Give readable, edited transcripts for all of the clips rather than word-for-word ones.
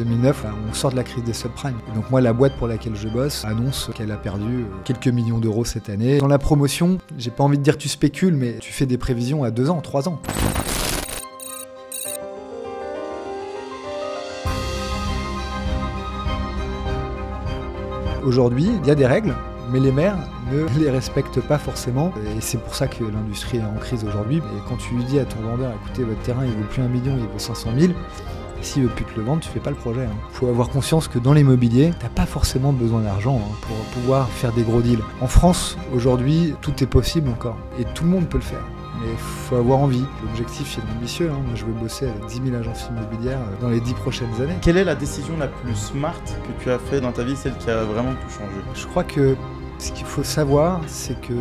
2009, on sort de la crise des subprimes. Et donc moi, la boîte pour laquelle je bosse annonce qu'elle a perdu quelques millions d'euros cette année. Dans la promotion, j'ai pas envie de dire tu spécules, mais tu fais des prévisions à 2 ans, 3 ans. Aujourd'hui, il y a des règles, mais les maires ne les respectent pas forcément. Et c'est pour ça que l'industrie est en crise aujourd'hui. Et quand tu lui dis à ton vendeur, écoutez, votre terrain, il vaut plus 1 million, il vaut 500 000, s'il veut plus te le vendre, tu fais pas le projet. Il faut avoir conscience que dans l'immobilier, t'as pas forcément besoin d'argent pour pouvoir faire des gros deals. En France, aujourd'hui, tout est possible encore. Et tout le monde peut le faire. Mais il faut avoir envie. L'objectif, il est ambitieux. Moi, je veux bosser avec 10 000 agences immobilières dans les 10 prochaines années. Quelle est la décision la plus smart que tu as fait dans ta vie, celle qui a vraiment tout changé? Je crois que ce qu'il faut savoir, c'est que...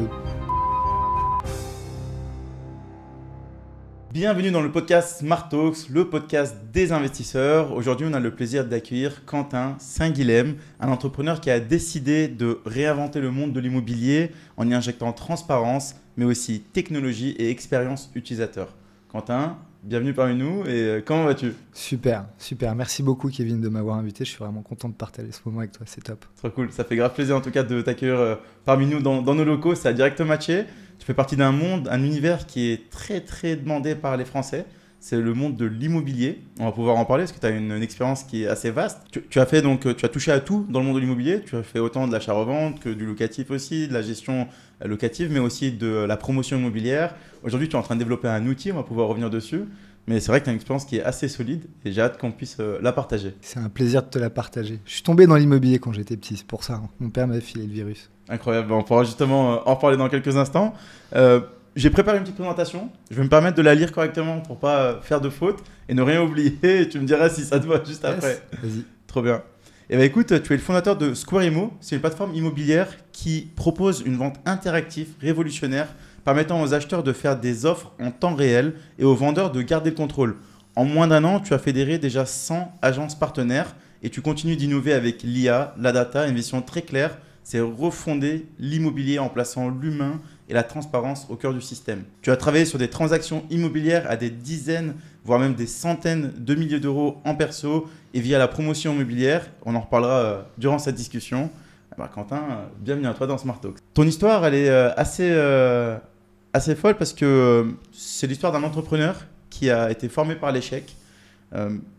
Bienvenue dans le podcast Smart Talks, le podcast des investisseurs. Aujourd'hui, on a le plaisir d'accueillir Quentin Saint-Guilhem, un entrepreneur qui a décidé de réinventer le monde de l'immobilier en y injectant transparence, mais aussi technologie et expérience utilisateur. Quentin, bienvenue parmi nous et comment vas-tu? Super. Merci beaucoup Kevin de m'avoir invité. Je suis vraiment content de partager ce moment avec toi, c'est top. Trop cool, ça fait grave plaisir en tout cas de t'accueillir parmi nous dans nos locaux, ça a direct matché. Tu fais partie d'un monde, un univers qui est très demandé par les Français. C'est le monde de l'immobilier. On va pouvoir en parler parce que tu as une expérience qui est assez vaste. Tu as touché à tout dans le monde de l'immobilier. Tu as fait autant de l'achat-revente que du locatif aussi, de la gestion locative, mais aussi de la promotion immobilière. Aujourd'hui, tu es en train de développer un outil, on va pouvoir revenir dessus. Mais c'est vrai que tu as une expérience qui est assez solide et j'ai hâte qu'on puisse la partager. C'est un plaisir de te la partager. Je suis tombé dans l'immobilier quand j'étais petit, c'est pour ça. Mon père m'avait filé le virus. Incroyable, on pourra justement en reparler dans quelques instants. J'ai préparé une petite présentation, je vais me permettre de la lire correctement pour ne pas faire de fautes et ne rien oublier. Et tu me diras si ça te va juste après. Vas-y. Trop bien. Eh bien écoute, tu es le fondateur de Square Immo. C'est une plateforme immobilière qui propose une vente interactive révolutionnaire permettant aux acheteurs de faire des offres en temps réel et aux vendeurs de garder le contrôle. En moins d'1 an, tu as fédéré déjà 100 agences partenaires et tu continues d'innover avec l'IA, la data, une vision très claire. C'est refonder l'immobilier en plaçant l'humain et la transparence au cœur du système. Tu as travaillé sur des transactions immobilières à des dizaines, voire même des centaines de milliers d'euros en perso et via la promotion immobilière. On en reparlera durant cette discussion. Quentin, bienvenue à toi dans Smart Talks. Ton histoire, elle est assez folle parce que c'est l'histoire d'un entrepreneur qui a été formé par l'échec,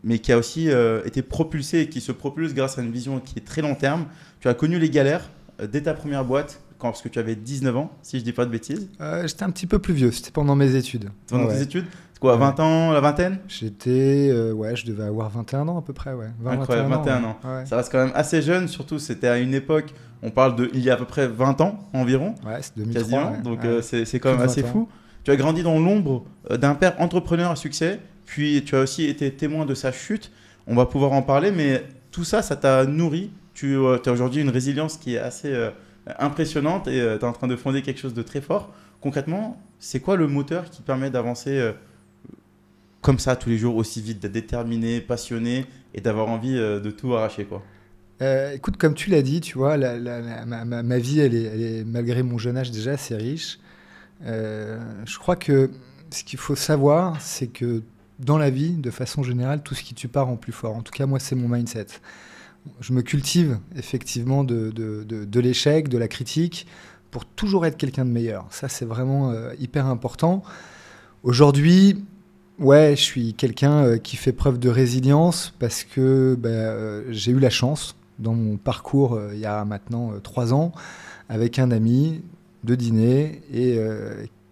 mais qui a aussi été propulsé et qui se propulse grâce à une vision qui est très long terme. Tu as connu les galères dès ta première boîte, parce que tu avais 19 ans, si je ne dis pas de bêtises. J'étais un petit peu plus vieux, c'était pendant mes études. Pendant tes études? C'est quoi, 20 ans, la vingtaine? Je devais avoir 21 ans à peu près, ouais. 21 ans. Ouais. Ça reste quand même assez jeune, surtout c'était à une époque, on parle il y a à peu près 20 ans environ. Ouais, c'est 2003. Quasiment, ouais. Donc c'est quand même assez fou. Tu as grandi dans l'ombre d'un père entrepreneur à succès, puis tu as aussi été témoin de sa chute. On va pouvoir en parler, mais tout ça, ça t'a nourri. Tu as aujourd'hui une résilience qui est assez impressionnante et tu es en train de fonder quelque chose de très fort. Concrètement, c'est quoi le moteur qui permet d'avancer comme ça tous les jours, aussi vite, d'être déterminé, passionné et d'avoir envie de tout arracher, quoi? Écoute, comme tu l'as dit, tu vois, ma vie, elle est, malgré mon jeune âge, déjà assez riche. Je crois que ce qu'il faut savoir, c'est que dans la vie, de façon générale, tout ce qui tue part en plus fort. En tout cas, moi, c'est mon mindset. Je me cultive effectivement de l'échec, de la critique, pour toujours être quelqu'un de meilleur. Ça, c'est vraiment hyper important. Aujourd'hui, je suis quelqu'un qui fait preuve de résilience parce que j'ai eu la chance, dans mon parcours il y a maintenant 3 ans, avec un ami, de dîner et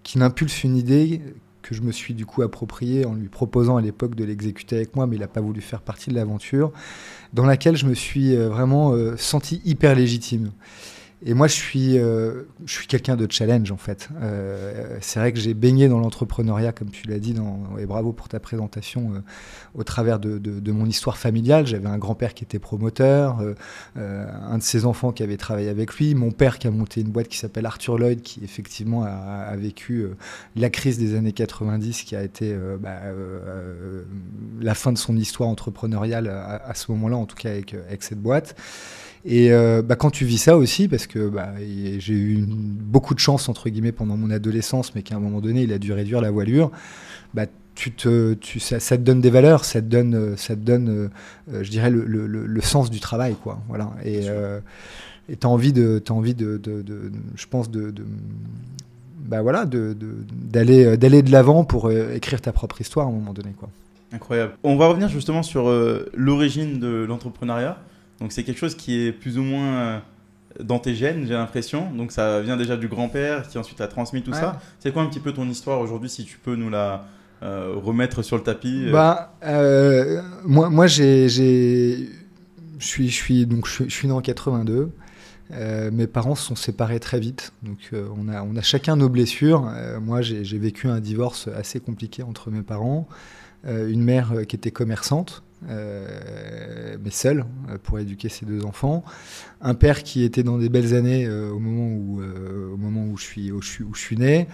qui m'impulse une idée que je me suis du coup appropriée en lui proposant à l'époque de l'exécuter avec moi, mais il n'a pas voulu faire partie de l'aventure, dans laquelle je me suis vraiment senti hyper légitime. Et moi, je suis quelqu'un de challenge, en fait. C'est vrai que j'ai baigné dans l'entrepreneuriat, comme tu l'as dit, et bravo pour ta présentation, au travers de mon histoire familiale. J'avais un grand-père qui était promoteur, un de ses enfants qui avait travaillé avec lui, mon père qui a monté une boîte qui s'appelle Arthur Lloyd, qui effectivement a vécu la crise des années 90, qui a été la fin de son histoire entrepreneuriale à ce moment-là, en tout cas avec cette boîte. Et quand tu vis ça aussi, parce que j'ai eu beaucoup de chance, entre guillemets, pendant mon adolescence, mais qu'à un moment donné, il a dû réduire la voilure, ça te donne des valeurs, ça te donne je dirais, le sens du travail, quoi. Voilà. Et tu as envie je pense, d'aller de l'avant pour écrire ta propre histoire à un moment donné, quoi. Incroyable. On va revenir justement sur l'origine de l'entrepreneuriat. Donc c'est quelque chose qui est plus ou moins dans tes gènes, j'ai l'impression. Donc ça vient déjà du grand-père qui ensuite a transmis tout ça. C'est quoi un petit peu ton histoire aujourd'hui, si tu peux nous la remettre sur le tapis? Moi je suis né en 82. Mes parents se sont séparés très vite, donc on a chacun nos blessures. Moi j'ai vécu un divorce assez compliqué entre mes parents. Une mère qui était commerçante, mais seule pour éduquer ses 2 enfants. Un père qui était dans des belles années au moment où je suis né,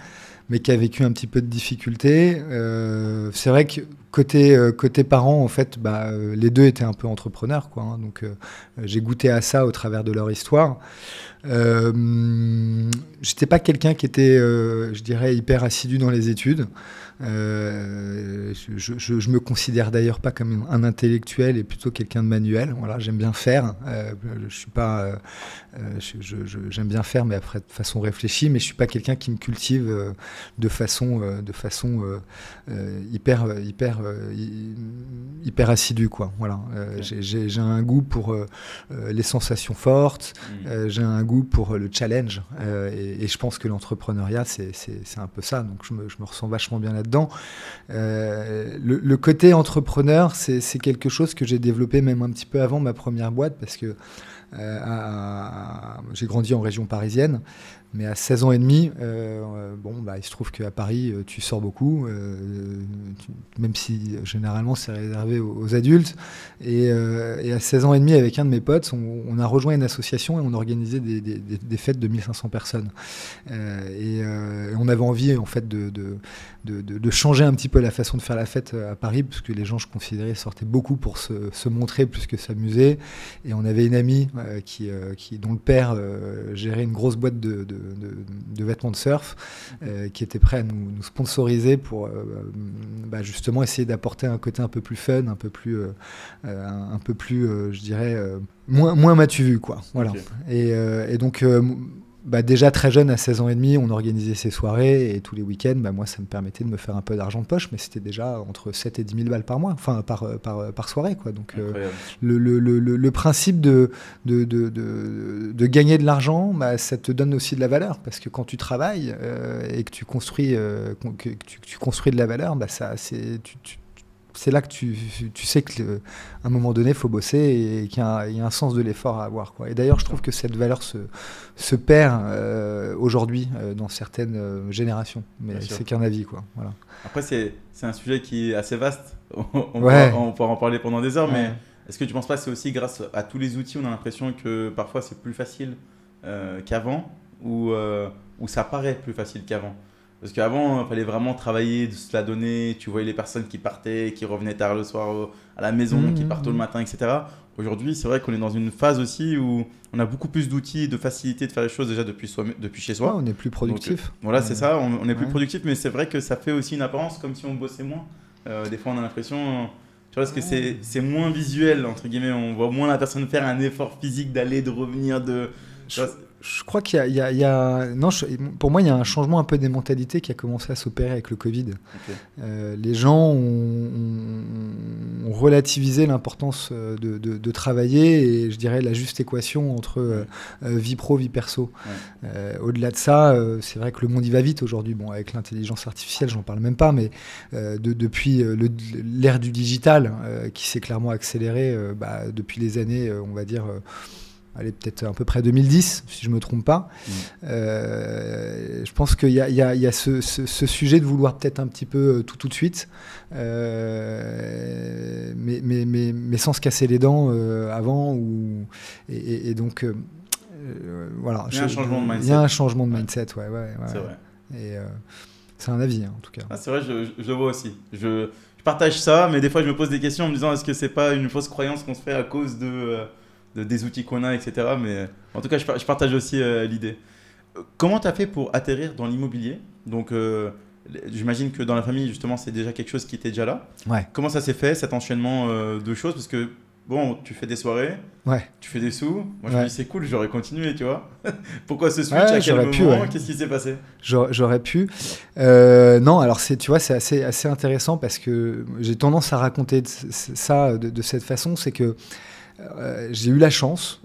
mais qui a vécu un petit peu de difficultés. C'est vrai que côté parents, en fait, les 2 étaient un peu entrepreneurs, quoi, hein, donc j'ai goûté à ça au travers de leur histoire. J'étais pas quelqu'un qui était, je dirais, hyper assidu dans les études. Je me considère d'ailleurs pas comme un intellectuel et plutôt quelqu'un de manuel. Voilà, j'aime bien faire. Je suis pas, j'aime bien faire, mais après de façon réfléchie. Mais je suis pas quelqu'un qui me cultive de façon hyper assidue, quoi. Voilà. J'ai un goût pour les sensations fortes. J'ai un goût pour le challenge. Et je pense que l'entrepreneuriat, c'est un peu ça. Donc je me ressens vachement bien là-dedans. Le côté entrepreneur, c'est quelque chose que j'ai développé même un petit peu avant ma première boîte, parce que j'ai grandi en région parisienne, mais à 16 ans et demi, il se trouve qu'à Paris, tu sors beaucoup, même si généralement c'est réservé aux adultes. Et à 16 ans et demi, avec un de mes potes, on a rejoint une association et on organisait des fêtes de 1500 personnes. Et on avait envie, en fait, de changer un petit peu la façon de faire la fête à Paris, parce que les gens, je considérais, sortaient beaucoup pour se montrer plus que s'amuser. Et on avait une amie dont le père gérait une grosse boîte de vêtements de surf, qui était prêt à nous sponsoriser pour justement essayer d'apporter un côté un peu plus fun, un peu plus je dirais, moins m'as-tu vu, quoi. Voilà. Okay. Et donc déjà très jeune, à 16 ans et demi, on organisait ces soirées, et tous les week-ends, moi, ça me permettait de me faire un peu d'argent de poche, mais c'était déjà entre 7 et 10 000 balles par mois, enfin par soirée, quoi. Donc le principe de gagner de l'argent, ça te donne aussi de la valeur, parce que quand tu travailles et que tu construis de la valeur, c'est là que tu sais qu'à un moment donné, il faut bosser et qu'il y a un sens de l'effort à avoir, quoi. Et d'ailleurs, je trouve que cette valeur se perd aujourd'hui dans certaines générations. Mais c'est qu'un avis, quoi. Voilà. Après, c'est un sujet qui est assez vaste. On pourra en parler pendant des heures, mais est-ce que tu ne penses pas que c'est aussi grâce à tous les outils, on a l'impression que parfois c'est plus facile qu'avant, ou ça paraît plus facile qu'avant? Parce qu'avant, il fallait vraiment travailler, se la donner. Tu voyais les personnes qui partaient, qui revenaient tard le soir à la maison, qui partent tôt le matin, etc. Aujourd'hui, c'est vrai qu'on est dans une phase aussi où on a beaucoup plus d'outils, de facilité de faire les choses déjà depuis chez soi. Ouais, on est plus productif. Donc, c'est ça, on est plus productif, mais c'est vrai que ça fait aussi une apparence comme si on bossait moins. Des fois, on a l'impression, tu vois, parce que c'est moins visuel, entre guillemets. On voit moins la personne faire un effort physique d'aller, de revenir, Je crois qu'il y a pour moi, il y a un changement un peu des mentalités qui a commencé à s'opérer avec le Covid. Okay. Les gens ont relativisé l'importance de travailler, et je dirais la juste équation entre vie pro, vie perso. Au-delà de ça, c'est vrai que le monde y va vite aujourd'hui. Bon, avec l'intelligence artificielle, j'en parle même pas, mais depuis l'ère du digital qui s'est clairement accélérée depuis les années, on va dire... Allez, peut-être à peu près 2010, si je ne me trompe pas. Je pense qu'il y a ce sujet de vouloir peut-être un petit peu tout de suite, mais sans se casser les dents avant. Et donc, voilà. Il y a un changement de mindset. Il y a un changement de mindset, ouais. C'est vrai. Et c'est un avis, en tout cas. C'est vrai, je le vois aussi. Je partage ça, mais des fois, je me pose des questions en me disant, est-ce que ce n'est pas une fausse croyance qu'on se fait à cause de des outils qu'on a, etc. Mais en tout cas, je partage aussi l'idée. Comment tu as fait pour atterrir dans l'immobilier? Donc, j'imagine que dans la famille, justement, c'est déjà quelque chose qui était déjà là. Ouais. Comment ça s'est fait, cet enchaînement de choses? Parce que, bon, tu fais des soirées, Ouais. tu fais des sous. Moi, je me Ouais. dis, c'est cool, j'aurais continué, tu vois. Pourquoi ce switch? Ouais, À quel j'aurais moment? pu, ouais. Qu'est-ce qui s'est passé? J'aurais pu. Non, alors tu vois, c'est assez intéressant parce que j'ai tendance à raconter ça de cette façon. C'est que j'ai eu la chance,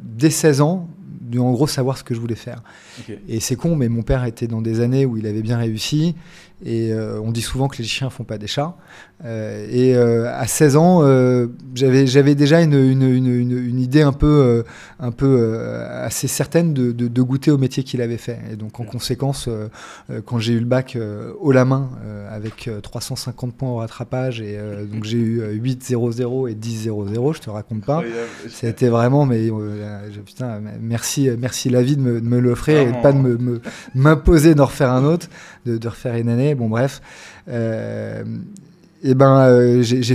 dès 16 ans, de en gros savoir ce que je voulais faire. Ok. Et c'est con, mais mon père était dans des années où il avait bien réussi. Et on dit souvent que les chiens font pas des chats. À 16 ans, j'avais déjà une idée un peu assez certaine de goûter au métier qu'il avait fait. Et donc en conséquence, quand j'ai eu le bac haut la main avec 350 points au rattrapage, et donc j'ai eu 8,00 et 10,00, je te raconte pas. C'était vraiment, mais putain, merci la vie de me l'offrir et de pas de m'imposer d'en refaire un autre, de refaire une année. Bon, bref. J'ai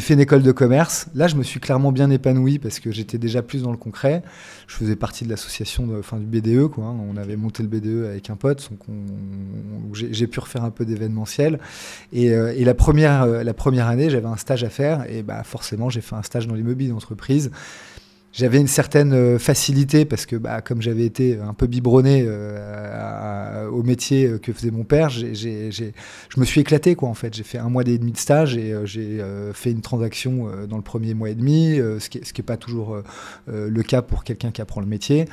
fait une école de commerce. Là, je me suis clairement bien épanoui parce que j'étais déjà plus dans le concret. Je faisais partie de l'association du BDE, quoi, hein. On avait monté le BDE avec un pote, donc j'ai pu refaire un peu d'événementiel. Et la première année, j'avais un stage à faire et forcément, j'ai fait un stage dans l'immobilier d'entreprise. J'avais une certaine facilité parce que comme j'avais été un peu biberonné au métier que faisait mon père, je me suis éclaté, quoi, en fait. J'ai fait 1 mois et demi de stage et j'ai fait une transaction dans le premier mois et demi, ce qui est pas toujours le cas pour quelqu'un qui apprend le métier.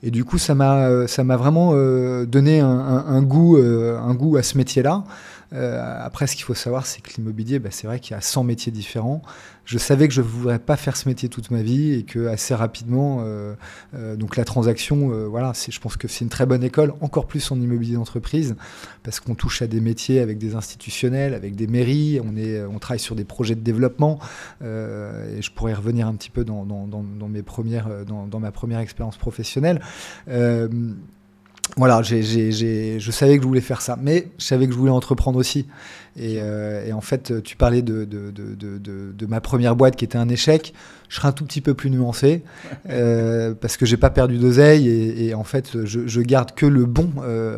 Et du coup, ça m'a vraiment donné un goût à ce métier-là. Après, ce qu'il faut savoir, c'est que l'immobilier, c'est vrai qu'il y a 100 métiers différents. Je savais que je ne voudrais pas faire ce métier toute ma vie et que assez rapidement, donc la transaction, voilà, je pense que c'est une très bonne école, encore plus en immobilier d'entreprise, parce qu'on touche à des métiers avec des institutionnels, avec des mairies, on travaille sur des projets de développement, et je pourrais revenir un petit peu dans ma première expérience professionnelle. Voilà, je savais que je voulais faire ça, mais je savais que je voulais entreprendre aussi. Et en fait, tu parlais de ma première boîte qui était un échec. Je serai un tout petit peu plus nuancé parce que j'ai pas perdu d'oseille et en fait, je garde que le bon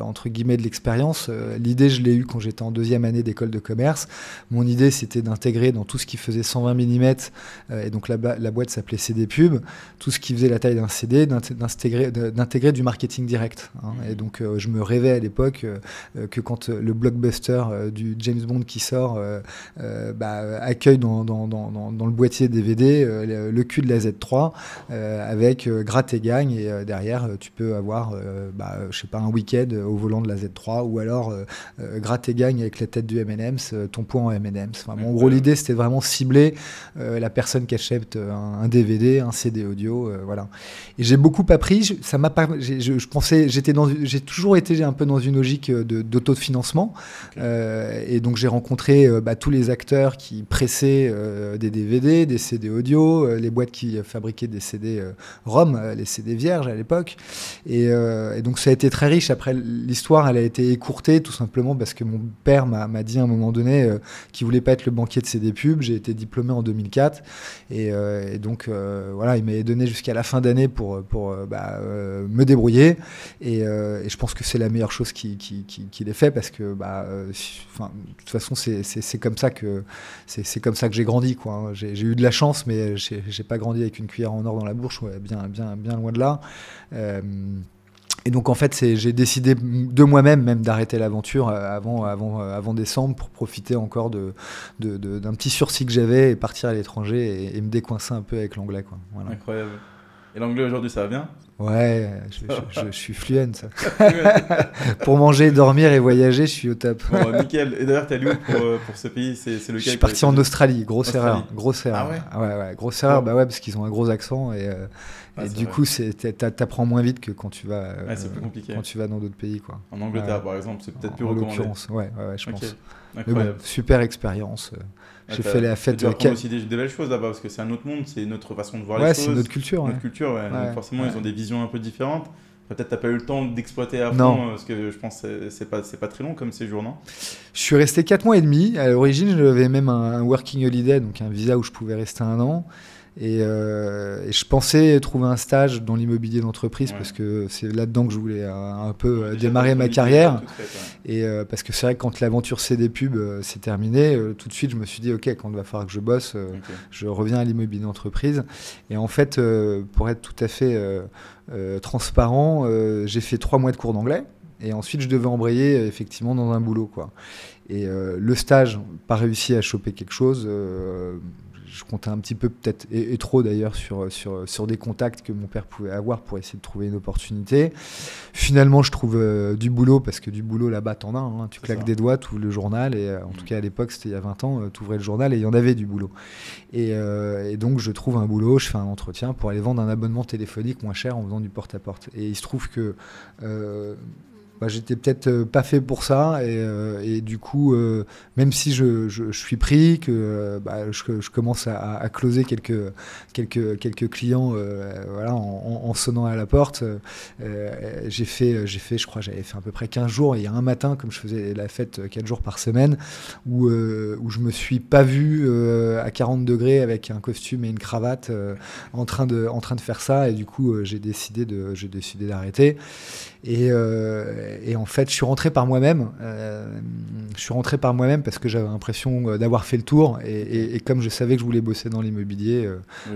entre guillemets de l'expérience. L'idée, je l'ai eue quand j'étais en 2e année d'école de commerce. Mon idée, c'était d'intégrer dans tout ce qui faisait 120 mm et donc la boîte s'appelait CD Pub, tout ce qui faisait la taille d'un CD, d'intégrer du marketing direct. Hein. Et donc, je me rêvais à l'époque que quand le blockbuster du James Bond qui sort accueille dans le boîtier DVD le cul de la Z3 avec gratte et gagne, et derrière tu peux avoir je sais pas, un week-end au volant de la Z3 ou alors gratte et gagne avec la tête du M&M's, ton poids en M&M's. Enfin, en gros, l'idée, c'était vraiment cibler la personne qui achète un DVD, un CD audio, voilà. Et j'ai beaucoup appris. Ça m'a pas, je pensais, j'ai toujours été un peu dans une logique d'autofinancement. Okay. Et donc j'ai rencontré tous les acteurs qui pressaient des DVD, des CD audio, les boîtes qui fabriquaient des CD ROM, les CD vierges à l'époque. Et donc ça a été très riche. Après, l'histoire, elle a été écourtée tout simplement parce que mon père m'a dit à un moment donné qu'il voulait pas être le banquier de CD Pub. J'ai été diplômé en 2004 et donc voilà, il m'avait donné jusqu'à la fin d'année pour me débrouiller. Et je pense que c'est la meilleure chose qu'il ait fait parce que de toute façon c'est comme ça que j'ai grandi, quoi, hein. J'ai eu de la chance, mais j'ai pas grandi avec une cuillère en or dans la bouche, ouais, bien loin de là. Et donc en fait, j'ai décidé de moi-même même d'arrêter l'aventure avant décembre pour profiter encore d'un petit sursis que j'avais et partir à l'étranger et me décoincer un peu avec l'anglais, quoi. Voilà. Incroyable. Et l'anglais aujourd'hui, ça va bien? Ouais, je suis fluent. Pour manger, dormir et voyager, je suis au top. Bon, nickel. Et d'ailleurs, t'es allé où pour ce pays? C'est lequel? Je suis parti en Australie. Grosse erreur. Ah ouais? Ouais, grosse erreur. Bah ouais, parce qu'ils ont un gros accent et du coup, t'apprends moins vite que quand tu vas. C'est plus compliqué. Quand tu vas dans d'autres pays, quoi. En Angleterre, par exemple, c'est peut-être plus recommandé. En l'occurrence, ouais, je pense. Incroyable. Mais bon, super expérience. J'ai fait la fête. Tu apprends aussi des belles choses là-bas parce que c'est un autre monde, c'est notre façon de voir les choses. Ouais, c'est notre culture. Notre culture, ouais. Donc forcément, ils ont des visions un peu différentes. Peut-être t'as pas eu le temps d'exploiter à fond parce que je pense que c'est pas très long comme séjour, non? Je suis resté 4 mois et demi. À l'origine, j'avais même un working holiday, donc un visa où je pouvais rester 1 an. Et je pensais trouver un stage dans l'immobilier d'entreprise parce que c'est là-dedans que je voulais un peu démarrer ma carrière. Et parce que c'est vrai que quand l'aventure CD Pub s'est terminée, tout de suite je me suis dit ok, quand il va falloir que je bosse, je reviens à l'immobilier d'entreprise. Et en fait, pour être tout à fait transparent, j'ai fait 3 mois de cours d'anglais. Et ensuite, je devais embrayer effectivement dans un boulot, quoi. Et le stage, pas réussi à choper quelque chose. Je comptais un petit peu peut-être, et trop d'ailleurs, sur des contacts que mon père pouvait avoir pour essayer de trouver une opportunité. Finalement, je trouve du boulot, parce que du boulot là-bas, t'en as. Hein. Tu claques des doigts, tu ouvres le journal, et en tout cas à l'époque, c'était il y a 20 ans, tu ouvrais le journal et il y en avait du boulot. Et donc, je trouve un boulot, je fais un entretien pour aller vendre un abonnement téléphonique moins cher en faisant du porte-à-porte. Et il se trouve que... j'étais peut-être pas fait pour ça et du coup même si je suis pris que je commence à closer quelques clients voilà, en sonnant à la porte, j'ai fait je crois j'avais fait à peu près 15 jours et il y a un matin comme je faisais la fête 4 jours par semaine où je me suis pas vu à 40 degrés avec un costume et une cravate en train de faire ça et du coup j'ai décidé d'arrêter. Et en fait, je suis rentré par moi-même. Parce que j'avais l'impression d'avoir fait le tour. Et comme je savais que je voulais bosser dans l'immobilier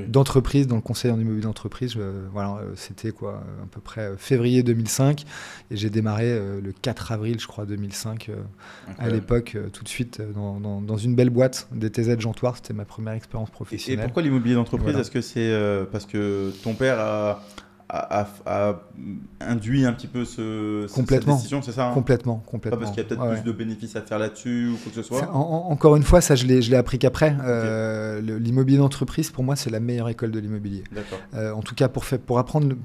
d'entreprise, dans le conseil en immobilier d'entreprise, voilà, c'était quoi, à peu près février 2005. Et j'ai démarré le 4 avril, je crois, 2005, à l'époque, tout de suite, dans une belle boîte, DTZ Jantoire. C'était ma première expérience professionnelle. Et pourquoi l'immobilier d'entreprise? Est-ce que c'est parce que ton père a induit un petit peu cette décision, c'est ça, hein? Complètement. Pas parce qu'il y a peut-être plus de bénéfices à faire là-dessus ou quoi que ce soit. Encore une fois, ça je l'ai appris qu'après. L'immobilier d'entreprise, pour moi, c'est la meilleure école de l'immobilier. En tout cas, pour apprendre,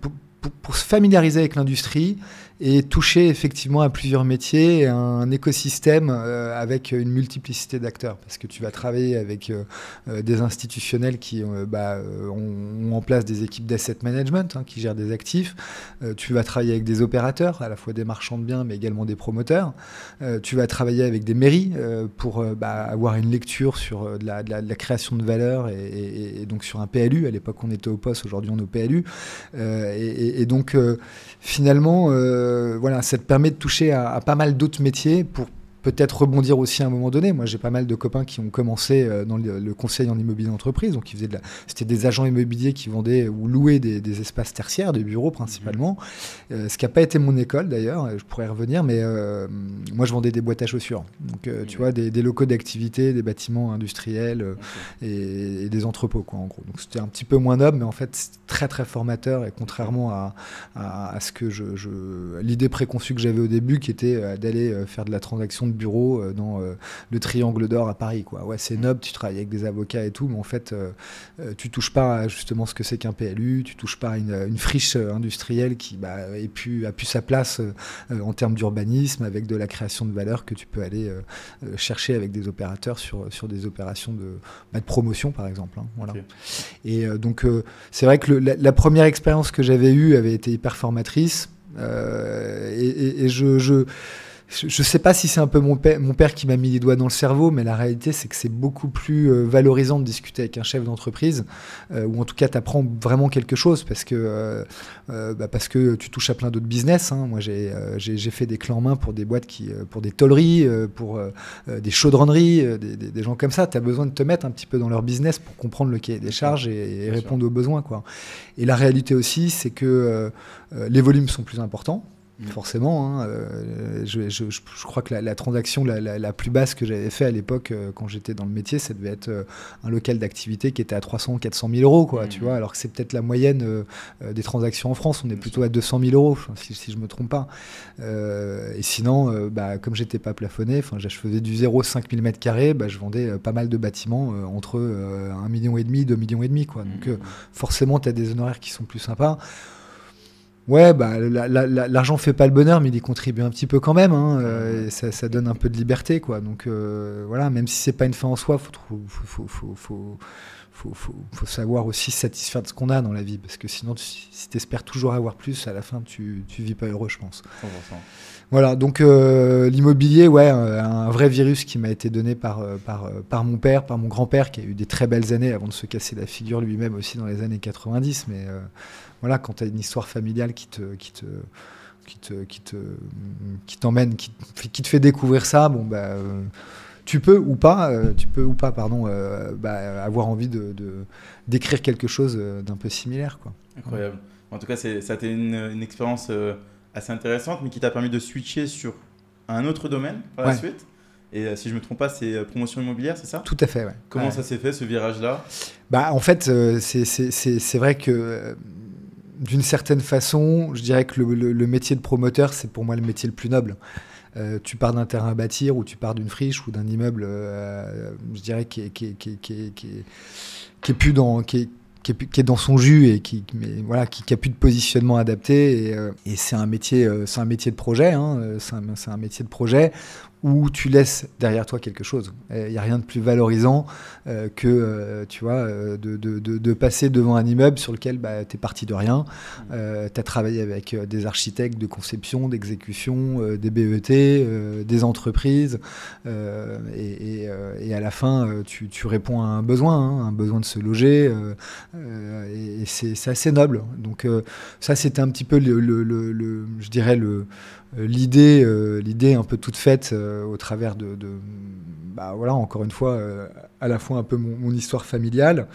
pour se familiariser avec l'industrie et toucher effectivement à plusieurs métiers et un écosystème avec une multiplicité d'acteurs. Parce que tu vas travailler avec des institutionnels qui ont en place des équipes d'asset management qui gèrent des actifs. Tu vas travailler avec des opérateurs, à la fois des marchands de biens mais également des promoteurs. Tu vas travailler avec des mairies pour avoir une lecture sur de la création de valeur et donc sur un PLU. À l'époque, on était au POS, aujourd'hui on est au PLU. Et donc, finalement, voilà, ça te permet de toucher à pas mal d'autres métiers pour peut-être rebondir aussi à un moment donné. Moi, j'ai pas mal de copains qui ont commencé dans le conseil en immobilier d'entreprise. Donc, c'était des agents immobiliers qui vendaient ou louaient des espaces tertiaires, des bureaux principalement. Ce qui n'a pas été mon école d'ailleurs, je pourrais y revenir, mais moi, je vendais des boîtes à chaussures. Donc, tu vois, des locaux d'activité, des bâtiments industriels et des entrepôts, quoi, en gros. Donc, c'était un petit peu moins noble, mais en fait, c'est très, très formateur. Et contrairement à ce que l'idée préconçue que j'avais au début, qui était d'aller faire de la transaction de bureau dans le Triangle d'Or à Paris, quoi. Ouais, c'est noble, tu travailles avec des avocats et tout, mais en fait, tu touches pas à justement ce que c'est qu'un PLU, tu touches pas à une friche industrielle qui a pu sa place en termes d'urbanisme, avec de la création de valeur que tu peux aller chercher avec des opérateurs sur des opérations de promotion, par exemple. Hein, voilà. Et donc, c'est vrai que la première expérience que j'avais eue avait été hyper formatrice. Et je sais pas si c'est un peu mon père qui m'a mis les doigts dans le cerveau, mais la réalité, c'est que c'est beaucoup plus valorisant de discuter avec un chef d'entreprise, ou en tout cas, tu apprends vraiment quelque chose, parce que tu touches à plein d'autres business. Hein. Moi, j'ai fait des clés en main pour des boîtes pour des tôleries, pour des chaudronneries, des gens comme ça. Tu as besoin de te mettre un petit peu dans leur business pour comprendre le cahier des charges et répondre aux besoins, quoi. Et la réalité aussi, c'est que les volumes sont plus importants. Forcément, hein, je crois que la transaction la plus basse que j'avais fait à l'époque quand j'étais dans le métier, ça devait être un local d'activité qui était à 300 ou 400 000 euros, quoi, tu vois, alors que c'est peut-être la moyenne des transactions en France, on est plutôt à 200 000 euros, si je me trompe pas. Et sinon, comme j'étais pas plafonné, je faisais du 0,5 000 m², je vendais pas mal de bâtiments entre 1,5 million, 2,5 millions, quoi. Donc forcément, tu as des honoraires qui sont plus sympas. Ouais, l'argent fait pas le bonheur, mais il y contribue un petit peu quand même, hein, et ça donne un peu de liberté, quoi. Donc voilà, même si c'est pas une fin en soi, faut savoir aussi se satisfaire de ce qu'on a dans la vie, parce que sinon, si tu espères toujours avoir plus, à la fin, tu vis pas heureux, je pense. 100%. Voilà, donc l'immobilier, ouais, un vrai virus qui m'a été donné par mon père, par mon grand-père, qui a eu des très belles années avant de se casser la figure lui-même aussi dans les années 90. Mais voilà, quand tu as une histoire familiale qui t'emmène, qui te fait découvrir ça, bon bah tu peux ou pas, avoir envie d'écrire quelque chose d'un peu similaire, quoi. Incroyable. En tout cas, ça a été une expérience assez intéressante, mais qui t'a permis de switcher sur un autre domaine par la suite. Et si je ne me trompe pas, c'est promotion immobilière, c'est ça? Tout à fait, ouais. Comment ça s'est fait, ce virage-là? En fait, c'est vrai que d'une certaine façon, je dirais que le métier de promoteur, c'est pour moi le métier le plus noble. Tu pars d'un terrain à bâtir, ou tu pars d'une friche ou d'un immeuble, je dirais, qui est plus dans... qui est dans son jus et qui a plus de positionnement adapté, et c'est un métier de projet, hein, c'est un métier de projet où tu laisses derrière toi quelque chose. Il n'y a rien de plus valorisant que de passer devant un immeuble sur lequel tu es parti de rien. Tu as travaillé avec des architectes de conception, d'exécution, des BET, des entreprises, et à la fin, tu réponds à un besoin de se loger, et c'est assez noble. Donc ça, c'était un petit peu je dirais l'idée un peu toute faite au travers encore une fois, à la fois un peu mon histoire familiale.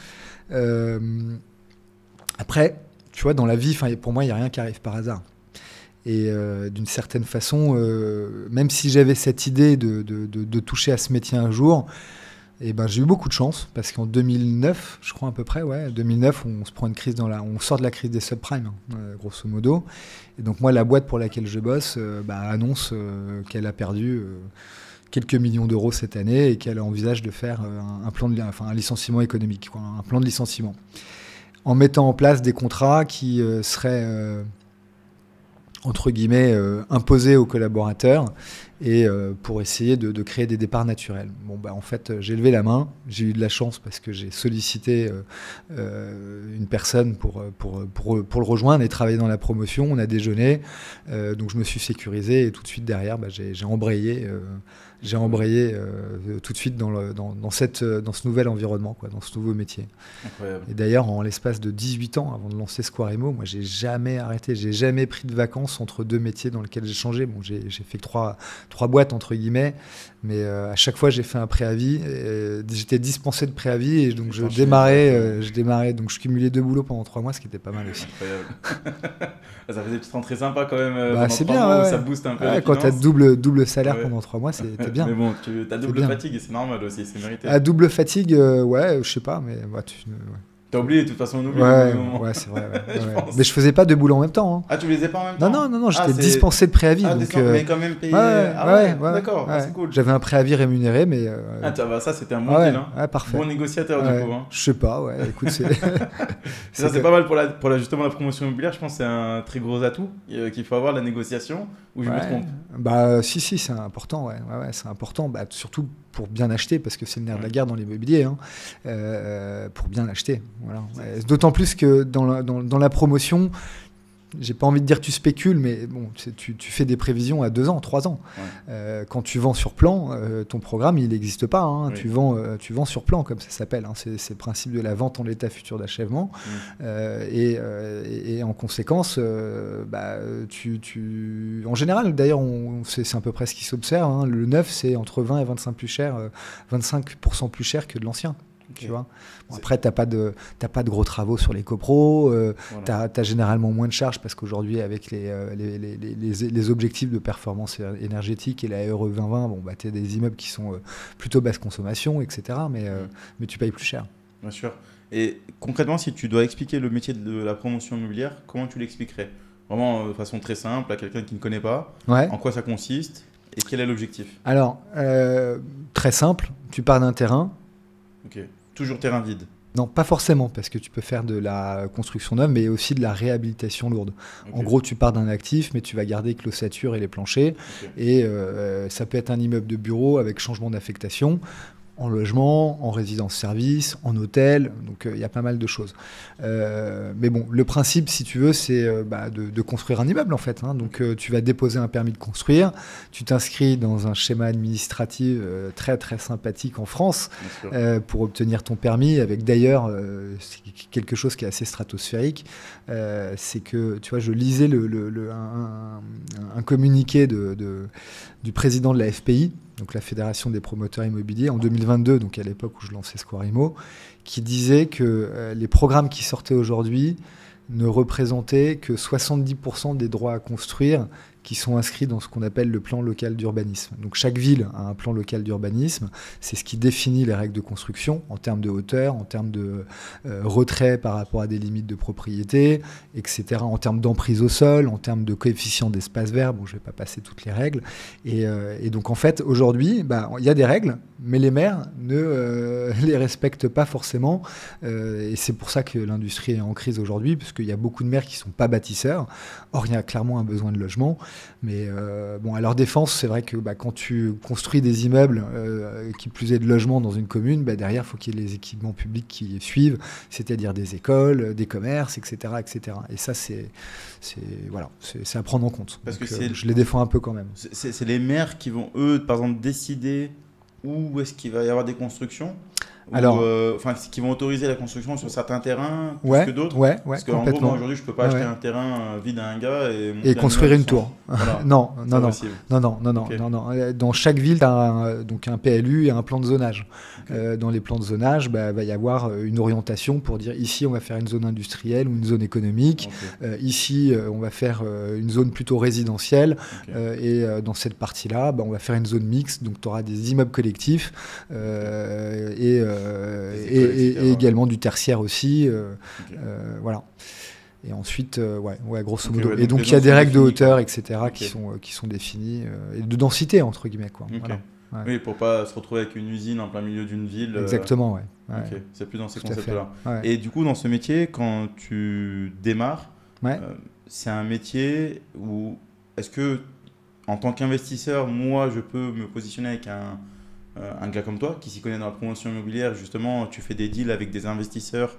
Après, tu vois, dans la vie, pour moi, il n'y a rien qui arrive par hasard. Et d'une certaine façon, même si j'avais cette idée de toucher à ce métier un jour, j'ai eu beaucoup de chance, parce qu'en 2009, je crois à peu près, 2009, on se prend une crise on sort de la crise des subprimes, grosso modo. Et donc moi, la boîte pour laquelle je bosse annonce qu'elle a perdu quelques millions d'euros cette année, et qu'elle envisage de faire un licenciement économique, un plan de licenciement, en mettant en place des contrats qui seraient entre guillemets imposés aux collaborateurs, et pour essayer de créer des départs naturels. En fait, j'ai levé la main, j'ai eu de la chance parce que j'ai sollicité une personne pour le rejoindre et travailler dans la promotion. On a déjeuné, donc je me suis sécurisé, et tout de suite derrière, j'ai embrayé tout de suite dans ce nouvel environnement, dans ce nouveau métier. Incroyable. Et d'ailleurs, en l'espace de 18 ans, avant de lancer Square Imo, moi, j'ai jamais arrêté, j'ai jamais pris de vacances entre deux métiers dans lesquels j'ai changé. J'ai fait trois boîtes, entre guillemets, mais à chaque fois, j'ai fait un préavis. J'étais dispensé de préavis, et donc je démarrais, donc je cumulais 2 boulots pendant 3 mois, ce qui était pas mal aussi. Incroyable. Ça faisait des petites rentrées sympas quand même. C'est bien, ça booste un peu. Quand tu as double salaire pendant 3 mois, c'est bien. Mais bon, tu as double fatigue, et c'est normal aussi, c'est mérité. À double fatigue, je sais pas, mais T'as oublié, de toute façon, on oublie. Ouais, c'est vrai. Mais je faisais pas 2 boulots en même temps. Ah, tu les faisais pas en même temps? Non, j'étais dispensé de préavis. Donc, mais quand même payé. D'accord, c'est cool. J'avais un préavis rémunéré, mais. Ça, c'était un bon deal. Parfait. Bon négociateur, du coup. Je sais pas, écoute, c'est. Ça, c'est pas mal pour justement la promotion immobilière. Je pense que c'est un très gros atout qu'il faut avoir, la négociation, ou je me trompe? Si, c'est important, c'est important, surtout pour bien acheter, parce que c'est le nerf de la guerre dans l'immobilier, pour bien l'acheter. Voilà. D'autant plus que dans la promotion, j'ai pas envie de dire tu spécules, mais bon, tu fais des prévisions à 2 ans, 3 ans. Quand tu vends sur plan, ton programme, il n'existe pas. Oui. Tu vends sur plan, comme ça s'appelle. C'est le principe de la vente en l'état futur d'achèvement. Et en conséquence, en général, d'ailleurs, c'est à peu près ce qui s'observe. Le neuf, c'est entre 20 et 25% plus cher que de l'ancien. Okay. Tu vois. Après, t'as pas de gros travaux sur les copros, t'as généralement moins de charges, parce qu'aujourd'hui, avec les objectifs de performance énergétique et la RE 2020, t'as des immeubles qui sont plutôt basse consommation, etc. Mais tu payes plus cher. Bien sûr. Et concrètement, si tu dois expliquer le métier de la promotion immobilière, comment tu l'expliquerais? Vraiment de façon très simple, à quelqu'un qui ne connaît pas. En quoi ça consiste et quel est l'objectif? Alors, très simple, tu pars d'un terrain. Ok. Toujours terrain vide? Non, pas forcément, parce que tu peux faire de la construction neuve, mais aussi de la réhabilitation lourde. Okay. En gros, tu pars d'un actif, mais tu vas garder que l'ossature et les planchers. Okay. Et ça peut être un immeuble de bureau avec changement d'affectation. en logement, en résidence-service, en hôtel, donc il y a pas mal de choses. Mais bon, le principe, si tu veux, c'est de construire un immeuble en fait. Hein. Donc tu vas déposer un permis de construire, tu t'inscris dans un schéma administratif très très sympathique en France pour obtenir ton permis, avec d'ailleurs quelque chose qui est assez stratosphérique, c'est que, tu vois, je lisais un communiqué du président de la FPI, donc la Fédération des promoteurs immobiliers, en 2022, donc à l'époque où je lançais Square Immo, qui disait que les programmes qui sortaient aujourd'hui ne représentaient que 70% des droits à construire qui sont inscrits dans ce qu'on appelle le plan local d'urbanisme. Donc chaque ville a un plan local d'urbanisme, c'est ce qui définit les règles de construction en termes de hauteur, en termes de retrait par rapport à des limites de propriété, etc., en termes d'emprise au sol, en termes de coefficient d'espace vert, bon je ne vais pas passer toutes les règles, et donc en fait aujourd'hui, il y a des règles, mais les maires ne les respectent pas forcément, et c'est pour ça que l'industrie est en crise aujourd'hui, parce qu'il y a beaucoup de maires qui ne sont pas bâtisseurs, or il y a clairement un besoin de logement. Mais bon, à leur défense, c'est vrai que quand tu construis des immeubles, qui plus est de logements dans une commune, derrière, il faut qu'il y ait les équipements publics qui suivent, c'est-à-dire des écoles, des commerces, etc. etc. Et ça, c'est à prendre en compte. Parce donc, que je les défends un peu quand même. C'est les maires qui vont, eux, par exemple, décider où est-ce qu'il va y avoir des constructions. Alors, qui vont autoriser la construction sur certains terrains plus que d'autres. Parce qu'en gros, moi aujourd'hui, je peux pas acheter un terrain vide à un gars et construire une tour. Voilà. non. Okay. Non. Dans chaque ville, tu as donc un PLU et un plan de zonage. Okay. Dans les plans de zonage, va y avoir une orientation pour dire ici, on va faire une zone industrielle ou une zone économique. Okay. Ici, on va faire une zone plutôt résidentielle. Okay. Et dans cette partie-là, on va faire une zone mixte. Donc, tu auras des immeubles collectifs et également du tertiaire aussi. Voilà. Et ensuite, grosso modo. Et donc, il y a des règles de hauteur, etc., qui sont définies, et de densité, entre guillemets. Quoi. Okay. Voilà. Ouais. Oui, pour pas se retrouver avec une usine en plein milieu d'une ville. Exactement, ouais. Okay. C'est plus dans ces concepts-là. Ouais. Et du coup, dans ce métier, quand tu démarres, c'est un métier où est-ce que, en tant qu'investisseur, moi, je peux me positionner avec un gars comme toi qui s'y connaît dans la promotion immobilière, justement, tu fais des deals avec des investisseurs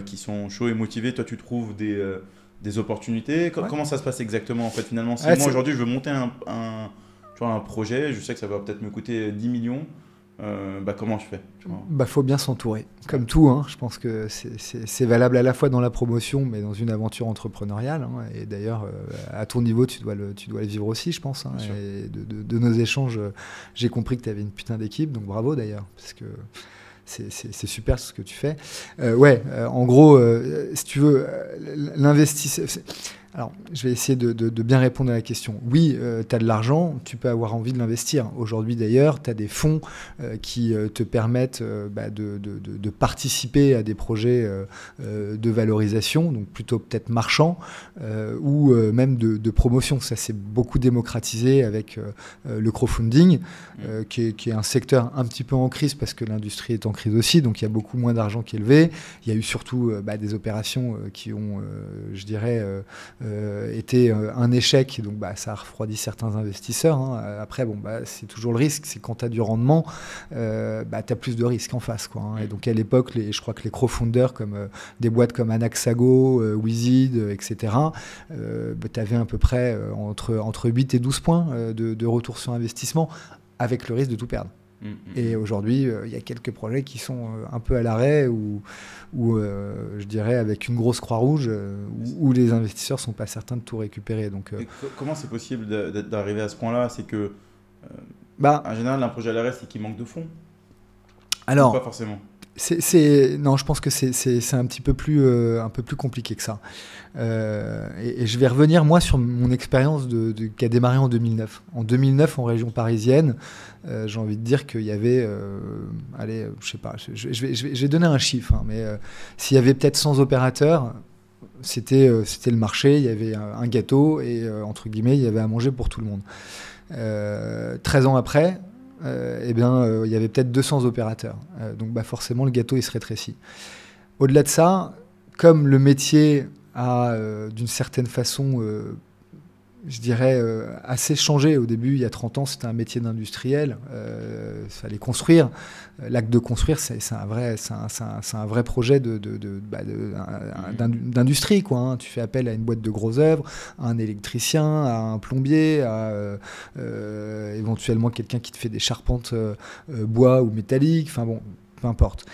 qui sont chauds et motivés, toi tu trouves des opportunités. Comment ça se passe exactement en fait finalement? Si moi aujourd'hui je veux monter un projet, je sais que ça va peut-être me coûter 10 millions, comment je fais? Faut bien s'entourer, comme tout, hein. Je pense que c'est valable à la fois dans la promotion mais dans une aventure entrepreneuriale, hein. Et d'ailleurs à ton niveau tu dois le vivre aussi, je pense, hein. Et de nos échanges, j'ai compris que tu avais une putain d'équipe, donc bravo d'ailleurs, parce que c'est super ce que tu fais. En gros, si tu veux, l'investisseur... Alors, je vais essayer de bien répondre à la question. Oui, tu as de l'argent, tu peux avoir envie de l'investir. Aujourd'hui, d'ailleurs, tu as des fonds qui te permettent de participer à des projets de valorisation, donc plutôt peut-être marchands, ou même de promotion. Ça s'est beaucoup démocratisé avec le crowdfunding, qui est un secteur un petit peu en crise parce que l'industrie est en crise aussi, donc il y a beaucoup moins d'argent qui est levé. Il y a eu surtout des opérations qui ont, je dirais... était un échec, donc ça a refroidi certains investisseurs, hein. Après, c'est toujours le risque, c'est quand tu as du rendement, tu as plus de risques en face, quoi, hein. Et donc à l'époque, je crois que les crowdfunders, comme des boîtes comme Anaxago, Wizid, etc., tu avais à peu près entre 8 et 12 points de retour sur investissement, avec le risque de tout perdre. Et aujourd'hui, il y a quelques projets qui sont un peu à l'arrêt ou je dirais avec une grosse croix rouge où les investisseurs ne sont pas certains de tout récupérer. Donc, comment c'est possible d'arriver à ce point-là? C'est que, en général, un projet à l'arrêt, c'est qu'il manque de fonds. Alors, pas forcément. Non, je pense que c'est un petit peu un peu plus compliqué que ça. Et je vais revenir, moi, sur mon expérience qui a démarré en 2009. En 2009, en région parisienne, j'ai envie de dire qu'il y avait... je sais pas, je vais donner un chiffre, hein, mais s'il y avait peut-être 100 opérateurs, c'était le marché, il y avait un gâteau et, entre guillemets, il y avait à manger pour tout le monde. 13 ans après... il y avait peut-être 200 opérateurs. Donc forcément, le gâteau, il se rétrécit. Au-delà de ça, comme le métier a d'une certaine façon je dirais, assez changé. Au début, il y a 30 ans, c'était un métier d'industriel. Il fallait construire. L'acte de construire, c'est un vrai projet d'industrie, quoi, hein. Tu fais appel à une boîte de gros œuvres, à un électricien, à un plombier, à éventuellement quelqu'un qui te fait des charpentes bois ou métalliques. Enfin bon, peu importe.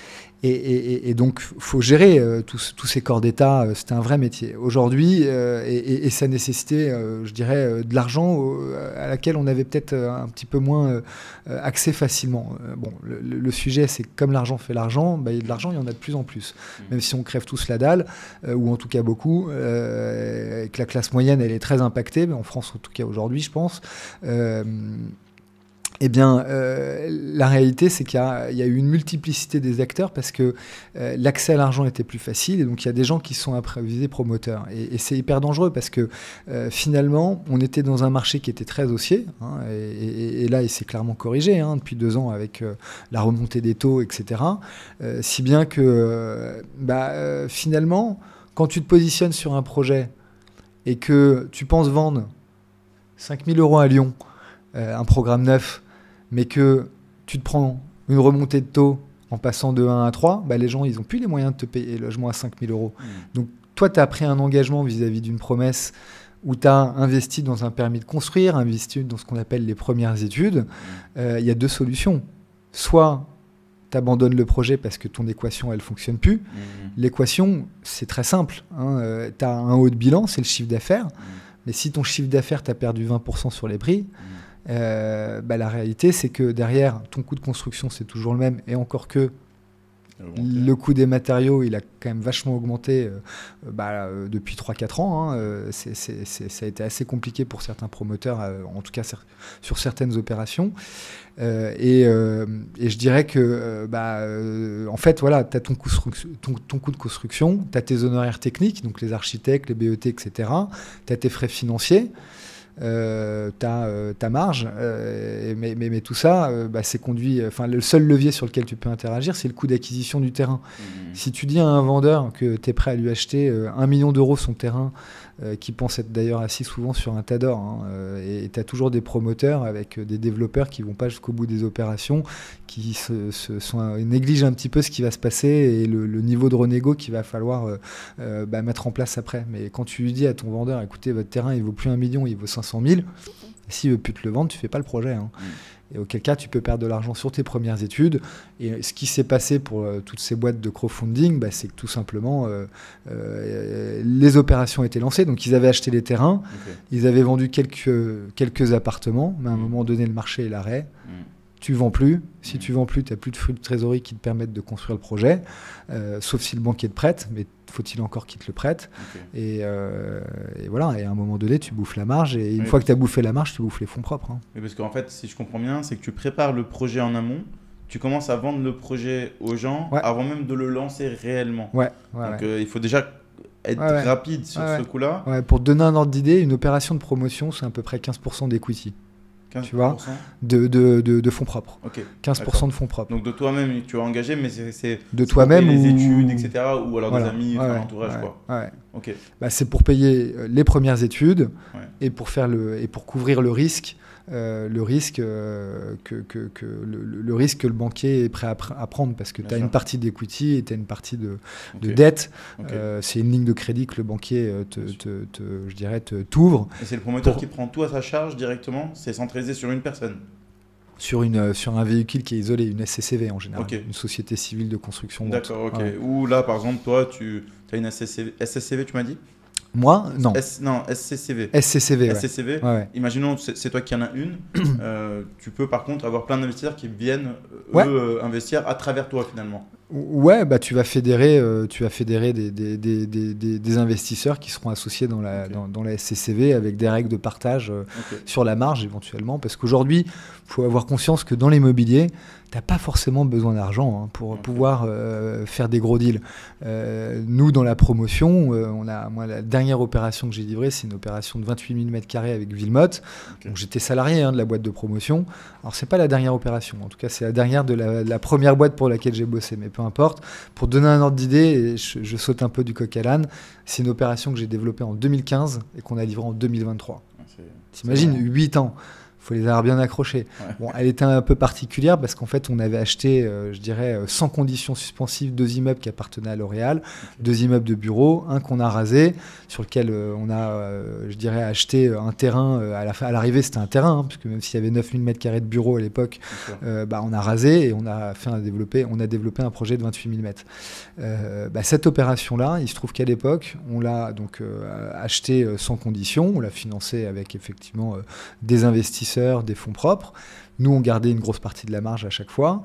Et donc, il faut gérer tous ces corps d'État. C'était un vrai métier. Aujourd'hui, et ça nécessitait, je dirais, de l'argent à laquelle on avait peut-être un petit peu moins accès facilement. Bon, le sujet, c'est que comme l'argent fait l'argent, bah, de l'argent, il y en a de plus en plus. Même si on crève tous la dalle, ou en tout cas beaucoup, et que la classe moyenne, elle est très impactée, mais en France, en tout cas aujourd'hui, je pense. Eh bien, la réalité, c'est qu'il y a eu une multiplicité des acteurs parce que l'accès à l'argent était plus facile et donc il y a des gens qui sont improvisés promoteurs. Et c'est hyper dangereux parce que finalement, on était dans un marché qui était très haussier, hein, et là, il s'est clairement corrigé depuis 2 ans avec la remontée des taux, etc. Si bien que finalement, quand tu te positionnes sur un projet et que tu penses vendre 5 000 € à Lyon, un programme neuf, mais que tu te prends une remontée de taux en passant de 1 à 3, bah les gens, ils n'ont plus les moyens de te payer le logement à 5 000 €. Donc, toi, tu as pris un engagement vis-à-vis d'une promesse où tu as investi dans un permis de construire, investi dans ce qu'on appelle les premières études. Il y a 2 solutions. Soit tu abandonnes le projet parce que ton équation, elle ne fonctionne plus. L'équation, c'est très simple, hein. Tu as un haut de bilan, c'est le chiffre d'affaires. Mais si ton chiffre d'affaires, tu as perdu 20% sur les prix, la réalité, c'est que derrière, ton coût de construction, c'est toujours le même. Et encore que le coût des matériaux, il a quand même vachement augmenté depuis 3-4 ans. Hein. Ça a été assez compliqué pour certains promoteurs, en tout cas sur certaines opérations. Et je dirais que, en fait, voilà, tu as ton coût de construction, tu as tes honoraires techniques, donc les architectes, les BET, etc. Tu as tes frais financiers. Ta marge, mais tout ça, c'est conduit. Enfin, le seul levier sur lequel tu peux interagir, c'est le coût d'acquisition du terrain. Si tu dis à un vendeur que tu es prêt à lui acheter 1 million d'euros son terrain, qui pense être d'ailleurs assis souvent sur un tas d'or, hein, et tu as toujours des promoteurs avec des développeurs qui vont pas jusqu'au bout des opérations, qui négligent un petit peu ce qui va se passer et le niveau de renégo qu'il va falloir mettre en place après. Mais quand tu lui dis à ton vendeur, écoutez, votre terrain il vaut plus 1 million, il vaut 500 000, s'il veut plus te le vendre, tu fais pas le projet, hein. Et auquel cas, tu peux perdre de l'argent sur tes premières études. Et ce qui s'est passé pour toutes ces boîtes de crowdfunding, c'est que tout simplement, les opérations étaient lancées. Donc, ils avaient acheté les terrains, ils avaient vendu quelques appartements, mais à un moment donné, le marché est l'arrêt. Tu vends plus. Si tu vends plus, tu n'as plus de flux de trésorerie qui te permettent de construire le projet, sauf si le banquier te prête, mais faut-il encore qu'il te le prête. Et voilà, et à un moment donné, tu bouffes la marge, et une fois que tu as bouffé la marge, tu bouffes les fonds propres. Hein. Mais parce qu'en fait, si je comprends bien, c'est que tu prépares le projet en amont, tu commences à vendre le projet aux gens avant même de le lancer réellement. Donc il faut déjà être rapide sur ce coup-là. Pour te donner un ordre d'idée, une opération de promotion, c'est à peu près 15% d'equity. 15%. Tu vois, de fonds propres. 15% de fonds propres. Donc de toi-même, tu as engagé, mais c'est de toi-même les études, etc. Ou alors des amis, l'entourage, quoi. C'est pour payer les premières études et pour couvrir le risque. Le risque que le banquier est prêt à prendre, parce que tu as une partie d'equity et tu as une partie de dette. C'est une ligne de crédit que le banquier t'ouvre. Et c'est le promoteur qui prend tout à sa charge directement, c'est centralisé sur une personne? Sur un véhicule qui est isolé, une SCCV en général, une société civile de construction. D'accord, ok. Ou là, par exemple, toi, tu as une SCCV, tu m'as dit? Moi, non. SCCV. SCCV, SCCV. Imaginons, c'est toi qui en as une. Tu peux par contre avoir plein d'investisseurs qui viennent investir à travers toi finalement. Tu vas fédérer des investisseurs qui seront associés dans la SCCV avec des règles de partage sur la marge éventuellement. Parce qu'aujourd'hui, il faut avoir conscience que dans l'immobilier, tu n'as pas forcément besoin d'argent pour pouvoir faire des gros deals. Nous, dans la promotion, la dernière opération que j'ai livrée, c'est une opération de 28 000 m² avec Villemotte. Donc, j'étais salarié de la boîte de promotion. Alors, ce n'est pas la dernière opération. En tout cas, c'est la dernière de la première boîte pour laquelle j'ai bossé. Mais peu importe. Pour donner un ordre d'idée, je saute un peu du coq à l'âne, c'est une opération que j'ai développée en 2015 et qu'on a livrée en 2023. T'imagines, 8 ans. Il faut les avoir bien accrochés. Ouais. Bon, elle était un peu particulière parce qu'en fait, on avait acheté, je dirais, sans conditions suspensives, 2 immeubles qui appartenaient à L'Oréal, 2 immeubles de bureaux, un qu'on a rasé, sur lequel on a, je dirais, acheté un terrain. À l'arrivée, c'était un terrain, puisque même s'il y avait 9000 m² de bureaux à l'époque, on a rasé et on a développé un projet de 28 000 mètres. Cette opération-là, il se trouve qu'à l'époque, on l'a donc acheté sans conditions, on l'a financé avec effectivement des investisseurs, des fonds propres. Nous, on gardait une grosse partie de la marge à chaque fois.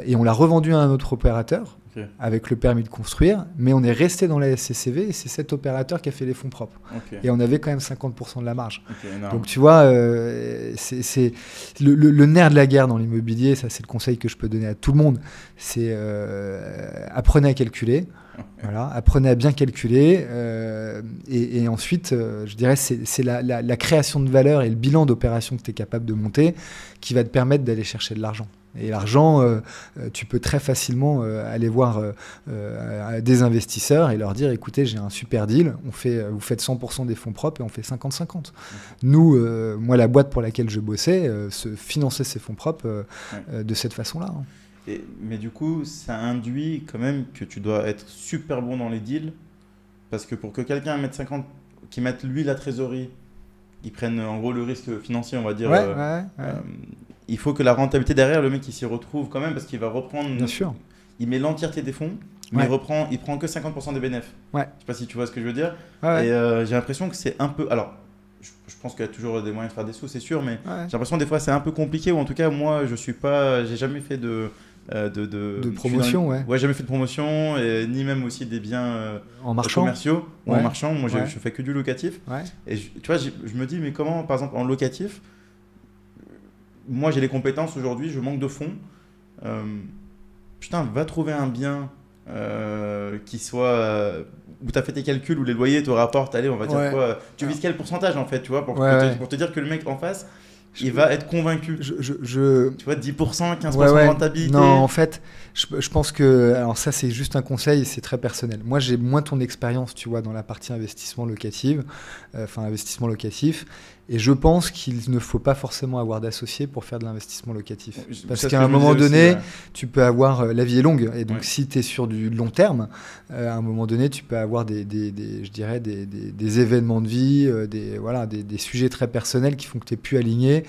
Et on l'a revendu à un autre opérateur avec le permis de construire. Mais on est resté dans la SCCV et c'est cet opérateur qui a fait les fonds propres. Et on avait quand même 50% de la marge. Donc, tu vois, c'est le nerf de la guerre dans l'immobilier. Ça, c'est le conseil que je peux donner à tout le monde. C'est apprenez à calculer. Voilà, apprenez à bien calculer et ensuite, je dirais, c'est la création de valeur et le bilan d'opération que tu es capable de monter qui va te permettre d'aller chercher de l'argent. Et l'argent, tu peux très facilement aller voir des investisseurs et leur dire, écoutez, j'ai un super deal, vous faites 100% des fonds propres et on fait 50-50. Nous, moi, la boîte pour laquelle je bossais, finançait ses fonds propres de cette façon-là. Mais du coup, ça induit quand même que tu dois être super bon dans les deals. Parce que pour que quelqu'un qui mette lui la trésorerie, qui prenne en gros le risque financier, on va dire, il faut que la rentabilité derrière, le mec il s'y retrouve quand même parce qu'il va reprendre. Bien sûr. Il met l'entièreté des fonds, mais il prend que 50% des bénéfices. Je sais pas si tu vois ce que je veux dire. Et j'ai l'impression que c'est un peu. Alors, je pense qu'il y a toujours des moyens de faire des sous, c'est sûr, mais j'ai l'impression que des fois c'est un peu compliqué. Ou en tout cas, moi, j'ai jamais fait de promotion, jamais fait de promotion, ni même aussi des biens commerciaux ou en marchand. Moi, je fais que du locatif. Et tu vois, je me dis, mais comment, par exemple, en locatif, moi, j'ai les compétences aujourd'hui, je manque de fonds. Putain, va trouver un bien qui soit où tu as fait tes calculs, où les loyers te rapportent, allez, on va dire quoi, tu vises quel pourcentage en fait, tu vois, pour te dire que le mec en face, il va être convaincu. Tu vois, 10%, 15% de rentabilité. Non, en fait, je pense que... Alors ça, c'est juste un conseil, c'est très personnel. Moi, j'ai moins ton expérience, tu vois, dans la partie investissement locatif. Et je pense qu'il ne faut pas forcément avoir d'associé pour faire de l'investissement locatif. Parce qu'à un moment donné, tu peux avoir... la vie est longue. Et donc, si tu es sur du long terme, à un moment donné, tu peux avoir des événements de vie, des sujets très personnels qui font que tu n'es plus aligné.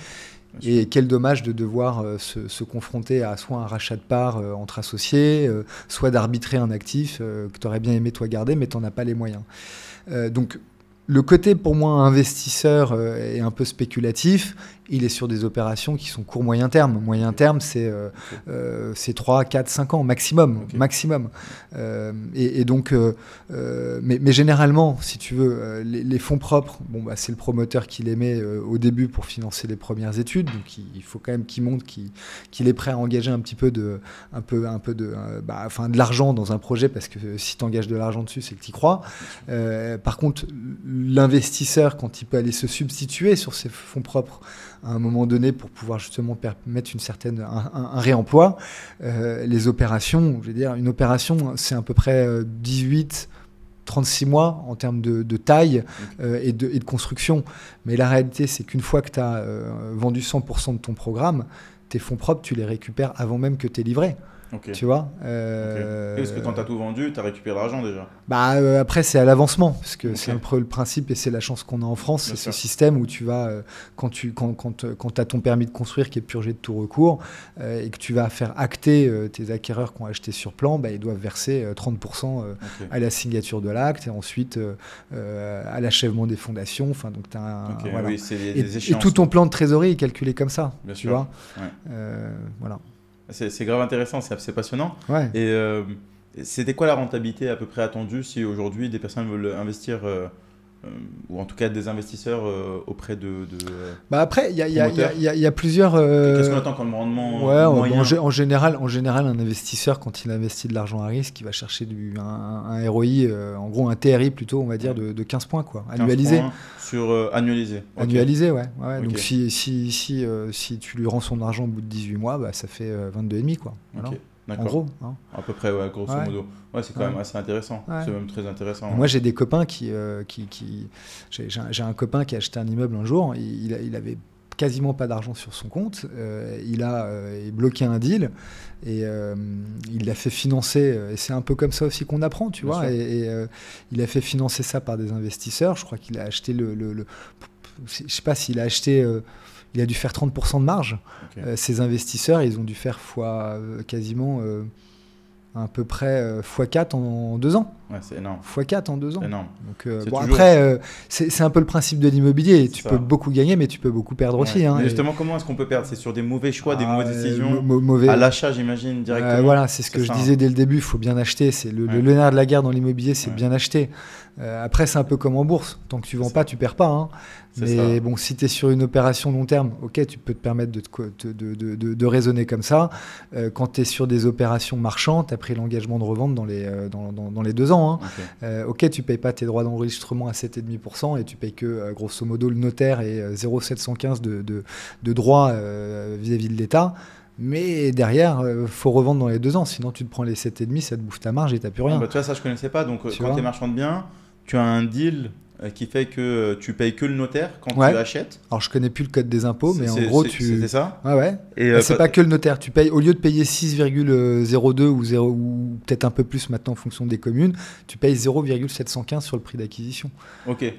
Et quel dommage de devoir se confronter à soit un rachat de parts entre associés, soit d'arbitrer un actif que tu aurais bien aimé toi garder, mais tu n'en as pas les moyens. Donc, le côté, pour moi, investisseur et un peu spéculatif, il est sur des opérations qui sont court-moyen terme. Moyen terme, c'est 3, 4, 5 ans maximum. Maximum. Mais généralement, si tu veux, les fonds propres, c'est le promoteur qui les met au début pour financer les premières études. Donc, il faut quand même qu'il montre qu'il est prêt à engager un petit peu de l'argent dans un projet, parce que si tu engages de l'argent dessus, c'est que tu y crois. Par contre, l'investisseur, quand il peut aller se substituer sur ses fonds propres à un moment donné pour pouvoir justement permettre un réemploi, les opérations, je veux dire, une opération, c'est à peu près 36 mois en termes de taille et de construction. Mais la réalité, c'est qu'une fois que tu as vendu 100% de ton programme, tes fonds propres, tu les récupères avant même que tu aies livré. Tu vois Parce que quand tu as tout vendu, tu as récupéré l'argent déjà. Après, c'est à l'avancement, parce que c'est un peu le principe et c'est la chance qu'on a en France. C'est ce système où tu vas, quand tu as ton permis de construire qui est purgé de tout recours et que tu vas faire acter tes acquéreurs qui ont acheté sur plan, ils doivent verser 30% à la signature de l'acte et ensuite à l'achèvement des fondations. Enfin, donc voilà. Et tout ton plan de trésorerie est calculé comme ça. Bien tu sûr. vois voilà. C'est grave intéressant, c'est passionnant. Ouais. Et c'était quoi la rentabilité à peu près attendue si aujourd'hui des personnes veulent investir, ou en tout cas des investisseurs auprès de après, il y a plusieurs... Qu'est-ce qu'on attend comme rendement moyen ? En général, un investisseur, quand il investit de l'argent à risque, il va chercher un ROI, en gros un TRI plutôt, on va dire, de 15 points, quoi, annualisé. 15 points sur annualisé. Annualisé, ouais. Donc si tu lui rends son argent au bout de 18 mois, ça fait 22,5, quoi. Voilà. en gros. Hein. À peu près, ouais, grosso modo. Ouais, c'est quand même assez intéressant. Ouais. C'est même très intéressant. Moi, j'ai des copains j'ai un copain qui a acheté un immeuble un jour. Il avait quasiment pas d'argent sur son compte. Il a bloqué un deal et il l'a fait financer. Et c'est un peu comme ça aussi qu'on apprend, tu vois. Et il a fait financer ça par des investisseurs. Je crois qu'il a acheté je sais pas s'il a acheté. Il a dû faire 30% de marge. Ces investisseurs, ils ont dû faire quasiment à peu près x4 en 2 ans. Ouais, c'est énorme. x4 en 2 ans. Énorme. Donc, après, c'est un peu le principe de l'immobilier. Tu peux beaucoup gagner, mais tu peux beaucoup perdre aussi. Hein, mais justement, comment est-ce qu'on peut perdre? C'est sur des mauvais choix, des mauvaises décisions à l'achat, j'imagine, directement. Voilà, c'est ce que je disais dès le début. Il faut bien acheter. C'est le nerf de la guerre dans l'immobilier, c'est bien acheter. Après, c'est un peu comme en bourse. Tant que tu vends pas, tu perds pas. Hein. Mais bon, si tu es sur une opération long terme, ok, tu peux te permettre de raisonner comme ça. Quand tu es sur des opérations marchandes, tu as pris l'engagement de revendre dans les 2 ans. Hein. Ok, tu payes pas tes droits d'enregistrement à 7,5% et tu payes que, grosso modo, le notaire et 0,715 de droits vis-à-vis de l'État. Mais derrière, faut revendre dans les 2 ans. Sinon, tu te prends les 7,5, ça te bouffe ta marge et tu n'as plus rien. Tu vois, ça, je connaissais pas. Donc, quand tu es marchand de biens, tu as un deal qui fait que tu payes que le notaire quand tu achètes. Alors je connais plus le code des impôts, mais en gros c'était ça. Ouais. Et c'est pas que le notaire. Tu payes, au lieu de payer 6,02 ou peut-être un peu plus maintenant en fonction des communes, tu payes 0,715 sur le prix d'acquisition.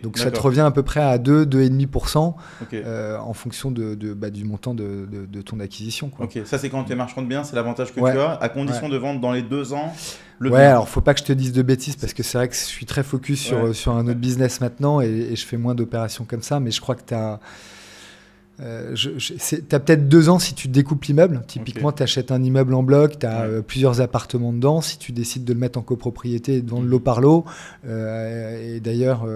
Donc ça te revient à peu près à 2,5% en fonction du montant de ton acquisition. Quoi. Ça c'est quand tu es marchand de biens, c'est l'avantage que tu as, à condition de vendre dans les 2 ans. Alors faut pas que je te dise de bêtises parce que c'est vrai que je suis très focus sur un autre business maintenant et je fais moins d'opérations comme ça, mais je crois que tu as peut-être 2 ans si tu découpes l'immeuble. Typiquement, tu achètes un immeuble en bloc, tu as plusieurs appartements dedans. Si tu décides de le mettre en copropriété et de vendre lot par lot, et d'ailleurs,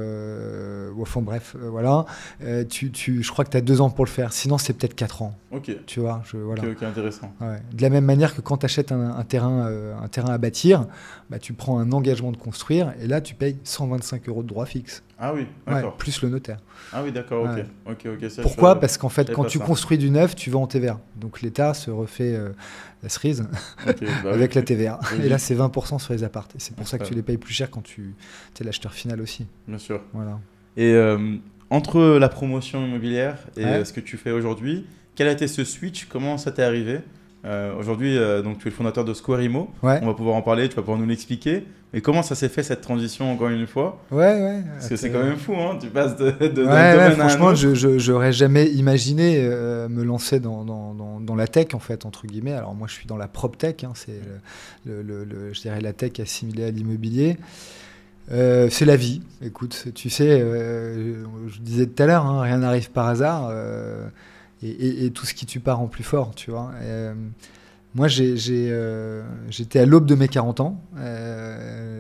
voilà, je crois que tu as 2 ans pour le faire. Sinon, c'est peut-être 4 ans. Tu vois, voilà. Intéressant. De la même manière que quand tu achètes un terrain à bâtir, tu prends un engagement de construire et là, tu payes 125 € de droits fixes. Ah oui, d'accord. Plus le notaire. Ah oui, d'accord, ok. Ça, pourquoi ? Parce qu'en fait, quand tu construis du neuf, tu vas en TVA. Donc l'État se refait la cerise avec la TVA. Et là, c'est 20% sur les apparts. Et c'est pour ça que tu les payes plus cher quand tu es l'acheteur final aussi. Bien sûr. Voilà. Et entre la promotion immobilière et ce que tu fais aujourd'hui, quel a été ce switch ? Comment ça t'est arrivé ? Aujourd'hui, donc tu es le fondateur de Square Immo. On va pouvoir en parler, tu vas pouvoir nous l'expliquer. Mais comment ça s'est fait cette transition encore une fois ? Parce que c'est quand même fou, hein. Tu passes d'un domaine à un franchement, autre. j'aurais jamais imaginé me lancer dans la tech en fait entre guillemets. Alors moi, je suis dans la prop tech, hein. C'est je dirais la tech assimilée à l'immobilier. C'est la vie. Écoute, tu sais, je disais tout à l'heure, hein, rien n'arrive par hasard. Et tout ce qui tue part en plus fort, tu vois. Moi, j'étais à l'aube de mes 40 ans.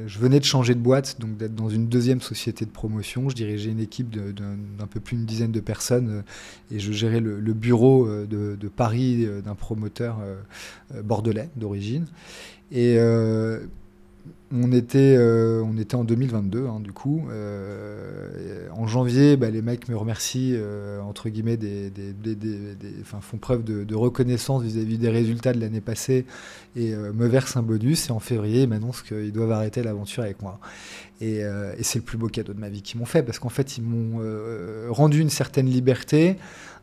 Je venais de changer de boîte, donc d'être dans une 2e société de promotion. Je dirigeais une équipe d'un peu plus d'une dizaine de personnes et je gérais le bureau de Paris d'un promoteur bordelais d'origine. Et on était en 2022, hein, du coup. En janvier, les mecs me remercient, entre guillemets, font preuve de reconnaissance vis-à-vis des résultats de l'année passée et me versent un bonus. Et en février, ils m'annoncent qu'ils doivent arrêter l'aventure avec moi. Et c'est le plus beau cadeau de ma vie qu'ils m'ont fait parce qu'en fait, ils m'ont rendu une certaine liberté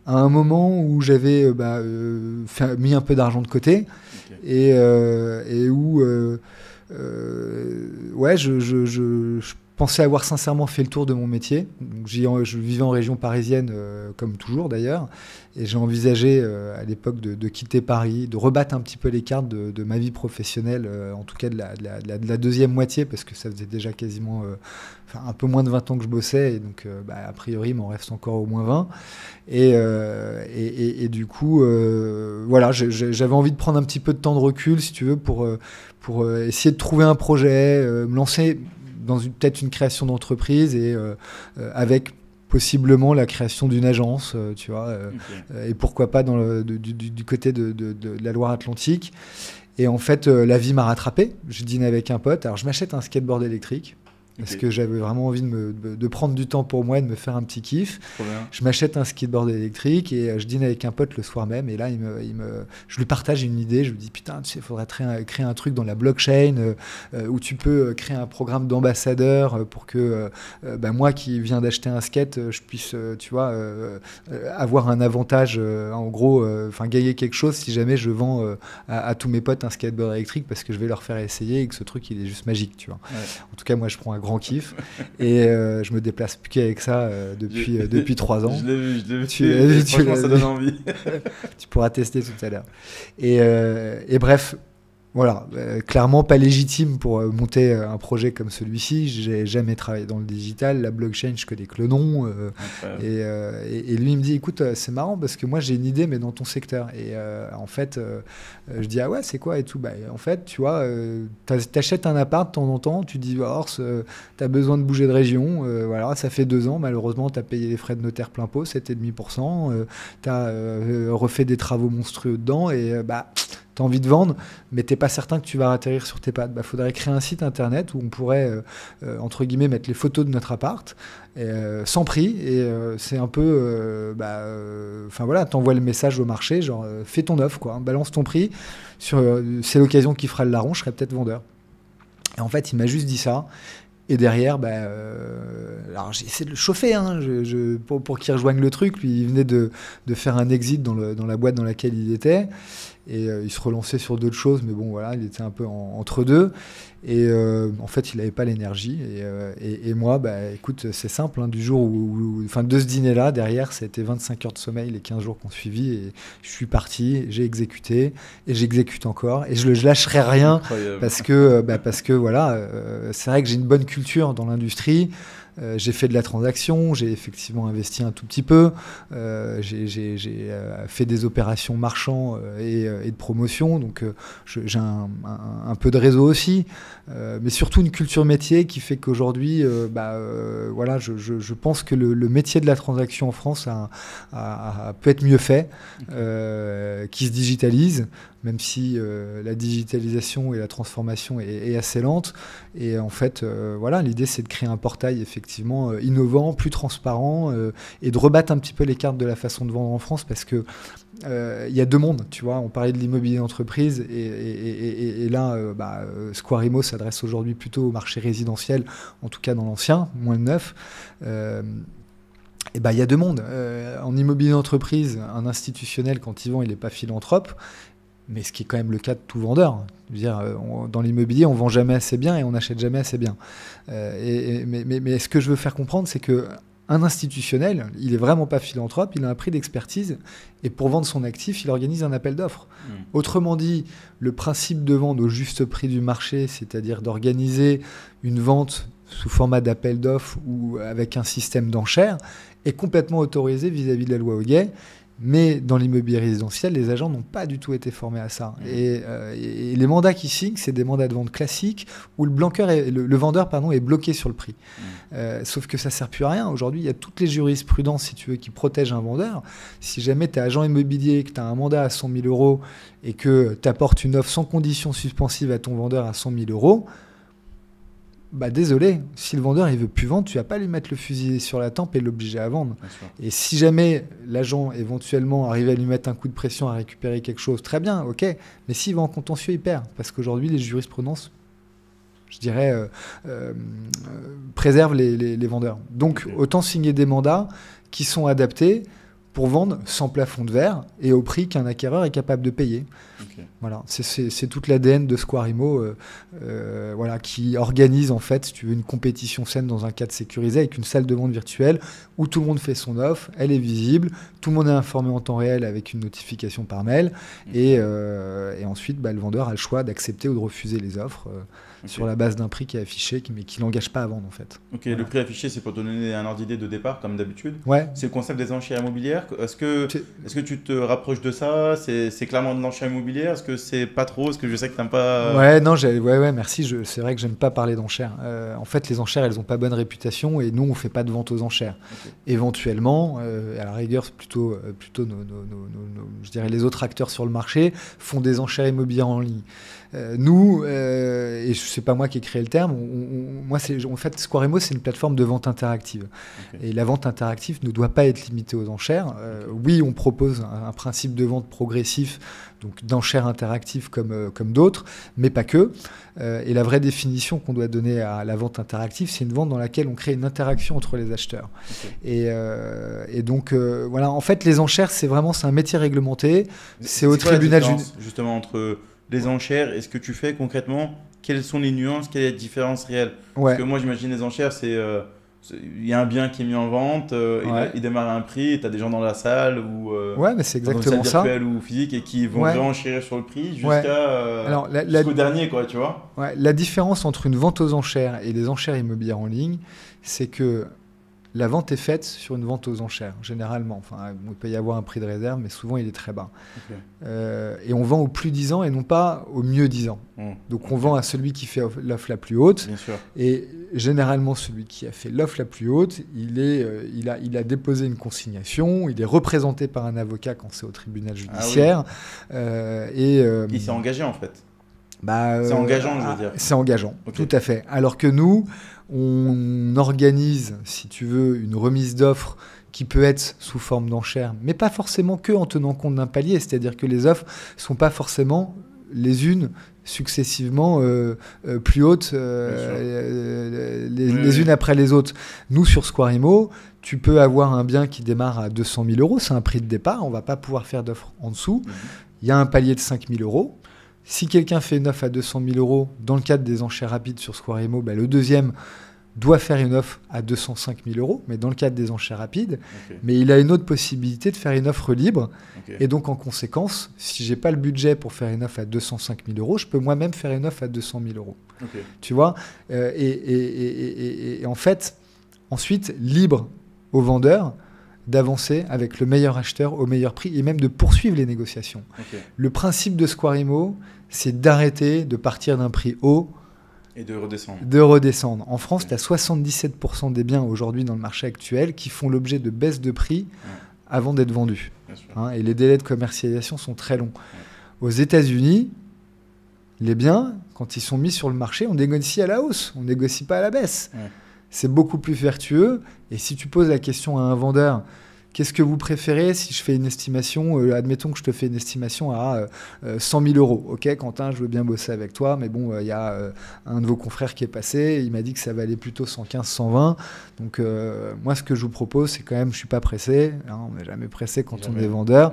à un moment où j'avais mis un peu d'argent de côté et où... je pensais avoir sincèrement fait le tour de mon métier. Donc, je vivais en région parisienne, comme toujours d'ailleurs, et j'ai envisagé à l'époque de quitter Paris, de rebattre un petit peu les cartes de ma vie professionnelle, en tout cas de la deuxième moitié, parce que ça faisait déjà quasiment un peu moins de 20 ans que je bossais, et donc a priori il m'en reste encore au moins 20. Et du coup, j'avais envie de prendre un petit peu de temps de recul, si tu veux, pour essayer de trouver un projet, me lancer dans peut-être une création d'entreprise et avec possiblement la création d'une agence, tu vois, et pourquoi pas du côté de la Loire-Atlantique. Et en fait, la vie m'a rattrapé. Je dîne avec un pote. Alors, je m'achète un skateboard électrique. Parce que j'avais vraiment envie de prendre du temps pour moi et de me faire un petit kiff. Je m'achète un skateboard électrique et je dîne avec un pote le soir même. Et là, je lui partage une idée. Je lui dis, putain, tu sais, il faudrait créer un truc dans la blockchain où tu peux créer un programme d'ambassadeur pour que moi qui viens d'acheter un skate, je puisse, tu vois, avoir un avantage, en gros, gagner quelque chose si jamais je vends à tous mes potes un skateboard électrique parce que je vais leur faire essayer et que ce truc, il est juste magique, tu vois. Ouais. En tout cas, moi, je prends un grand kiff et je me déplace plus qu'avec ça depuis 3 ans. Je l'ai vu. Franchement, ça donne envie. Tu pourras tester tout à l'heure. Et bref, voilà, clairement pas légitime pour monter un projet comme celui-ci. J'ai jamais travaillé dans le digital, la blockchain, je connais que le nom. Et lui, il me dit, écoute, c'est marrant parce que moi j'ai une idée, mais dans ton secteur. Et en fait, je dis, ah ouais, c'est quoi et tout. En fait, tu vois, t'achètes un appart de temps en temps, tu divorces, t'as besoin de bouger de région. Voilà, ça fait 2 ans, malheureusement, t'as payé les frais de notaire plein pot, 7,5%. T'as refait des travaux monstrueux dedans et t'as envie de vendre, mais t'es pas certain que tu vas atterrir sur tes pattes. Faudrait créer un site internet où on pourrait, entre guillemets, mettre les photos de notre appart sans prix. Et c'est un peu, voilà, t'envoies le message au marché, genre fais ton offre, quoi, balance ton prix. C'est l'occasion qui fera le larron, je serai peut-être vendeur. Et en fait, il m'a juste dit ça. Et derrière, alors j'ai essayé de le chauffer pour qu'il rejoigne le truc. Lui, il venait de faire un exit dans la boîte dans laquelle il était. Et il se relançait sur d'autres choses, mais bon, voilà, il était un peu entre deux. Et en fait, il n'avait pas l'énergie. Et moi, écoute, c'est simple, du jour de ce dîner-là, derrière, ça a été 25 heures de sommeil les 15 jours qu'on suivit. Et je suis parti, j'ai exécuté, et j'exécute encore. Et je lâcherai rien. Incroyable. Parce que voilà, c'est vrai que j'ai une bonne culture dans l'industrie. J'ai fait de la transaction, j'ai effectivement investi un tout petit peu, j'ai fait des opérations marchands et de promotion, donc j'ai un peu de réseau aussi, mais surtout une culture métier qui fait qu'aujourd'hui, voilà, je pense que le métier de la transaction en France peut être mieux fait, qui se digitalise, même si la digitalisation et la transformation est assez lente. Et en fait, voilà, l'idée, c'est de créer un portail effectivement innovant, plus transparent, et de rebattre un petit peu les cartes de la façon de vendre en France, parce que il y a 2 mondes, tu vois. On parlait de l'immobilier d'entreprise, et là, Square Immo s'adresse aujourd'hui plutôt au marché résidentiel, en tout cas dans l'ancien, moins de neuf. Il y a 2 mondes. En immobilier d'entreprise, un institutionnel, quand il vend, il n'est pas philanthrope. Mais ce qui est quand même le cas de tout vendeur. Je veux dire, dans l'immobilier, on vend jamais assez bien et on n'achète jamais assez bien. Mais ce que je veux faire comprendre, c'est qu'un institutionnel, il est vraiment pas philanthrope, il a un prix d'expertise et pour vendre son actif, il organise un appel d'offres. Autrement dit, le principe de vendre au juste prix du marché, c'est-à-dire d'organiser une vente sous format d'appel d'offres ou avec un système d'enchères, est complètement autorisé vis-à-vis de la loi Hoguet. Mais dans l'immobilier résidentiel, les agents n'ont pas du tout été formés à ça. Et les mandats qui signent, c'est des mandats de vente classiques où le vendeur est bloqué sur le prix. Sauf que ça ne sert plus à rien. Aujourd'hui, il y a toutes les jurisprudences, si tu veux, qui protègent un vendeur. Si jamais tu es agent immobilier, que tu as un mandat à 100 000 € et que tu apportes une offre sans condition suspensive à ton vendeur à 100 000 €, désolé, si le vendeur il veut plus vendre, tu vas pas lui mettre le fusil sur la tempe et l'obliger à vendre. Et si jamais l'agent éventuellement arrive à lui mettre un coup de pression à récupérer quelque chose, très bien, ok. Mais s'il va en contentieux, il perd. Parce qu'aujourd'hui, les jurisprudences, je dirais, préservent les vendeurs. Donc, autant signer des mandats qui sont adaptés pour vendre sans plafond de verre et au prix qu'un acquéreur est capable de payer. Voilà, c'est toute l'ADN de Square Immo, voilà, qui organise en fait, si tu veux, une compétition saine dans un cadre sécurisé avec une salle de vente virtuelle où tout le monde fait son offre, elle est visible, tout le monde est informé en temps réel avec une notification par mail et ensuite le vendeur a le choix d'accepter ou de refuser les offres sur la base d'un prix qui est affiché mais qui ne l'engage pas à vendre en fait. Voilà. Le prix affiché, c'est pour te donner un ordre d'idée de départ comme d'habitude. Ouais. C'est le concept des enchères immobilières. Est-ce que tu te rapproches de ça? C'est clairement de l'enchère immobilière? Est-ce que c'est pas trop? Est-ce que je sais que t'aimes pas... Ouais, non, merci. C'est vrai que j'aime pas parler d'enchères. En fait, les enchères, elles n'ont pas bonne réputation et nous, on fait pas de vente aux enchères. Éventuellement, à la rigueur, c'est plutôt je dirais les autres acteurs sur le marché font des enchères immobilières en ligne. Nous, et c'est pas moi qui ai créé le terme. En fait, Squaremo, c'est une plateforme de vente interactive. Et la vente interactive ne doit pas être limitée aux enchères. Oui, on propose un principe de vente progressif, donc d'enchères interactives comme d'autres, mais pas que. Et la vraie définition qu'on doit donner à la vente interactive, c'est une vente dans laquelle on crée une interaction entre les acheteurs. Et donc, voilà, en fait, les enchères, c'est un métier réglementé. C'est au tribunal justement entre les enchères et ce que tu fais concrètement. Quelles sont les nuances, quelle est la différence réelle? Parce que moi, j'imagine les enchères, il y a un bien qui est mis en vente, il démarre à un prix, tu as des gens dans la salle ou mais c'est exactement dans une salle ça. virtuelle ou physique et qui vont renchérir sur le prix jusqu'au dernier, quoi, tu vois. La différence entre une vente aux enchères et les enchères immobilières en ligne, c'est que la vente est faite sur une vente aux enchères, généralement. Enfin, il peut y avoir un prix de réserve, mais souvent il est très bas. Et on vend au plus disant et non pas au mieux disant. Donc on vend à celui qui fait l'offre la plus haute. Bien sûr. Et généralement, celui qui a fait l'offre la plus haute, il a déposé une consignation, il est représenté par un avocat quand c'est au tribunal judiciaire. Il s'est engagé en fait. C'est engageant, je veux dire. C'est engageant, tout à fait. Alors que nous, on organise, si tu veux, une remise d'offres qui peut être sous forme d'enchères, mais pas forcément que en tenant compte d'un palier. C'est-à-dire que les offres ne sont pas forcément les unes successivement plus hautes les unes après les autres. Nous, sur Squaremo, tu peux avoir un bien qui démarre à 200 000 €. C'est un prix de départ. On ne va pas pouvoir faire d'offres en dessous. Il y a un palier de 5 000 €. Si quelqu'un fait une offre à 200 000 € dans le cadre des enchères rapides sur Squaremo, le deuxième doit faire une offre à 205 000 €, mais dans le cadre des enchères rapides. Mais il a une autre possibilité de faire une offre libre. Et donc, en conséquence, si je n'ai pas le budget pour faire une offre à 205 000 €, je peux moi-même faire une offre à 200 000 €. Tu vois, et en fait, ensuite, libre au vendeur d'avancer avec le meilleur acheteur au meilleur prix et même de poursuivre les négociations. Le principe de Squaremo, c'est d'arrêter de partir d'un prix haut et de redescendre. En France, tu as 77% des biens aujourd'hui dans le marché actuel qui font l'objet de baisses de prix avant d'être vendus. Et les délais de commercialisation sont très longs. Aux États-Unis, les biens, quand ils sont mis sur le marché, on négocie à la hausse, on ne négocie pas à la baisse. C'est beaucoup plus vertueux. Et si tu poses la question à un vendeur, qu'est-ce que vous préférez si je fais une estimation, admettons que je te fais une estimation à 100 000 €. Ok, Quentin, je veux bien bosser avec toi, mais bon, il y a un de vos confrères qui est passé, il m'a dit que ça valait plutôt 115, 120. Donc moi, ce que je vous propose, c'est quand même, je suis pas pressé, hein, on n'est jamais pressé quand on est vendeur,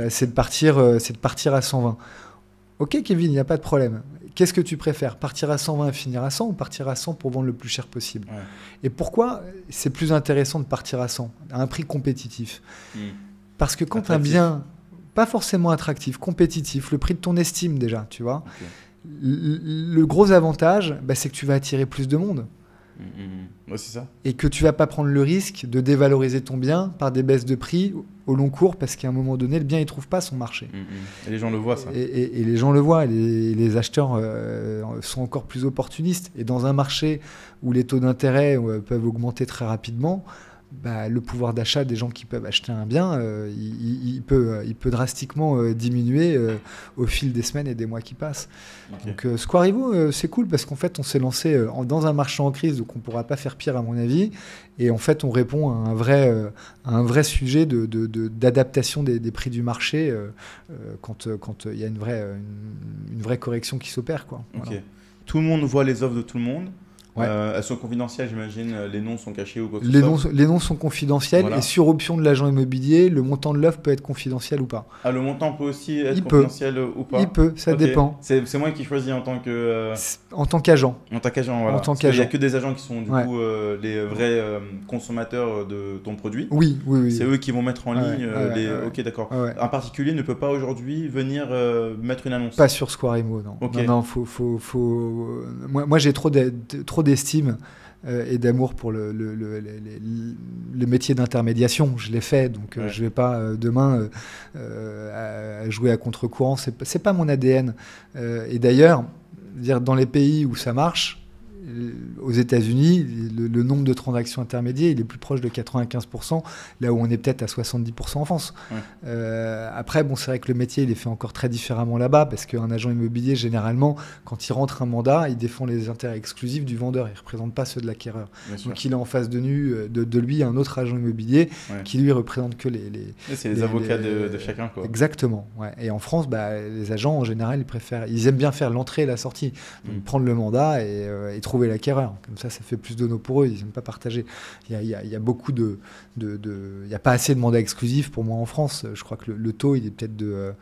c'est de partir à 120. Ok, Kevin, il n'y a pas de problème. Qu'est-ce que tu préfères? Partir à 120 et finir à 100 ou partir à 100 pour vendre le plus cher possible? Et pourquoi c'est plus intéressant de partir à 100, à un prix compétitif? Parce que quand un bien, pas forcément attractif, compétitif, le prix de ton estime déjà, tu vois, le gros avantage, c'est que tu vas attirer plus de monde. C'est ça. Et que tu vas pas prendre le risque de dévaloriser ton bien par des baisses de prix au long cours parce qu'à un moment donné, le bien il trouve pas son marché. Et les gens le voient ça. Et les gens le voient. Les acheteurs sont encore plus opportunistes. Et dans un marché où les taux d'intérêt peuvent augmenter très rapidement, le pouvoir d'achat des gens qui peuvent acheter un bien, il peut drastiquement diminuer au fil des semaines et des mois qui passent. Donc Squaremo, c'est cool parce qu'en fait, on s'est lancé dans un marché en crise, donc on ne pourra pas faire pire à mon avis. Et en fait, on répond à un vrai sujet d'adaptation des prix du marché quand il y a une vraie correction qui s'opère, quoi. Voilà. Tout le monde voit les offres de tout le monde. Elles sont confidentielles, j'imagine. Les noms sont cachés ou quoi que ce soit. Les noms sont confidentiels et sur option de l'agent immobilier, le montant de l'offre peut être confidentiel ou pas. Le montant peut aussi être confidentiel ou pas? Il peut, ça dépend. C'est moi qui choisis en tant que... En tant qu'agent. Voilà. Parce qu'il n'y a que des agents qui sont du coup les vrais consommateurs de ton produit. Oui. C'est eux qui vont mettre en ligne Ok, d'accord. Un particulier ne peut pas aujourd'hui venir mettre une annonce? Pas sur Squaremo, non. Non, moi j'ai trop d'estime et d'amour pour le métier d'intermédiation. Je l'ai fait, donc je ne vais pas demain jouer à contre-courant. C'est pas mon ADN. Et d'ailleurs, dans les pays où ça marche, aux États-Unis, le nombre de transactions intermédiaires, il est plus proche de 95%, là où on est peut-être à 70% en France. Ouais. Après, bon, c'est vrai que le métier, il est fait encore très différemment là-bas, parce qu'un agent immobilier, généralement, quand il rentre un mandat, il défend les intérêts exclusifs du vendeur, il ne représente pas ceux de l'acquéreur. Donc il est en face de lui un autre agent immobilier qui lui représente que c'est les avocats de chacun, quoi. Exactement. Ouais. Et en France, les agents, en général, ils aiment bien faire l'entrée et la sortie. Donc, prendre le mandat et trouver l'acquéreur. Comme ça fait plus d'honneur pour eux. Ils n'aiment pas partager. Il y a beaucoup il n'y a pas assez de mandats exclusifs pour moi en France. Je crois que le taux, il est peut-être de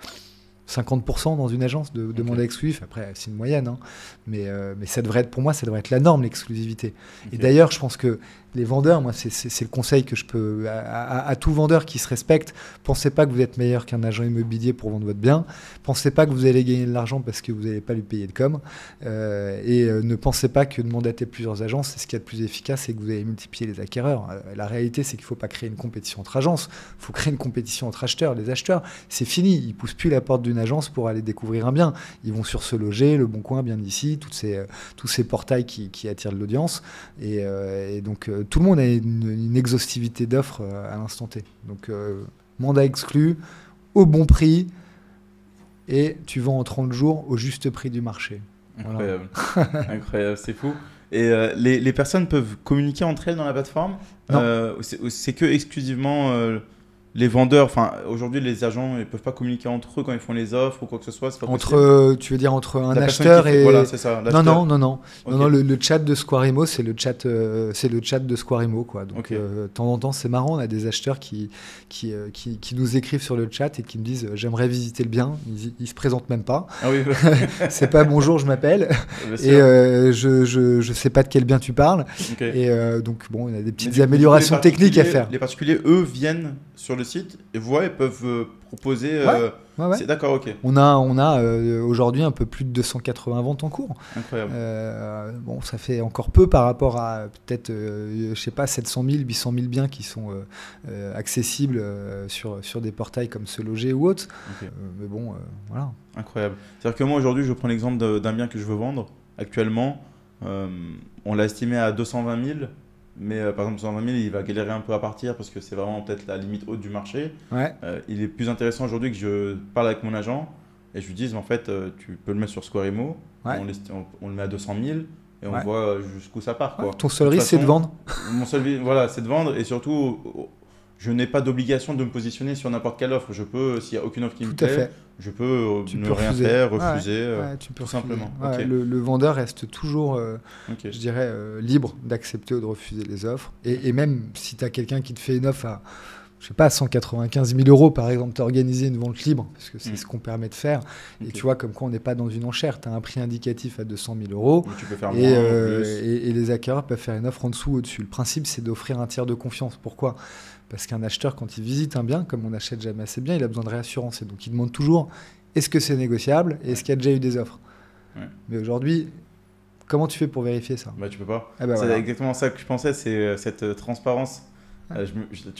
50% dans une agence de mandats exclusifs. Après, c'est une moyenne. Hein. Mais ça devrait être, pour moi, ça devrait être la norme, l'exclusivité. Et d'ailleurs, je pense que les vendeurs, moi, c'est le conseil que je peux à tout vendeur qui se respecte. Pensez pas que vous êtes meilleur qu'un agent immobilier pour vendre votre bien. Pensez pas que vous allez gagner de l'argent parce que vous n'allez pas lui payer de com. Ne pensez pas que de mandater plusieurs agences, c'est ce qu'il y a de plus efficace et que vous allez multiplier les acquéreurs. La réalité, c'est qu'il ne faut pas créer une compétition entre agences. Il faut créer une compétition entre acheteurs. Les acheteurs, c'est fini. Ils ne poussent plus la porte d'une agence pour aller découvrir un bien. Ils vont sur Se Loger, Le Bon Coin, Bien d'ici, tous ces portails qui attirent de l'audience. Et donc, tout le monde a une exhaustivité d'offres à l'instant T. Donc, mandat exclu, au bon prix, et tu vends en 30 jours au juste prix du marché. Incroyable. Voilà. Incroyable, c'est fou. Et les personnes peuvent communiquer entre elles dans la plateforme. C'est que exclusivement les vendeurs. Enfin, aujourd'hui, les agents ne peuvent pas communiquer entre eux quand ils font les offres ou quoi que ce soit. C'est pas tu veux dire entre un acheteur et voilà, c'est ça. Non. Okay. Non, le chat de Squarimo, c'est le chat de Squarimo, quoi. Donc, de temps en temps, c'est marrant. On a des acheteurs qui nous écrivent sur le chat et qui me disent j'aimerais visiter le bien. Ils se présentent même pas. Ah oui. C'est pas bonjour, je m'appelle. Et je sais pas de quel bien tu parles. Okay. Et donc bon, il y a des petites améliorations techniques à faire. Les particuliers, eux, viennent sur le site et voient et peuvent proposer. Ouais. C'est d'accord, ok. On a aujourd'hui un peu plus de 280 ventes en cours. Incroyable. Bon, ça fait encore peu par rapport à peut-être, je sais pas, 700 000, 800 000 biens qui sont accessibles sur des portails comme Se Loger ou autres. Okay. Mais bon, voilà. Incroyable. C'est-à-dire que moi aujourd'hui, je prends l'exemple d'un bien que je veux vendre. Actuellement, on l'a estimé à 220 000. Mais par exemple, 220 000, il va galérer un peu à partir parce que c'est vraiment peut-être la limite haute du marché. Ouais. Il est plus intéressant aujourd'hui que je parle avec mon agent et je lui dise en fait, tu peux le mettre sur Squarimo, on le met à 200 000 et on voit jusqu'où ça part. Quoi. Ton seul risque, c'est de vendre. Mon seul risque, voilà, c'est de vendre et surtout, je n'ai pas d'obligation de me positionner sur n'importe quelle offre. Je peux, s'il n'y a aucune offre qui me plaît, je peux rien faire, refuser, tu peux tout simplement. Okay. Le vendeur reste toujours, je dirais, libre d'accepter ou de refuser les offres. Et même si tu as quelqu'un qui te fait une offre à, je sais pas, 195 000 euros, par exemple, tu as organisé une vente libre, parce que c'est ce qu'on permet de faire. Et tu vois, comme quoi on n'est pas dans une enchère, tu as un prix indicatif à 200 000 euros. Tu peux faire et les acquéreurs peuvent faire une offre en dessous ou au-dessus. Le principe, c'est d'offrir un tiers de confiance. Pourquoi ? Parce qu'un acheteur, quand il visite un bien, comme on n'achète jamais assez bien, il a besoin de réassurance. Et donc, il demande toujours est-ce que c'est négociable et est-ce qu'il y a déjà eu des offres. Mais aujourd'hui, comment tu fais pour vérifier ça ? Tu peux pas. C'est exactement ça que je pensais, c'est cette transparence. Tu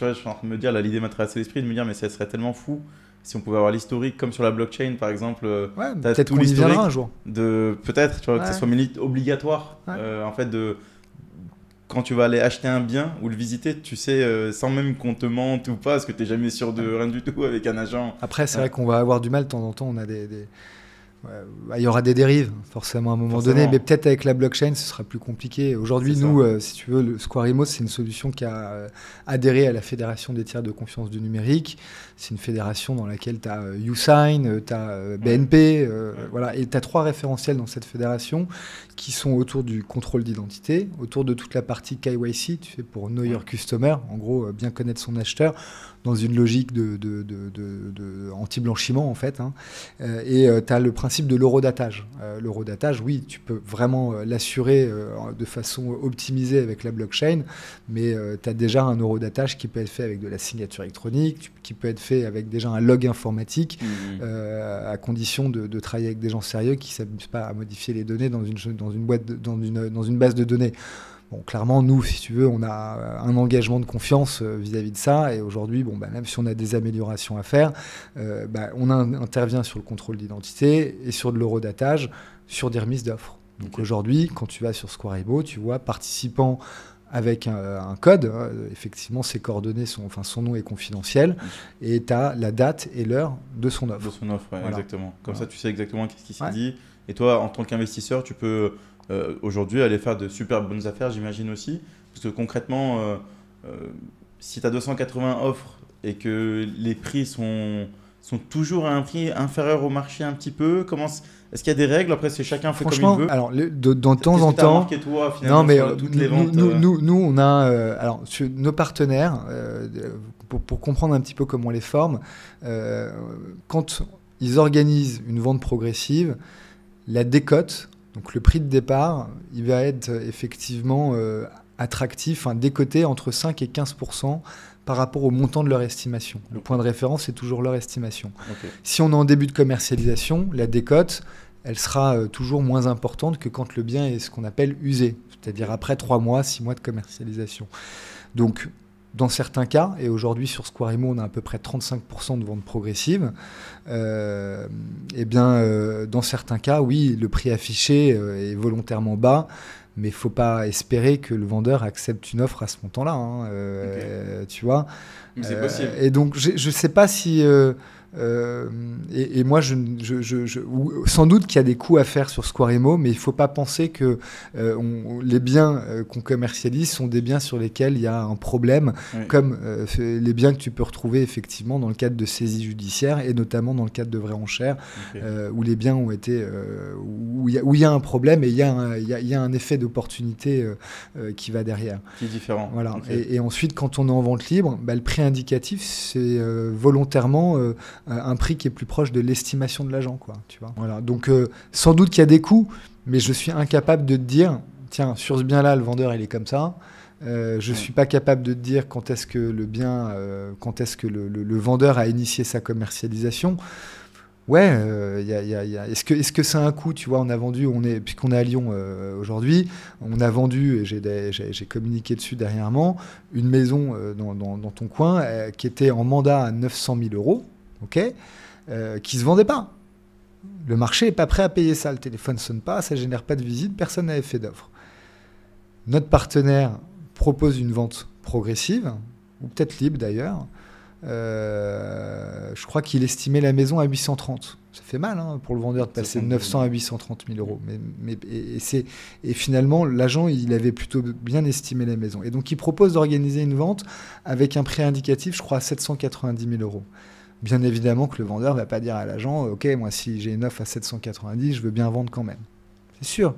vois, je suis en train de me dire, l'idée m'a traversé l'esprit de me dire, mais ça serait tellement fou si on pouvait avoir l'historique comme sur la blockchain, par exemple. Peut-être qu'on y viendra un jour. Peut-être, tu vois, que ce soit obligatoire. En fait, quand tu vas aller acheter un bien ou le visiter, tu sais, sans même qu'on te mente ou pas, parce que tu n'es jamais sûr de rien du tout avec un agent. Après, c'est vrai qu'on va avoir du mal de temps en temps. On a il y aura des dérives, forcément, à un moment donné, mais peut-être avec la blockchain, ce sera plus compliqué. Aujourd'hui, nous, si tu veux, le Squarimo, c'est une solution qui a adhéré à la Fédération des tiers de confiance du numérique. C'est une fédération dans laquelle tu as YouSign, tu as BNP, voilà, et tu as 3 référentiels dans cette fédération qui sont autour du contrôle d'identité, autour de toute la partie KYC, tu sais, pour Know Your Customer, en gros, bien connaître son acheteur, dans une logique de anti-blanchiment, en fait. Et tu as le principe de l'eurodatage. L'eurodatage, oui, tu peux vraiment l'assurer de façon optimisée avec la blockchain, mais tu as déjà un eurodatage qui peut être fait avec de la signature électronique, qui peut être fait avec déjà un log informatique, à condition de travailler avec des gens sérieux qui ne s'amusent pas à modifier les données dans une base de données. Bon, clairement, nous, si tu veux, on a un engagement de confiance vis-à-vis de ça. Et aujourd'hui, même si on a des améliorations à faire, on intervient sur le contrôle d'identité et sur de l'eurodatage, sur des remises d'offres. Donc aujourd'hui, quand tu vas sur Squarimo, tu vois participant avec un code, effectivement ses coordonnées son nom est confidentiel, et tu as la date et l'heure de son offre. De son offre, ouais, voilà. exactement. Comme ça, tu sais exactement qu'est-ce qui s'est Ouais. dit. Et toi, en tant qu'investisseur, tu peux aujourd'hui aller faire de super bonnes affaires, j'imagine aussi. Parce que concrètement, si tu as 280 offres et que les prix sont toujours à un prix inférieur au marché un petit peu, est-ce qu'il y a des règles? Après, c'est chacun fait comme il veut. Alors, de temps en temps. Marqué, toi, finalement, non, mais sur toutes les ventes, nous, on a. Alors, sur nos partenaires, pour comprendre un petit peu comment on les forme, quand ils organisent une vente progressive, la décote, donc le prix de départ, il va être effectivement attractif, décoté entre 5 et 15% par rapport au montant de leur estimation. Le point de référence, c'est toujours leur estimation. Okay. Si on est en début de commercialisation, la décote, elle sera toujours moins importante que quand le bien est ce qu'on appelle usé, c'est-à-dire après 3 mois, 6 mois de commercialisation. Donc, dans certains cas, et aujourd'hui sur Squarimo, on a à peu près 35% de ventes progressives, dans certains cas, oui, le prix affiché est volontairement bas, mais il ne faut pas espérer que le vendeur accepte une offre à ce montant-là. Okay. Tu vois. Mais c'est possible. Et donc, je ne sais pas si... et moi, sans doute qu'il y a des coûts à faire sur Squarimo, mais il ne faut pas penser que les biens qu'on commercialise sont des biens sur lesquels il y a un problème, oui. Comme les biens que tu peux retrouver effectivement dans le cadre de saisies judiciaires et notamment dans le cadre de vraies enchères, okay. Où les biens ont été... où il y a un problème et il y a un effet d'opportunité qui va derrière. Qui est différent. Voilà. Okay. Et ensuite, quand on est en vente libre, le prix indicatif, c'est volontairement... un prix qui est plus proche de l'estimation de l'agent, quoi, tu vois. Voilà. Donc, sans doute qu'il y a des coûts, mais je suis incapable de te dire, tiens, sur ce bien-là, le vendeur, il est comme ça. Je suis pas capable de te dire quand est-ce que le bien, quand est-ce que le vendeur a initié sa commercialisation. Ouais, est-ce que c'est un coût, tu vois, on a vendu, puisqu'on est à Lyon aujourd'hui, on a vendu, et j'ai communiqué dessus dernièrement, une maison dans ton coin qui était en mandat à 900 000 €. Okay, qui ne se vendait pas. Le marché n'est pas prêt à payer ça. Le téléphone ne sonne pas, ça ne génère pas de visite, personne n'avait fait d'offre. Notre partenaire propose une vente progressive, ou peut-être libre d'ailleurs. Je crois qu'il estimait la maison à 830. Ça fait mal pour le vendeur de passer de 900 à 830 000 €. Et finalement, l'agent, il avait plutôt bien estimé la maison. Et donc, il propose d'organiser une vente avec un prix indicatif, je crois, à 790 000 €. Bien évidemment que le vendeur ne va pas dire à l'agent « Ok, moi, si j'ai une offre à 790, je veux bien vendre quand même. » C'est sûr.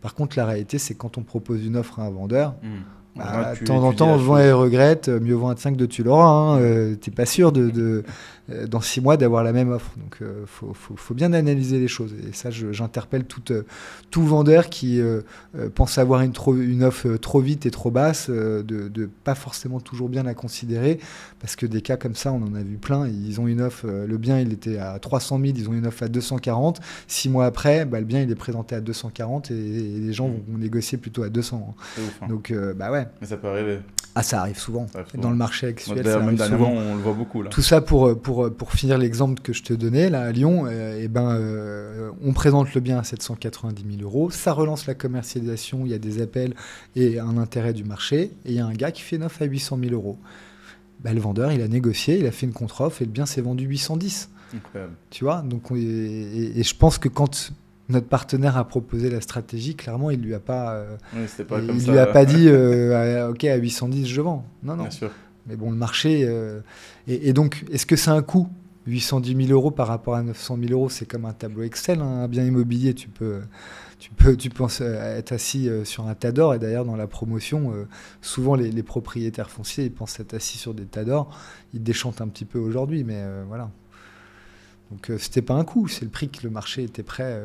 Par contre, la réalité, c'est que quand on propose une offre à un vendeur, de temps en temps, on vend et regrette. Mieux vaut un de 5 de tu l'auras. Tu n'es pas sûr dans 6 mois d'avoir la même offre. Donc, faut bien analyser les choses. Et ça, j'interpelle tout vendeur qui pense avoir une offre trop vite et trop basse, de pas forcément toujours bien la considérer. Parce que des cas comme ça, on en a vu plein. Ils ont une offre, le bien, il était à 300 000, ils ont une offre à 240. 6 mois après, le bien, il est présenté à 240 et les gens vont négocier plutôt à 200. C'est ouf, Donc, ouais. Mais ça peut arriver. Ah, ça arrive souvent. Dans le marché actuel, ça arrive souvent. On le voit beaucoup là. Tout ça pour finir l'exemple que je te donnais là à Lyon. On présente le bien à 790 000 €. Ça relance la commercialisation. Il y a des appels et un intérêt du marché. Et il y a un gars qui fait une offre à 800 000 €. Le vendeur, il a négocié, il a fait une contre-offre et le bien s'est vendu 810. Incroyable. Tu vois. Donc, et je pense que quand notre partenaire a proposé la stratégie, clairement, il lui a pas, lui a pas dit ok, à 810 je vends. Non. Bien sûr. Mais bon, le marché et donc, est-ce que c'est un coût 810 000 € par rapport à 900 000 €, c'est comme un tableau Excel, un bien immobilier. Tu penses être assis sur un tas d'or. Et d'ailleurs, dans la promotion, souvent les propriétaires fonciers, ils pensent être assis sur des tas d'or. Ils déchantent un petit peu aujourd'hui, mais voilà. Donc, c'était pas un coût, c'est le prix que le marché était prêt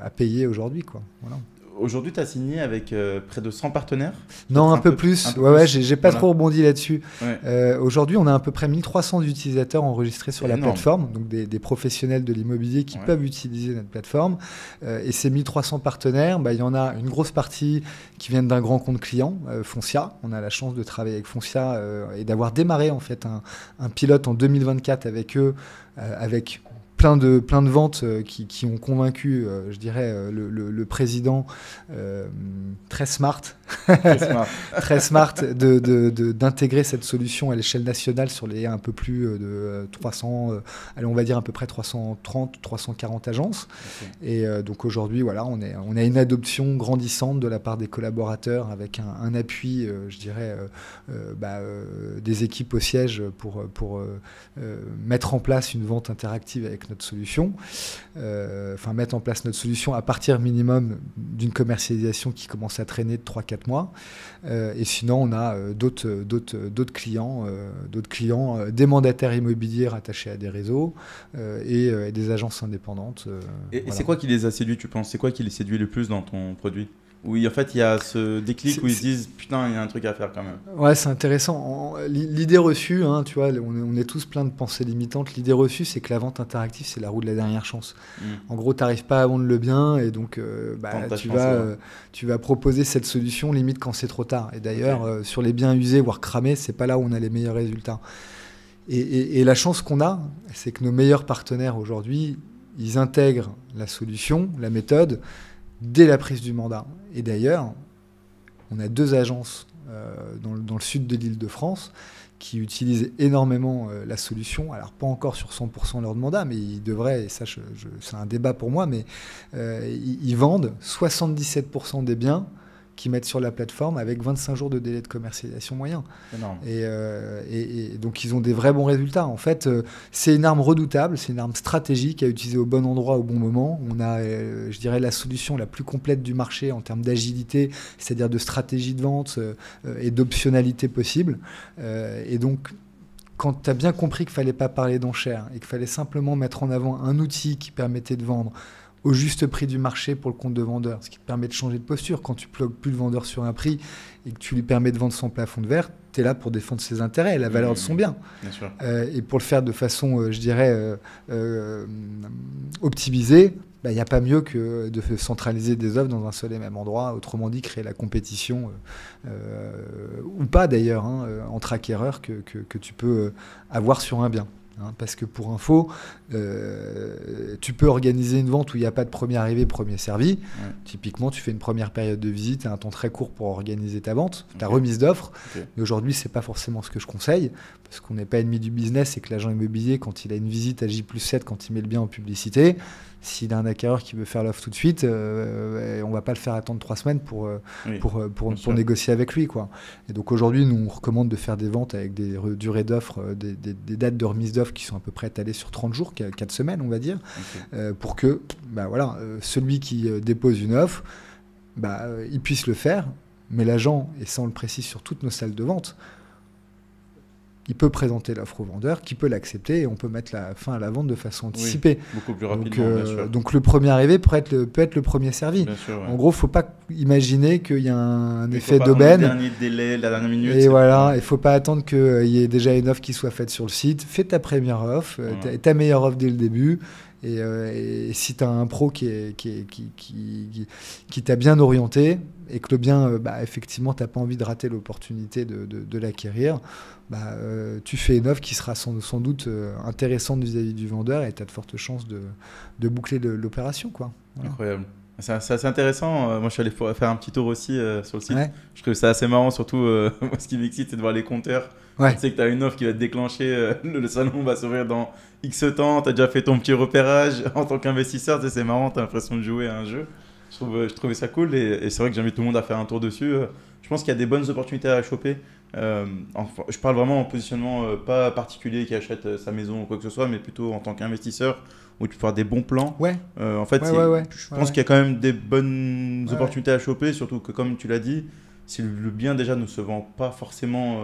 à payer aujourd'hui, quoi. Voilà. Aujourd'hui, tu as signé avec près de 100 partenaires? Non, un peu plus. Ouais, j'ai pas trop rebondi là-dessus. Ouais. Aujourd'hui, on a à peu près 1300 utilisateurs enregistrés sur la plateforme, donc des professionnels de l'immobilier qui peuvent utiliser notre plateforme. Et ces 1300 partenaires, il y en a une grosse partie qui viennent d'un grand compte client, Foncia. On a la chance de travailler avec Foncia et d'avoir démarré en fait un pilote en 2024 avec eux, avec plein de ventes qui ont convaincu, je dirais, le président très smart, très smart d'intégrer cette solution à l'échelle nationale sur les un peu plus de 300, allez, on va dire à peu près 330, 340 agences. Okay. Et donc aujourd'hui, voilà, on a une adoption grandissante de la part des collaborateurs avec un appui, je dirais, des équipes au siège pour mettre en place une vente interactive avec notre solution. Mettre en place notre solution à partir minimum d'une commercialisation qui commence à traîner de 3-4 mois. Et sinon, on a d'autres clients, des mandataires immobiliers rattachés à des réseaux et des agences indépendantes. Et c'est quoi qui les a séduits, tu penses? C'est quoi qui les séduit le plus dans ton produit? Oui, en fait, il y a ce déclic où ils se disent « Putain, il y a un truc à faire quand même ». Ouais, c'est intéressant. L'idée reçue, hein, tu vois, on est tous plein de pensées limitantes. L'idée reçue, c'est que la vente interactive, c'est la roue de la dernière chance. En gros, tu n'arrives pas à vendre le bien et donc tu vas proposer cette solution limite quand c'est trop tard. Et d'ailleurs, sur les biens usés, voire cramés, c'est pas là où on a les meilleurs résultats. Et la chance qu'on a, c'est que nos meilleurs partenaires aujourd'hui, ils intègrent la solution, la méthode, dès la prise du mandat. Et d'ailleurs, on a 2 agences dans le sud de l'Île-de-France qui utilisent énormément la solution. Alors, pas encore sur 100% de leur mandat, mais ils devraient, et ça, c'est un débat pour moi, mais ils vendent 77% des biens qu'ils mettent sur la plateforme avec 25 jours de délai de commercialisation moyen. Énorme. Et donc, ils ont des vrais bons résultats. En fait, c'est une arme redoutable, c'est une arme stratégique à utiliser au bon endroit, au bon moment. On a, je dirais, la solution la plus complète du marché en termes d'agilité, c'est-à-dire de stratégie de vente et d'optionnalité possible. Et donc, quand tu as bien compris qu'il ne fallait pas parler d'enchères et qu'il fallait simplement mettre en avant un outil qui permettait de vendre au juste prix du marché pour le compte de vendeur, ce qui te permet de changer de posture. Quand tu plugues plus le vendeur sur un prix et que tu lui permets de vendre son plafond de verre, tu es là pour défendre ses intérêts et la valeur de son bien. Bien sûr. Et pour le faire de façon, je dirais, optimisée, il n'y a pas mieux que de centraliser des offres dans un seul et même endroit, autrement dit créer la compétition, ou pas d'ailleurs, hein, entre acquéreurs que tu peux avoir sur un bien. Parce que pour info, tu peux organiser une vente où il n'y a pas de premier arrivé, premier servi. Ouais. Typiquement, tu fais une première période de visite et un temps très court pour organiser ta vente, ta remise d'offres. Mais aujourd'hui, ce n'est pas forcément ce que je conseille, parce qu'on n'est pas ennemi du business et que l'agent immobilier, quand il a une visite à J+7, quand il met le bien en publicité, s'il a un acquéreur qui veut faire l'offre tout de suite, on ne va pas le faire attendre 3 semaines pour négocier avec lui, quoi. Et donc aujourd'hui, nous, on recommande de faire des ventes avec des durées d'offres, des dates de remise d'offres qui sont à peu près étalées sur 30 jours, 4 semaines, on va dire, pour que celui qui dépose une offre, il puisse le faire, mais l'agent, et ça on le précise sur toutes nos salles de vente, il peut présenter l'offre au vendeur, qui peut l'accepter et on peut mettre la fin à la vente de façon anticipée. Oui, beaucoup plus rapidement, bien sûr. Donc le premier arrivé peut être le premier servi. Bien sûr, ouais. En gros, il ne faut pas imaginer qu'il y a un effet d'aubaine. Le dernier délai, la dernière minute. Et voilà, il ne faut pas attendre qu'il y ait déjà une offre qui soit faite sur le site. Fais ta première offre, ta meilleure offre dès le début. Et si tu as un pro qui t'a bien orienté et que le bien, effectivement, tu n'as pas envie de rater l'opportunité de l'acquérir, tu fais une offre qui sera sans doute intéressante vis-à-vis du vendeur et tu as de fortes chances de boucler l'opération, quoi. Voilà. Incroyable. C'est assez intéressant. Moi, je suis allé faire un petit tour aussi sur le site. Ouais. Je trouve ça assez marrant, surtout moi, ce qui m'excite, c'est de voir les compteurs. Ouais. Tu sais que tu as une offre qui va te déclencher, le salon va s'ouvrir dans X temps, tu as déjà fait ton petit repérage en tant qu'investisseur, c'est marrant, tu as l'impression de jouer à un jeu. Je trouvais ça cool et c'est vrai que j'invite tout le monde à faire un tour dessus. Je pense qu'il y a des bonnes opportunités à choper. Je parle vraiment en positionnement pas particulier qui achète sa maison ou quoi que ce soit, mais plutôt en tant qu'investisseur où tu peux faire des bons plans. Ouais. En fait, je pense qu'il y a quand même des bonnes opportunités à choper, surtout que comme tu l'as dit, si le bien déjà ne se vend pas forcément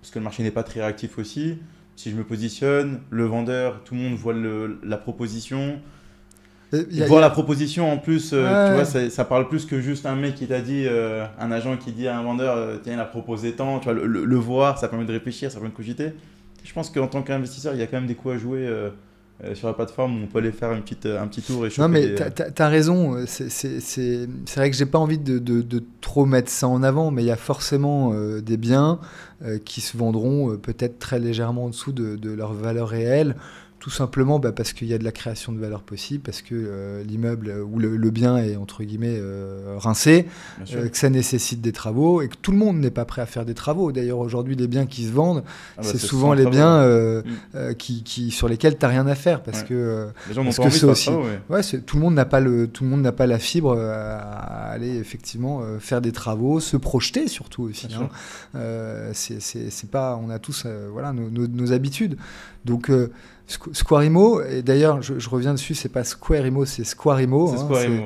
parce que le marché n'est pas très réactif aussi, si je me positionne, le vendeur, tout le monde voit la proposition. La proposition en plus, tu vois, ça parle plus que juste un mec qui t'a dit, un agent qui dit à un vendeur, tiens, il a proposé tant, tu vois, le voir, ça permet de réfléchir, ça permet de cogiter. Je pense qu'en tant qu'investisseur, il y a quand même des coups à jouer sur la plateforme où on peut aller faire un petit tour et choper. Non, mais t'as raison, c'est vrai que j'ai pas envie de trop mettre ça en avant, mais il y a forcément des biens qui se vendront peut-être très légèrement en dessous de leur valeur réelle, Tout simplement parce qu'il y a de la création de valeur possible, parce que l'immeuble ou le bien est entre guillemets rincé, que ça nécessite des travaux et que tout le monde n'est pas prêt à faire des travaux. D'ailleurs, aujourd'hui, les biens qui se vendent, c'est souvent les biens sur lesquels tu n'as rien à faire parce que les gens n'ont pas envie de faire ça. Tout le monde n'a pas la fibre à aller effectivement faire des travaux, se projeter surtout aussi. C'est pas, on a tous nos habitudes. Donc Squarimo, et d'ailleurs je reviens dessus, c'est pas Squarimo, c'est Squarimo,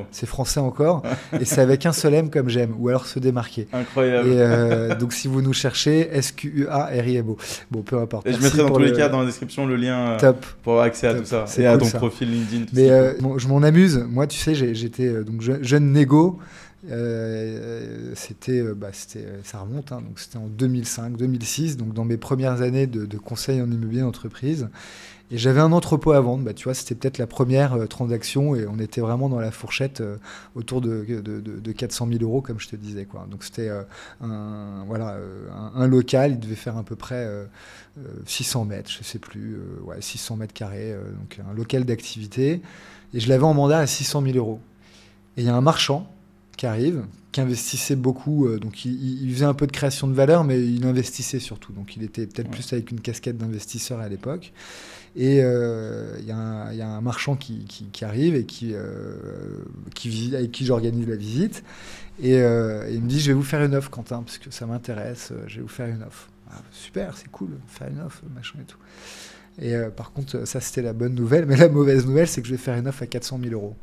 c'est français encore, et c'est avec un seul M comme j'aime, ou alors se démarquer. Incroyable. Et donc si vous nous cherchez, SQUARIMO. Bon, peu importe. Et je mettrai dans tous les cas dans la description le lien pour avoir accès à tout ça, et à ton profil LinkedIn. Mais je m'en amuse, moi tu sais, j'étais donc jeune négo. Ça remonte, donc c'était en 2005-2006, donc dans mes premières années de conseil en immobilier d'entreprise. Et j'avais un entrepôt à vendre, tu vois, c'était peut-être la première transaction et on était vraiment dans la fourchette autour de 400 000 euros, comme je te disais, quoi. Donc c'était un local, il devait faire à peu près 600 mètres, je sais plus, 600 mètres carrés, donc un local d'activité. Et je l'avais en mandat à 600 000 euros. Et il y a un marchand qui arrive, qui investissait beaucoup, donc il faisait un peu de création de valeur, mais il investissait surtout, donc il était peut-être plus avec une casquette d'investisseur à l'époque. Et il y a un marchand qui arrive et avec qui j'organise la visite, et il me dit: je vais vous faire une offre, Quentin, parce que ça m'intéresse, je vais vous faire une offre. Ah, super, c'est cool, faire une offre, machin et tout. Et par contre, ça c'était la bonne nouvelle, mais la mauvaise nouvelle, c'est que je vais faire une offre à 400 000 euros.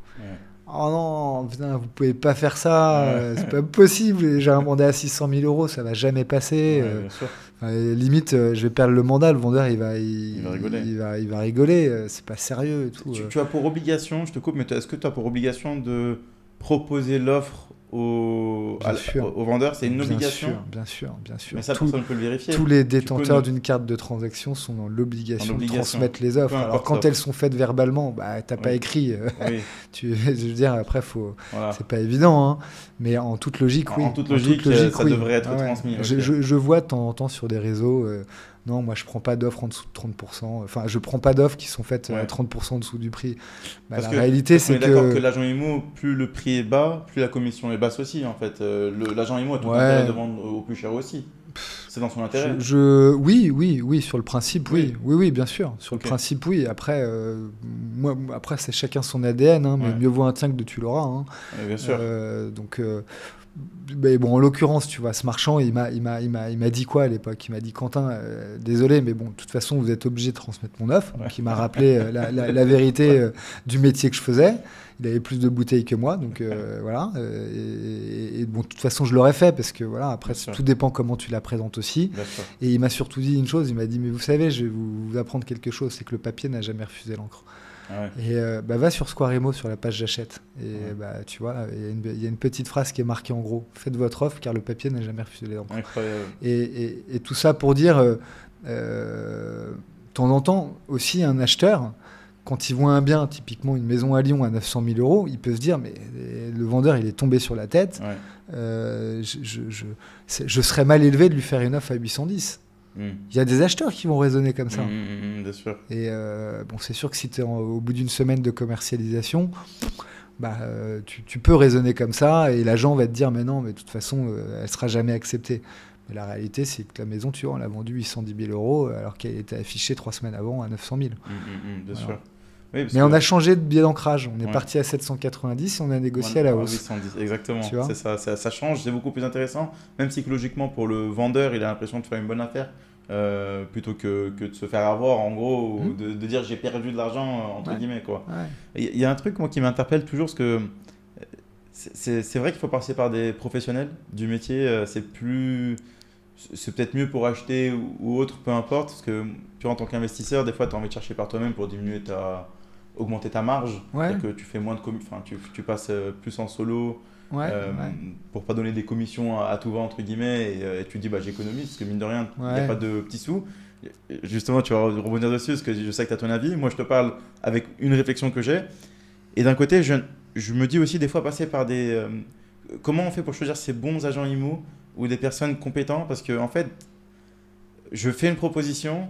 Oh non, putain, vous pouvez pas faire ça, c'est pas possible, j'ai un mandat à 600 000 euros, ça va jamais passer. Limite, je vais perdre le mandat, le vendeur il va rigoler, c'est pas sérieux et tout. Tu as pour obligation, je te coupe, mais est-ce que tu as pour obligation de proposer l'offre au vendeur? C'est une obligation? Bien sûr. Mais ça, personne ne peut le vérifier. Tous les détenteurs d'une carte de transaction sont dans l'obligation de transmettre les offres. Alors quand elles sont faites verbalement, t'as pas écrit. Je veux dire, après, c'est pas évident, hein. Mais en toute logique, oui. En toute logique, ça devrait être transmis. Je vois de temps en temps sur des réseaux... non, moi je prends pas d'offres en dessous de 30%. Enfin, je prends pas d'offres qui sont faites à 30% en dessous du prix. La réalité, c'est que... On est d'accord que l'agent IMO, plus le prix est bas, plus la commission est basse aussi, en fait. L'agent IMO a tout intérêt de vendre au plus cher aussi. C'est dans son intérêt. Oui, sur le principe, oui, bien sûr. Sur le principe, oui. Après, après c'est chacun son ADN, hein, mais mieux vaut un tien que de tu l'auras. Hein. Bien sûr. Donc... mais bon, en l'occurrence, tu vois, ce marchand, il m'a dit quoi à l'époque? Il m'a dit: Quentin, désolé, mais bon, de toute façon, vous êtes obligé de transmettre mon offre. Donc, il m'a rappelé la vérité du métier que je faisais. Il avait plus de bouteilles que moi, donc voilà. Et bon, de toute façon, je l'aurais fait parce que voilà, après, tout dépend comment tu la présentes aussi. Et il m'a surtout dit une chose. Il m'a dit: mais vous savez, je vais vous apprendre quelque chose, c'est que le papier n'a jamais refusé l'encre. Et va sur Squarimo, sur la page j'achète, et tu vois, il y a une petite phrase qui est marquée en gros: faites votre offre car le papier n'a jamais refusé l'encre. Et tout ça pour dire, de temps en temps aussi, un acheteur, quand il voit un bien, typiquement une maison à Lyon à 900 000 euros, il peut se dire: mais le vendeur il est tombé sur la tête, je serais mal élevé de lui faire une offre à 810. Il y a des acheteurs qui vont raisonner comme ça. Bien sûr. Et bon, c'est sûr que si tu es au bout d'une semaine de commercialisation, tu peux raisonner comme ça et l'agent va te dire: mais non, mais de toute façon, elle sera jamais acceptée. Mais la réalité, c'est que la maison, tu vois, on l'a vendue 810 000 euros alors qu'elle était affichée 3 semaines avant à 900 000. Bien sûr. Oui, mais on a changé de biais d'ancrage. On est parti à 790 et on a négocié à la hausse. 810, exactement. C'est ça change, c'est beaucoup plus intéressant. Même psychologiquement, pour le vendeur, il a l'impression de faire une bonne affaire plutôt que de se faire avoir, en gros, ou de dire: j'ai perdu de l'argent, entre guillemets, quoi. Il y a un truc, moi, qui m'interpelle toujours, parce que c'est vrai qu'il faut passer par des professionnels du métier. C'est peut-être mieux pour acheter ou autre, peu importe, parce que tu vois, en tant qu'investisseur, des fois, tu as envie de chercher par toi-même pour augmenter ta marge, que tu fais moins de tu passes plus en solo pour pas donner des commissions à tout va, entre guillemets, et tu te dis: j'économise, parce que mine de rien, il n'y a pas de petits sous. Justement, tu vas rebondir dessus, parce que je sais que tu as ton avis. Moi, je te parle avec une réflexion que j'ai. Et d'un côté, je me dis aussi des fois passer par des... comment on fait pour choisir ces bons agents IMO ou des personnes compétentes? Parce que en fait, je fais une proposition,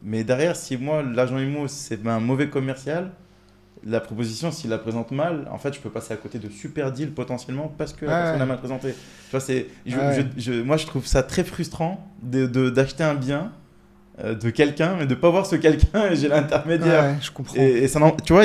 Mais derrière, si moi, l'agent IMO, c'est un mauvais commercial, la proposition, s'il la présente mal, en fait, je peux passer à côté de super deals potentiellement parce que la personne l'a mal présenté. Tu vois, moi, je trouve ça très frustrant d'acheter un bien de quelqu'un, mais de ne pas voir ce quelqu'un et j'ai l'intermédiaire. Ouais, je comprends. Et ça, tu vois,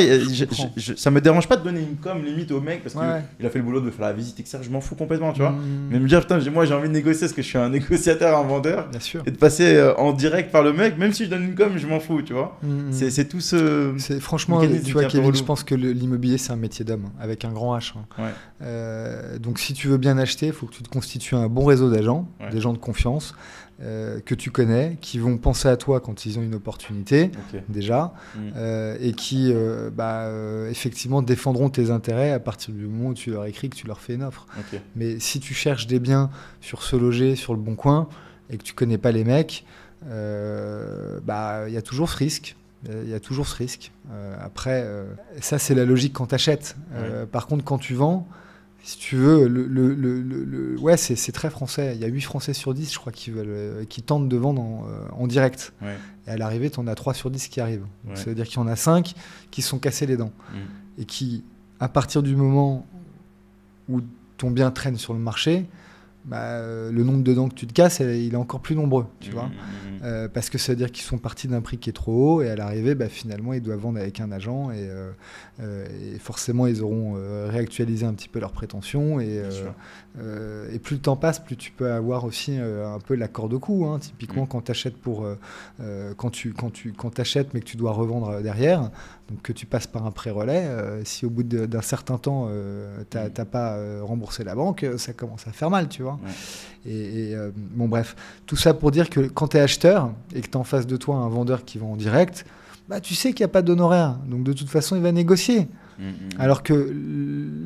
ça me dérange pas de donner une com limite au mec parce qu'il a fait le boulot de faire la visite, etc. Je m'en fous complètement, tu vois. Mais me dire, putain, moi j'ai envie de négocier parce que je suis un négociateur, un vendeur. Bien sûr. Et de passer en direct par le mec, même si je donne une com, je m'en fous, tu vois. C'est tout ce. Franchement, tu vois, Kevin, je pense que l'immobilier, c'est un métier d'homme, avec un grand H. Donc si tu veux bien acheter, il faut que tu te constitues un bon réseau d'agents, des gens de confiance. Que tu connais, qui vont penser à toi quand ils ont une opportunité, déjà, et qui, effectivement, défendront tes intérêts à partir du moment où tu leur écris que tu leur fais une offre. Mais si tu cherches des biens sur Se Loger, sur Le Bon Coin, et que tu connais pas les mecs, il y a toujours ce risque. Après, ça, c'est la logique quand tu achètes. Par contre, quand tu vends, si tu veux, c'est très français. Il y a 8 Français sur 10, je crois, qui tentent de vendre en direct. Et à l'arrivée, tu en as 3 sur 10 qui arrivent. Donc, ça veut dire qu'il y en a 5 qui se sont cassés les dents. Et qui, à partir du moment où ton bien traîne sur le marché, le nombre de dents que tu te casses, il est encore plus nombreux, tu vois. Parce que ça veut dire qu'ils sont partis d'un prix qui est trop haut et à l'arrivée, finalement, ils doivent vendre avec un agent et forcément, ils auront réactualisé un petit peu leurs prétentions et plus le temps passe, plus tu peux avoir aussi un peu la corde au cou. Hein. Typiquement, quand tu achètes quand t'achètes mais que tu dois revendre derrière, donc que tu passes par un prêt-relais, si au bout d'un certain temps, t'as pas remboursé la banque, ça commence à faire mal, tu vois. Bon, bref, tout ça pour dire que quand tu es acheteur et que tu as en face de toi un vendeur qui vend en direct, tu sais qu'il n'y a pas d'honoraire. Donc de toute façon, il va négocier. Alors que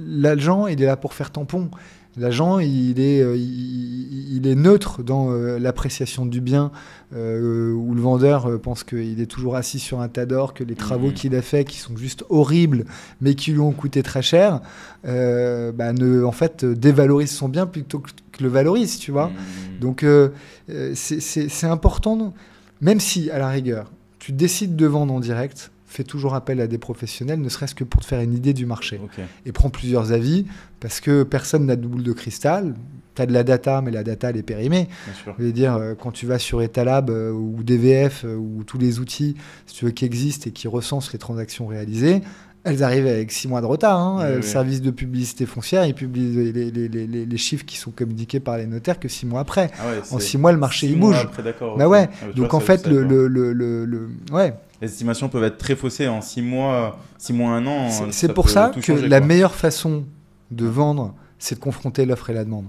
l'agent, il est là pour faire tampon. L'agent, il est neutre dans l'appréciation du bien, où le vendeur pense qu'il est toujours assis sur un tas d'or, que les travaux qu'il a faits, qui sont juste horribles, mais qui lui ont coûté très cher, en fait, dévalorise son bien plutôt que le valorise, tu vois. Donc, c'est important, même si, à la rigueur, tu décides de vendre en direct, fais toujours appel à des professionnels, ne serait-ce que pour te faire une idée du marché. Et prends plusieurs avis, parce que personne n'a de boule de cristal. Tu as de la data, mais la data, elle est périmée. Je veux dire, quand tu vas sur Etalab ou DVF ou tous les outils, si tu veux, qui existent et qui recensent les transactions réalisées, elles arrivent avec 6 mois de retard. Le service de publicité foncière, il publie les chiffres qui sont communiqués par les notaires que 6 mois après. En 6 mois, le marché, il bouge. Après, donc, en fait, les estimations peuvent être très faussées en 6 mois, 1 an. C'est pour ça que la meilleure façon de vendre, c'est de confronter l'offre et la demande.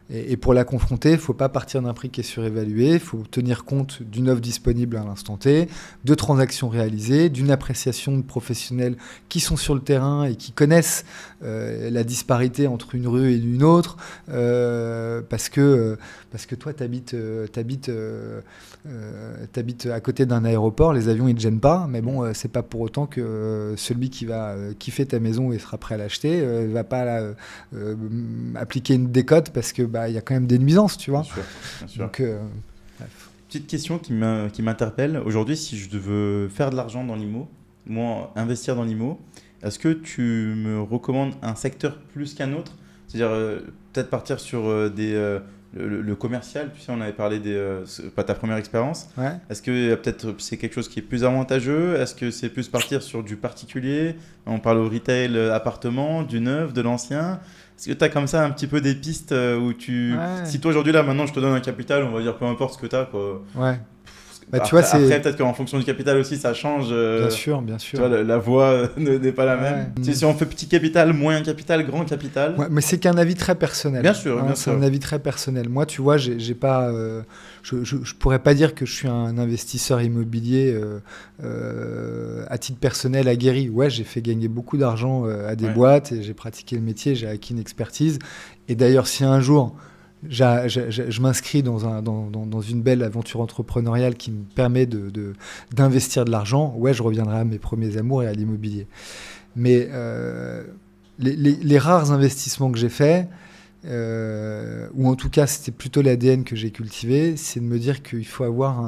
Et pour la confronter, il ne faut pas partir d'un prix qui est surévalué, il faut tenir compte d'une offre disponible à l'instant T, de transactions réalisées, d'une appréciation de professionnels qui sont sur le terrain et qui connaissent la disparité entre une rue et une autre, parce que toi, tu habites à côté d'un aéroport, les avions, ils ne te gênent pas, mais bon, c'est pas pour autant que celui qui va kiffer ta maison et sera prêt à l'acheter ne va pas appliquer une décote parce que y a quand même des nuisances, tu vois. Bien sûr. Donc, petite question qui m'interpelle. Aujourd'hui, si je veux faire de l'argent dans l'IMO, moi, investir dans l'IMO, est-ce que tu me recommandes un secteur plus qu'un autre? C'est-à-dire peut-être partir sur le commercial, tu sais, on avait parlé pas ta première expérience. Est-ce que peut-être c'est quelque chose qui est plus avantageux? Est-ce que c'est plus partir sur du particulier? On parle au retail, appartement, du neuf, de l'ancien. Est-ce que tu as comme ça un petit peu des pistes où si toi aujourd'hui, là, maintenant, je te donne un capital, on va dire peu importe ce que tu as, quoi. Après, peut-être qu'en fonction du capital aussi, ça change. Bien sûr. Tu vois, la voie n'est pas la même. Si on fait petit capital, moyen capital, grand capital. Mais c'est qu'un avis très personnel. Bien sûr. C'est un avis très personnel. Moi, tu vois, j'ai pas, je pourrais pas dire que je suis un investisseur immobilier à titre personnel aguerri. Ouais, j'ai fait gagner beaucoup d'argent à des boîtes et j'ai pratiqué le métier, j'ai acquis une expertise. Et d'ailleurs, si un jour je m'inscris dans une belle aventure entrepreneuriale qui me permet d'investir de l'argent, je reviendrai à mes premiers amours et à l'immobilier. Mais les rares investissements que j'ai faits, ou en tout cas c'était plutôt l'ADN que j'ai cultivé, c'est de me dire qu'il faut avoir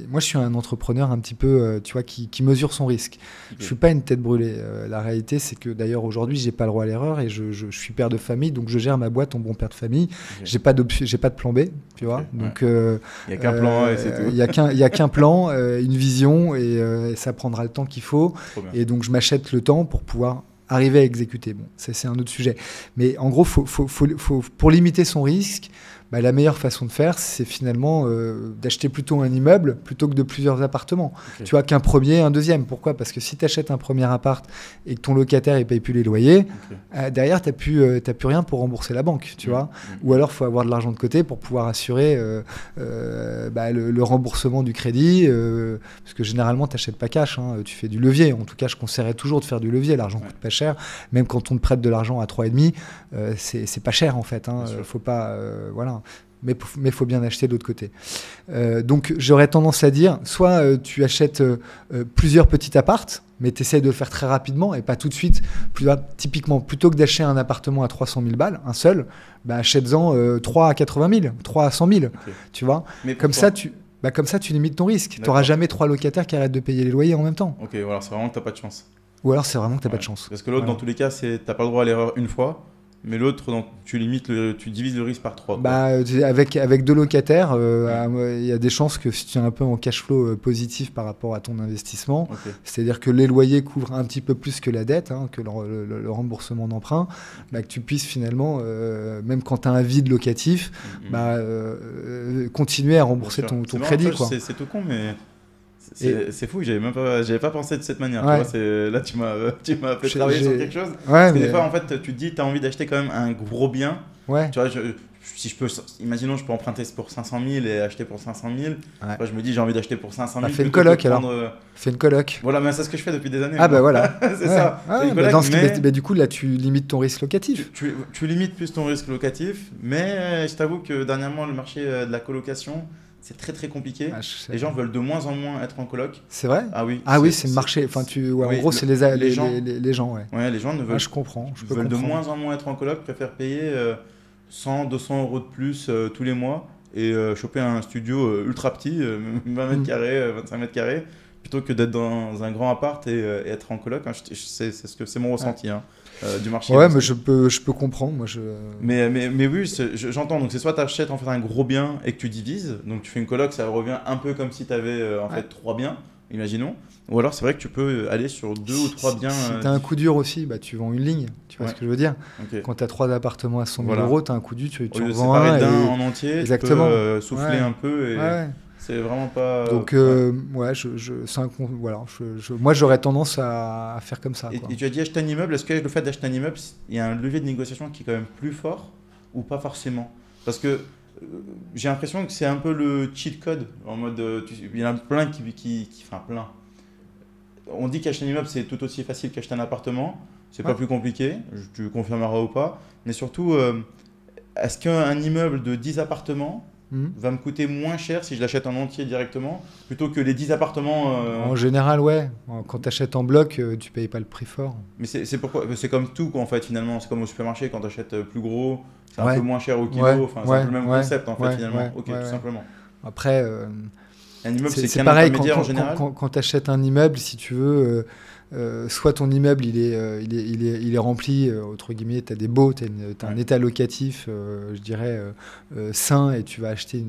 moi je suis un entrepreneur un petit peu tu vois, qui mesure son risque. Je suis pas une tête brûlée. La réalité c'est que d'ailleurs aujourd'hui j'ai pas le droit à l'erreur et je suis père de famille, donc je gère ma boîte en bon père de famille. J'ai pas de plan B, tu vois. Donc il y a qu'un plan et c'est tout. Il y a qu'un plan, une vision et ça prendra le temps qu'il faut. Et donc je m'achète le temps pour pouvoir arriver à exécuter. Bon, c'est un autre sujet. Mais en gros, pour limiter son risque, la meilleure façon de faire, c'est finalement d'acheter plutôt un immeuble plutôt que de plusieurs appartements. Okay. Tu vois, qu'un premier, un deuxième. Pourquoi ? Parce que si tu achètes un premier appart et que ton locataire ne paye plus les loyers, derrière, tu n'as plus rien pour rembourser la banque. Tu vois. Ou alors, il faut avoir de l'argent de côté pour pouvoir assurer le remboursement du crédit. Parce que généralement, tu n'achètes pas cash. Hein, tu fais du levier. En tout cas, je conseillerais toujours de faire du levier. L'argent ne coûte pas cher. Même quand on te prête de l'argent à 3,5, c'est pas cher en fait. Hein. Faut pas... voilà. Mais il faut bien acheter de l'autre côté. Donc, j'aurais tendance à dire, soit tu achètes plusieurs petits appartes, mais tu essaies de le faire très rapidement et pas tout de suite. Typiquement, plutôt que d'acheter un appartement à 300 000 balles, un seul, achète-en 3 à 80 000, 3 à 100 000. Okay. Tu vois. Mais comme ça, tu limites ton risque. Tu n'auras jamais 3 locataires qui arrêtent de payer les loyers en même temps. Ok, ou alors c'est vraiment que tu n'as pas de chance. Ou alors c'est vraiment que tu n'as pas de chance. Parce que l'autre, dans tous les cas, tu n'as pas le droit à l'erreur une fois. Mais l'autre, tu divises le risque par 3. Avec 2 locataires, il y a des chances que si tu es un peu en cash flow positif par rapport à ton investissement, c'est-à-dire que les loyers couvrent un petit peu plus que la dette, hein, que le remboursement d'emprunt, que tu puisses finalement, même quand tu as un vide locatif, continuer à rembourser ton crédit. C'est tout con, mais... C'est fou, j'avais pas pensé de cette manière. Ouais. Tu vois, là, tu m'as fait travailler sur quelque chose. Parce que des fois, en fait, tu te dis, tu as envie d'acheter quand même un gros bien. Ouais. Tu vois, si je peux, imaginons, je peux emprunter pour 500 000 et acheter pour 500 000. Ouais. Moi, je me dis, j'ai envie d'acheter pour 500 000. Fais une coloc alors. Fais une coloc. Voilà, mais c'est ce que je fais depuis des années. Ah, voilà. C'est ça. Mais du coup, là, tu limites ton risque locatif. Tu limites plus ton risque locatif, mais je t'avoue que dernièrement, le marché de la colocation, c'est très très compliqué. Les gens veulent de moins en moins être en coloc. C'est vrai ? Ah oui. Ah oui, c'est le marché. Enfin, en gros, c'est les gens. Ouais. Ouais, les gens ne veulent. Je comprends. Veulent de moins en moins être en coloc, préfèrent payer 100, 200 euros de plus tous les mois et choper un studio ultra petit, 20 mètres carrés, 25 mètres carrés, plutôt que d'être dans un grand appart et être en coloc. Hein. C'est mon ressenti. Hein. Du marché. Ouais, mais je peux comprendre. Moi, mais oui, j'entends. Donc, c'est soit tu achètes en fait un gros bien et que tu divises. Donc, tu fais une coloc, ça revient un peu comme si tu avais fait 3 biens, imaginons. Ou alors, c'est vrai que tu peux aller sur 2 ou 3 biens. Si tu as un coup dur aussi, tu vends une ligne. Tu vois ce que je veux dire ? Quand tu as 3 appartements à 100 000 euros, tu as un coup dur, tu en vends un. D'un en entier, exactement. Tu peux souffler un peu. Et... C'est vraiment pas. Donc, moi, j'aurais tendance à faire comme ça. Et tu as dit acheter un immeuble. Est-ce que le fait d'acheter un immeuble, il y a un levier de négociation qui est quand même plus fort ou pas forcément ? Parce que j'ai l'impression que c'est un peu le cheat code. En mode, il y en a plein enfin, plein. On dit qu'acheter un immeuble, c'est tout aussi facile qu'acheter un appartement. C'est pas plus compliqué. Tu confirmeras ou pas. Mais surtout, est-ce qu'un immeuble de 10 appartements va me coûter moins cher si je l'achète en entier directement plutôt que les 10 appartements En général, ouais. Quand tu achètes en bloc, tu payes pas le prix fort. Mais c'est pourquoi c'est comme tout en fait finalement. C'est comme au supermarché quand tu achètes plus gros, c'est un peu moins cher au kilo. Enfin, c'est un peu le même concept en fait finalement. Tout simplement. Après, un immeuble c'est pareil en général. Quand tu achètes un immeuble, si tu veux. Soit ton immeuble il est rempli, entre guillemets, tu as des baux, tu as un état locatif, je dirais, sain et tu vas acheter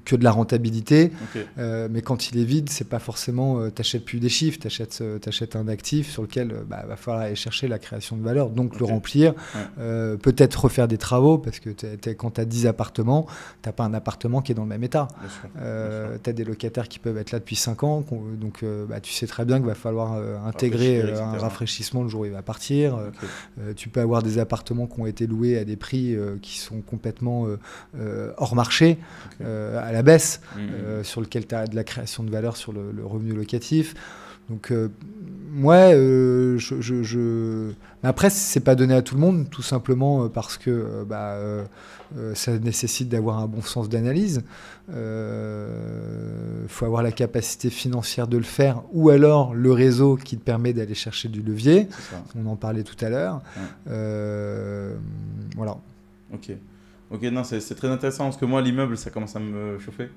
que de la rentabilité. Mais quand il est vide, c'est pas forcément, tu n'achètes plus des chiffres, tu achètes un actif sur lequel va falloir aller chercher la création de valeur, donc le remplir, peut-être refaire des travaux, parce que quand tu as 10 appartements, tu n'as pas un appartement qui est dans le même état. Tu as des locataires qui peuvent être là depuis 5 ans, donc tu sais très bien qu'il va falloir intégrer un rafraîchissement le jour où il va partir. Tu peux avoir des appartements qui ont été loués à des prix qui sont complètement hors marché, à la baisse, sur lequel tu as de la création de valeur sur le revenu locatif. Donc, mais après, c'est pas donné à tout le monde, tout simplement parce que ça nécessite d'avoir un bon sens d'analyse. Faut avoir la capacité financière de le faire, ou alors le réseau qui te permet d'aller chercher du levier. On en parlait tout à l'heure. Voilà. Ok. Ok, non, c'est très intéressant parce que moi, l'immeuble, ça commence à me chauffer.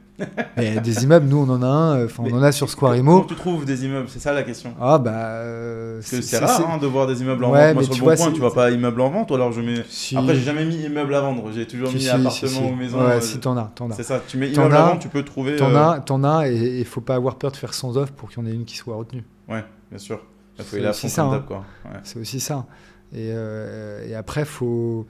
Mais des immeubles, nous on en a un, on en a sur Square Comment Imo. tu trouves des immeubles? C'est ça la question. Ah bah. Parce que c'est rare hein, de voir des immeubles en Ouais, vente. Moi, mais sur tu le bon vois, coin, tu vois pas immeuble en vente ou alors je mets. Si. Après, j'ai jamais mis immeuble à vendre. J'ai toujours mis appartement ou maison. Ouais, si t'en as. C'est ça. Tu mets immeuble à vendre, tu peux trouver. T'en as, et il faut pas avoir peur de faire 100 offres pour qu'il y en ait une qui soit retenue. Ouais, bien sûr. Il faut C'est y aller à aussi fond ça, comme hein. d'hab, quoi. Ouais. C'est aussi ça. Et après, faut.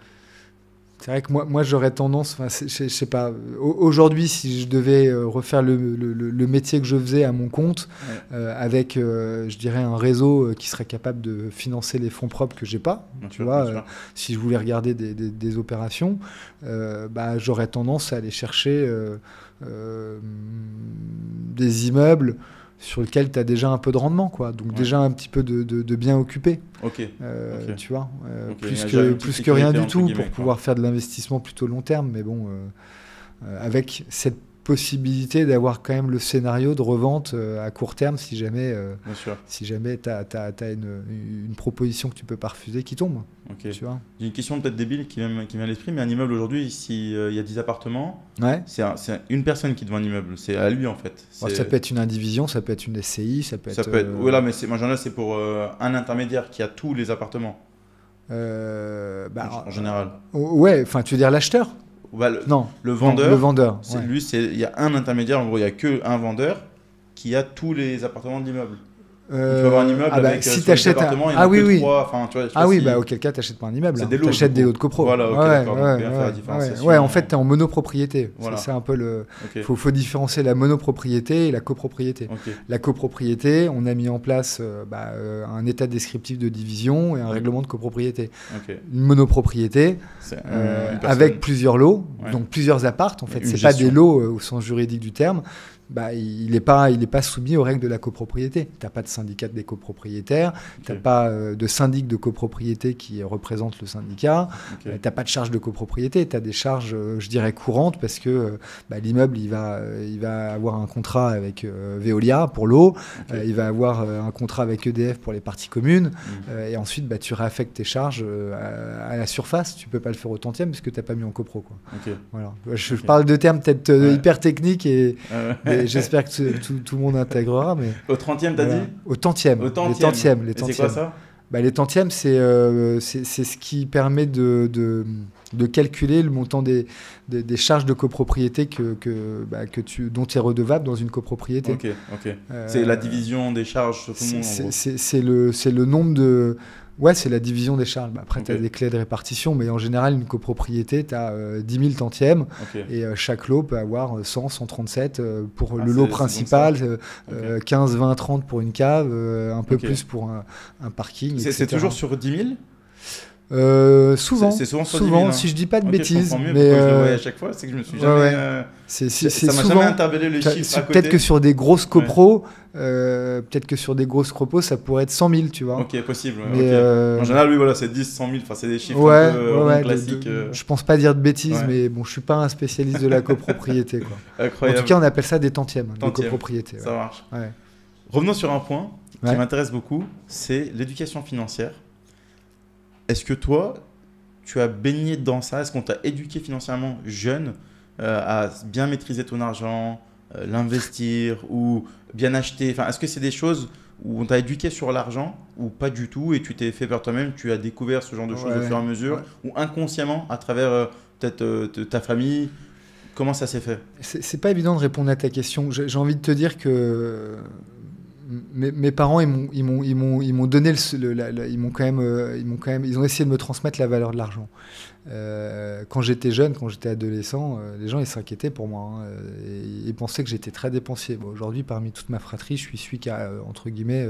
C'est vrai que moi j'aurais tendance, je sais pas, aujourd'hui, si je devais refaire le métier que je faisais à mon compte, avec, je dirais, un réseau qui serait capable de financer les fonds propres que j'ai pas, Bien tu sûr, vois, bien sûr. si je voulais regarder des opérations, bah, j'aurais tendance à aller chercher des immeubles sur lesquels tu as déjà un peu de rendement, quoi. Donc déjà un petit peu de bien occupé. Ok. Tu vois, Ok, plus il y a une plus petite que rien sécurité, du entre tout, guillemets, pour quoi. pouvoir faire de l'investissement plutôt long terme. Mais bon, avec cette possibilité d'avoir quand même le scénario de revente à court terme si jamais, Bien sûr. tu as une proposition que tu peux pas refuser qui tombe. Ok. Tu vois. J'ai une question peut-être débile qui vient à l'esprit, mais un immeuble aujourd'hui, s'il y a 10 appartements, Ouais. c'est une personne qui te vend un immeuble. C'est à lui en fait. Alors, ça peut être une indivision, ça peut être une SCI, ça peut être. Voilà, mais moi j'en ai, c'est pour un intermédiaire qui a tous les appartements en général. Ouais, enfin, tu veux dire l'acheteur? Bah, Non. Le vendeur. Non, le vendeur. C'est, Ouais. lui, il y a un intermédiaire. En gros, il y a que un vendeur qui a tous les appartements de l'immeuble. Tu peux avoir un immeuble avec si sur les t'achètes appartements, il y en a que 3. Enfin, tu vois, je sais pas si- bah auquel cas t'achètes pas un immeuble, C'est hein. des lots, T'achètes du des coup. lots de copro. Voilà, ok, d'accord, donc bien faire la différenciation. Ouais, en fait t'es en monopropriété. Voilà. C'est un peu le. Ok. Faut différencier la monopropriété et la copropriété. Ok. La copropriété, on a mis en place un état descriptif de division et un règlement de copropriété. Ok. Une monopropriété C'est une personne. avec plusieurs lots, Ouais. donc plusieurs appartes. En fait, Une c'est pas gestion. des lots au sens juridique du terme. Bah, il n'est pas soumis aux règles de la copropriété. Tu n'as pas de syndicat des copropriétaires, tu n'as pas de syndic de copropriété qui représente le syndicat, Ok. tu n'as pas de charges de copropriété, tu as des charges, je dirais, courantes parce que l'immeuble, il va avoir un contrat avec Veolia pour l'eau, Ok. il va avoir un contrat avec EDF pour les parties communes, Mm. et ensuite tu réaffectes tes charges à la surface. Tu ne peux pas le faire au tantième parce que tu n'as pas mis en copro, quoi. Ok. Voilà. Je Ok. parle de termes peut-être Ouais. hyper techniques et Ouais. j'espère que tout le monde intégrera. Mais Au 30e, t'as voilà. dit? Au tantième. Au tantième. Les tantièmes. Les Et c'est quoi tantièmes. ça? Les tantièmes, c'est ce qui permet de calculer le montant des charges de copropriété dont tu es redevable dans une copropriété. Ok, ok. C'est la division des charges sur tout le monde, en gros. C'est le nombre de... Ouais, c'est la division des charges. Après, tu as Ok. des clés de répartition, mais en général, une copropriété, tu as 10 000 tantièmes. Ok. Et chaque lot peut avoir 100, 137 pour Ah, le c'est lot donc principal, ça. 15, 20, 30 pour une cave, un peu Ok. plus pour un parking, C'est etc. toujours sur 10 000? Souvent, C'est souvent sur 10 000, hein. si je dis pas de Ok, bêtises. je comprends mieux mais pourquoi je le voyais à chaque fois, c'est que je me suis ouais, jamais... ouais. C'est ça m'a souvent... jamais interpellé le chiffre à côté. Peut-être que sur des grosses copros, ça pourrait être 100 000, tu vois. Ok, possible. Ouais, Mais, ok. En général, oui, voilà, c'est 10, 100 000, enfin, c'est des chiffres ouais, un peu ouais, classiques. je pense pas dire de bêtises, Ouais. mais bon, je suis pas un spécialiste de la copropriété, quoi. En Incroyable. tout cas, on appelle ça des tantièmes, de Tantièmes. copropriété. Ça marche. Ouais. Revenons sur un point qui Ouais. m'intéresse beaucoup, c'est l'éducation financière. Est-ce que toi, tu as baigné dans ça? Est-ce qu'on t'a éduqué financièrement jeune à bien maîtriser ton argent, l'investir ou bien acheter? Enfin, est-ce que c'est des choses où on t'a éduqué sur l'argent ou pas du tout et tu t'es fait par toi-même, tu as découvert ce genre de choses au fur et à mesure ou inconsciemment à travers peut-être ta famille? Comment ça s'est fait? C'est pas évident de répondre à ta question. J'ai envie de te dire que mes parents, ils m'ont donné ils ont essayé de me transmettre la valeur de l'argent. Quand j'étais jeune, quand j'étais adolescent, les gens ils s'inquiétaient pour moi, hein, et ils pensaient que j'étais très dépensier. Bon, aujourd'hui, parmi toute ma fratrie, je suis celui qui a entre guillemets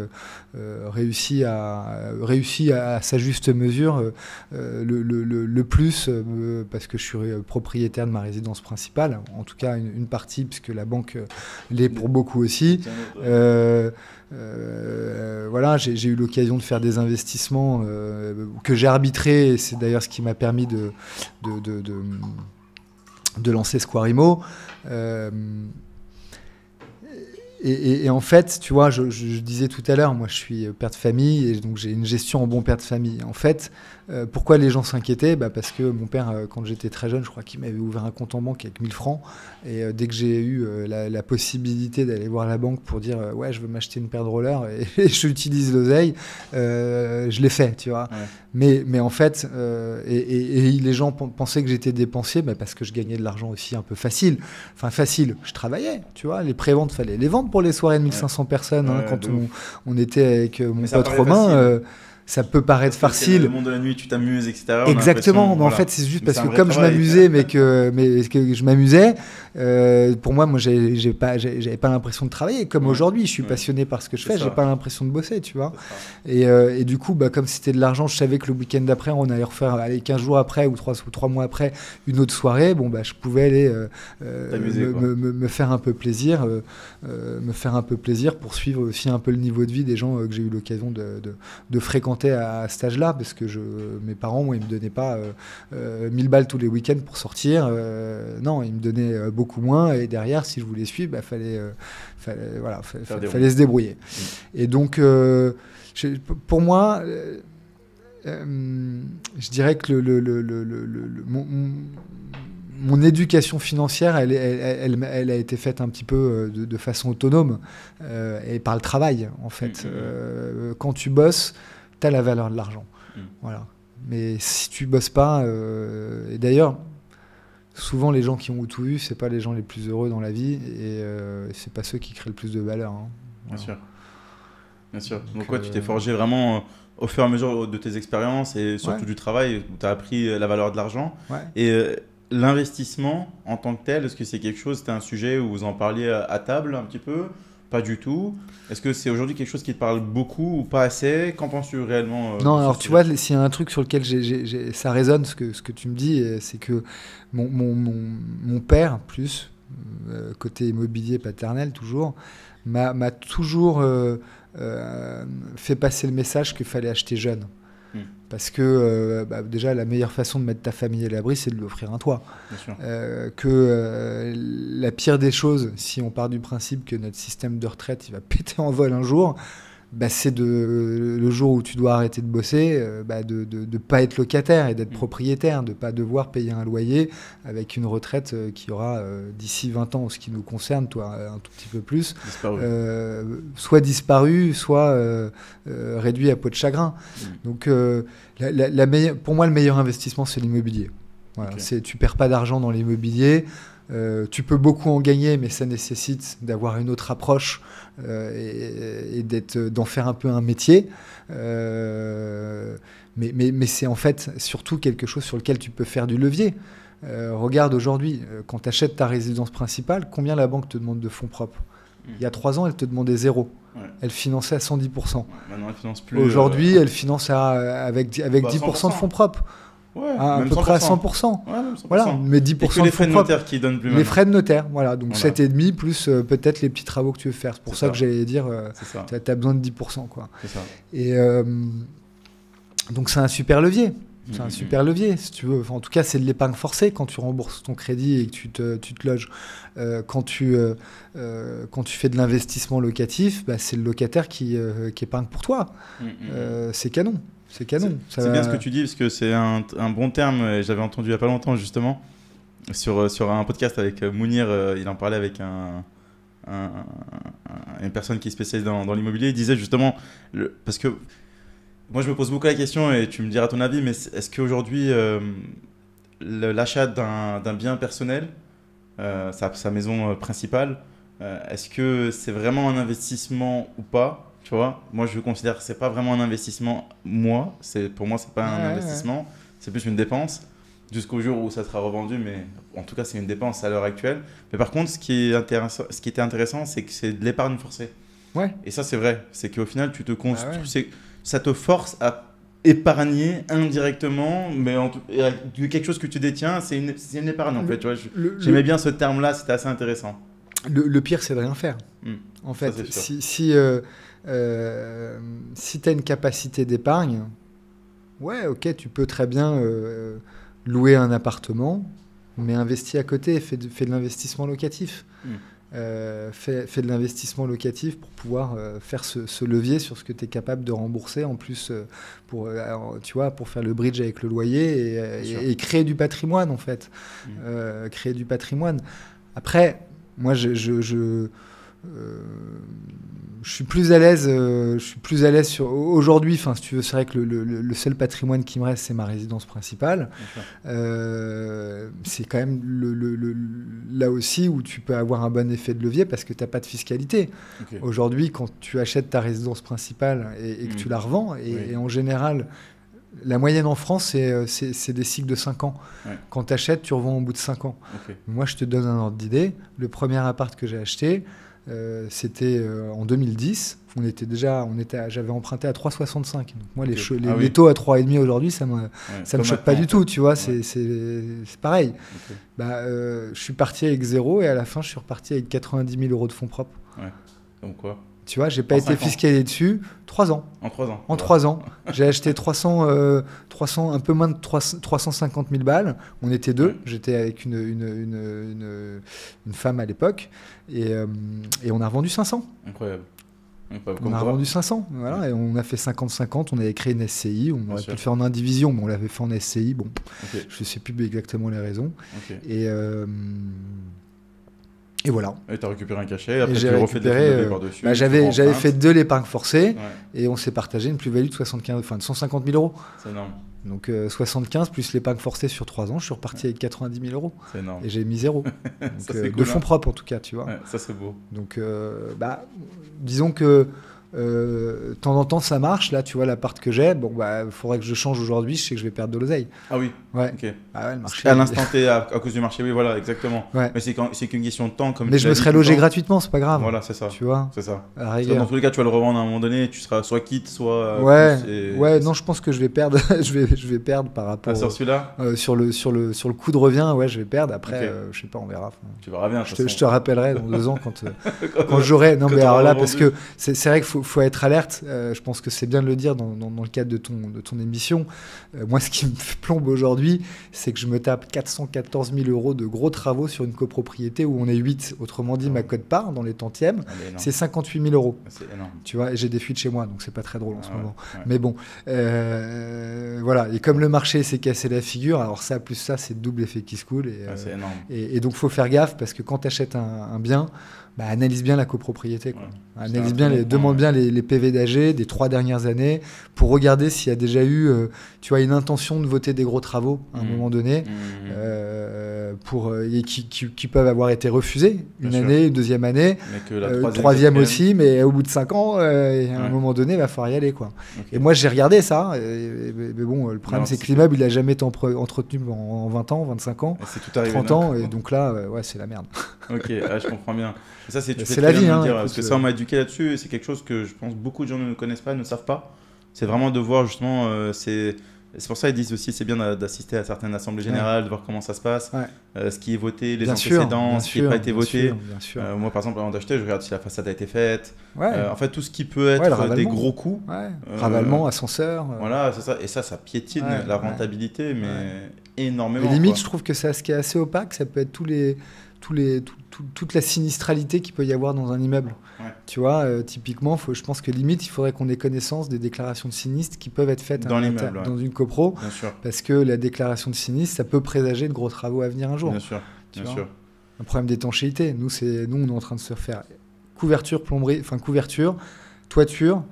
réussi à sa juste mesure le plus, parce que je suis propriétaire de ma résidence principale, en tout cas une partie, puisque la banque l'est pour beaucoup aussi. Voilà, j'ai eu l'occasion de faire des investissements que j'ai arbitrés, et c'est d'ailleurs ce qui m'a permis de lancer Square Imo. Et en fait, tu vois, je disais tout à l'heure, moi je suis père de famille et donc j'ai une gestion en bon père de famille. En fait, pourquoi les gens s'inquiétaient? Parce que mon père, quand j'étais très jeune, je crois qu'il m'avait ouvert un compte en banque avec 1000 francs. Et dès que j'ai eu la possibilité d'aller voir la banque pour dire ouais, je veux m'acheter une paire de rollers et j'utilise l'oseille, je l'ai fait, tu vois. Ouais. Mais en fait, et les gens pensaient que j'étais dépensier parce que je gagnais de l'argent aussi un peu facile. Enfin, facile, je travaillais, tu vois. Les préventes, fallait les vendre pour les soirées de 1500 personnes. Quand on était avec mon pote Romain. Ça peut paraître facile. Le monde de la nuit, tu t'amuses, etc. Exactement, mais en fait, c'est juste parce que comme je m'amusais, mais que je m'amusais, pour moi, j'avais pas l'impression de travailler. Comme aujourd'hui, je suis passionné par ce que je fais, j'ai pas l'impression de bosser, tu vois. Et du coup, comme c'était de l'argent, je savais que le week-end d'après, on allait refaire 15 jours après ou 3 mois après une autre soirée. Je pouvais aller me faire un peu plaisir, pour suivre aussi un peu le niveau de vie des gens que j'ai eu l'occasion de fréquenter à cet âge-là, parce que mes parents, moi, ils me donnaient pas 1000 balles tous les week-ends pour sortir. Non, ils me donnaient beaucoup moins. Et derrière, si je voulais suivre, fallait se débrouiller. Et donc, pour moi, je dirais que mon éducation financière, elle a été faite un petit peu de façon autonome et par le travail, en fait. Quand tu bosses, t'as la valeur de l'argent. Voilà. Mais si tu bosses pas, et d'ailleurs, souvent les gens qui ont tout eu, c'est pas les gens les plus heureux dans la vie, et c'est pas ceux qui créent le plus de valeur. Bien sûr. Bien sûr. Donc tu t'es forgé vraiment au fur et à mesure de tes expériences et surtout du travail, où tu as appris la valeur de l'argent. Ouais. Et l'investissement en tant que tel, est-ce que c'est quelque chose, c'était un sujet où vous en parliez à table un petit peu? Pas du tout. Est-ce que c'est aujourd'hui quelque chose qui te parle beaucoup ou pas assez? Qu'en penses-tu réellement Non, alors tu vois, s'il y a un truc sur lequel ça résonne, ce que tu me dis, c'est que mon père, plus, côté immobilier paternel toujours, m'a toujours fait passer le message qu'il fallait acheter jeune. Parce que déjà, la meilleure façon de mettre ta famille à l'abri, c'est de lui offrir un toit. La pire des choses, si on part du principe que notre système de retraite il va péter en vol un jour, c'est le jour où tu dois arrêter de bosser, de ne pas être locataire et d'être propriétaire, de ne pas devoir payer un loyer avec une retraite qui aura d'ici 20 ans, en ce qui nous concerne, toi un tout petit peu plus, soit disparu, soit réduit à peau de chagrin. Donc pour moi, le meilleur investissement, c'est l'immobilier. Voilà, tu ne perds pas d'argent dans l'immobilier. Tu peux beaucoup en gagner, mais ça nécessite d'avoir une autre approche et d'en faire un peu un métier. Mais c'est en fait surtout quelque chose sur lequel tu peux faire du levier. Regarde aujourd'hui, quand tu achètes ta résidence principale, combien la banque te demande de fonds propres? Il y a 3 ans, elle te demandait 0. Elle finançait à 110%. Maintenant, elle finance plus. Aujourd'hui, elle finance avec 10% de fonds propres. Ouais, à peu près à 100%. Ouais, 100%. Voilà, mais 10% les frais de notaire qui donnent plus. Les frais de notaire, voilà. Donc 7,5 plus peut-être les petits travaux que tu veux faire. C'est pour ça que j'allais dire, tu as besoin de 10%. Quoi. C'est ça. Et donc c'est un super levier. C'est un super levier, si tu veux. Enfin, en tout cas, c'est de l'épargne forcée quand tu rembourses ton crédit et que tu te loges. Quand tu fais de l'investissement locatif, c'est le locataire qui épargne pour toi. C'est canon. C'est canon. C'est bien ce que tu dis, parce que c'est un bon terme. Et j'avais entendu il n'y a pas longtemps, justement, sur un podcast avec Mounir. Il en parlait avec une personne qui est spécialisée dans l'immobilier. Il disait justement, parce que moi, je me pose beaucoup la question, et tu me diras ton avis, mais est-ce qu'aujourd'hui, l'achat d'un bien personnel, sa maison principale, est-ce que c'est vraiment un investissement ou pas? Tu vois, moi je considère que c'est pas vraiment un investissement. Pour moi, c'est pas un investissement, c'est plus une dépense jusqu'au jour où ça sera revendu, mais en tout cas, c'est une dépense à l'heure actuelle. Mais par contre, ce qui était intéressant, c'est que c'est de l'épargne forcée. Ouais. Et ça, c'est vrai. C'est qu'au final, tu te construis, ça te force à épargner indirectement, mais quelque chose que tu détiens, c'est une épargne en fait. Tu vois, j'aimais bien ce terme-là, c'était assez intéressant. Le pire, c'est de rien faire. En fait, si tu as une capacité d'épargne, ok, tu peux très bien louer un appartement, mais investir à côté, fais de l'investissement locatif. fais de l'investissement locatif pour pouvoir faire ce levier sur ce que tu es capable de rembourser en plus tu vois, pour faire le bridge avec le loyer et créer du patrimoine en fait. Créer du patrimoine. Après, moi je suis plus à l'aise. Sur aujourd'hui. Enfin, si tu veux, c'est vrai que le seul patrimoine qui me reste, c'est ma résidence principale. C'est quand même là aussi où tu peux avoir un bon effet de levier parce que tu n'as pas de fiscalité. Aujourd'hui, quand tu achètes ta résidence principale et que tu la revends, et en général, la moyenne en France, c'est des cycles de 5 ans. Quand tu achètes, tu revends au bout de 5 ans. Moi, je te donne un ordre d'idée. Le premier appart que j'ai acheté, c'était en 2010. J'avais emprunté à 3,65. Donc moi, les taux à 3,5 aujourd'hui, ça me choque pas du tout. Tu vois, c'est pareil. Je suis parti avec 0 et à la fin, je suis reparti avec 90 000 euros de fonds propres. Donc quoi? Tu vois, j'ai pas été fiscalisé dessus. 3 ans. En 3 ans. En 3 ans. J'ai acheté 300, un peu moins de 350 000 balles. On était deux. J'étais avec une femme à l'époque. Et on a revendu 500. Incroyable. On a revendu 500. Voilà, et on a fait 50-50. On avait créé une SCI. On aurait pu le faire en indivision, mais on l'avait fait en SCI. Bon, je ne sais plus exactement les raisons. Et voilà. Et tu as récupéré un cachet, après tu as refait des leviers par-dessus. J'avais fait 2 l'épargne forcée et on s'est partagé une plus-value de 150 000 euros. C'est énorme. Donc 75 plus l'épargne forcée sur 3 ans, je suis reparti avec 90 000 euros. C'est énorme. Et j'ai mis 0. Donc, ça, cool, de fonds propres en tout cas, tu vois. Ça c'est beau. Donc disons que de temps en temps ça marche. Là, tu vois l'appart que j'ai, faudrait que je change aujourd'hui, je sais que je vais perdre de l'oseille. Ah oui. Ouais. Ok. Ah ouais, le marché. À l'instant T, à cause du marché, oui, voilà, exactement. Ouais. Mais c'est qu'une question de temps, comme. Mais je me serais logé gratuitement, c'est pas grave. Voilà, c'est ça. Tu vois. C'est ça. Dans tous les cas, tu vas le revendre à un moment donné, tu seras soit quitte, soit. Non, je pense que je vais perdre. je vais perdre par rapport. Sur celui-là. Sur le coût de revient, je vais perdre. Après, je sais pas, on verra. Tu verras bien. Je te rappellerai dans 2 ans quand j'aurai. Non, mais alors là, parce que c'est vrai qu'il faut être alerte. Je pense que c'est bien de le dire dans le cadre de ton émission. Moi, ce qui me plombe aujourd'hui, c'est que je me tape 414 000 euros de gros travaux sur une copropriété où on est 8. Autrement dit, ma quote-part dans les tantièmes, c'est 58 000 euros. C'est énorme. Tu vois, et j'ai des fuites chez moi, donc c'est pas très drôle en ce moment. Mais bon, voilà. Et comme le marché s'est cassé la figure, alors ça, plus ça, c'est le double effet qui se coule. C'est énorme. Et donc, il faut faire gaffe parce que quand tu achètes un bien, analyse bien la copropriété. Analyse bien, demande bien les PV d'AG des 3 dernières années pour regarder s'il y a déjà eu une intention de voter des gros travaux à un moment donné et qui peuvent avoir été refusés une année, une deuxième année, troisième aussi, mais au bout de 5 ans, à un moment donné, il va falloir y aller. Et moi, j'ai regardé ça. Mais bon, le problème, c'est que l'immeuble, il n'a jamais été entretenu en 20 ans, 25 ans, 30 ans. Et donc là, c'est la merde. Ok, je comprends bien. Ça, c'est la vie, parce que ça, on m'a éduqué là-dessus, et c'est quelque chose que je pense beaucoup de gens ne connaissent pas, ne savent pas. C'est vraiment de voir justement, c'est pour ça qu'ils disent aussi c'est bien d'assister à certaines assemblées générales, de voir comment ça se passe, ce qui est voté, les antécédents, ce qui n'a pas été voté. Moi, par exemple, avant d'acheter, je regarde si la façade a été faite. En fait, tout ce qui peut être des gros coûts. Ravalement, ascenseur. Voilà, c'est ça. Et ça piétine la rentabilité, mais énormément. Et limite, je trouve que ce qui est assez opaque, ça peut être toute la sinistralité qu'il peut y avoir dans un immeuble. Tu vois, typiquement, je pense que limite, il faudrait qu'on ait connaissance des déclarations de sinistre qui peuvent être faites dans une copro. Parce que la déclaration de sinistre, ça peut présager de gros travaux à venir un jour. Bien sûr. Un problème d'étanchéité. Nous, on est en train de se faire couverture, plomberie, toiture,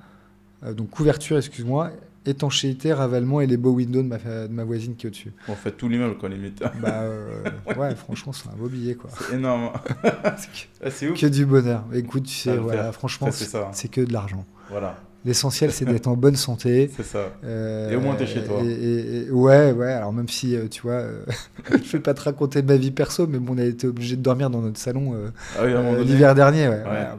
donc couverture, excuse-moi, étanchéité, ravalement et les beaux windows de ma voisine qui est au-dessus. On fait tout l'immeuble, limite. Franchement, c'est un beau billet, C'est énorme. C'est ouf. Que du bonheur. Écoute, tu sais, franchement, c'est que de l'argent. Voilà. L'essentiel, c'est d'être en bonne santé. C'est ça. Et au moins, t'es chez toi. Ouais. Alors, même si, tu vois, je ne vais pas te raconter ma vie perso, mais on a été obligé de dormir dans notre salon l'hiver dernier.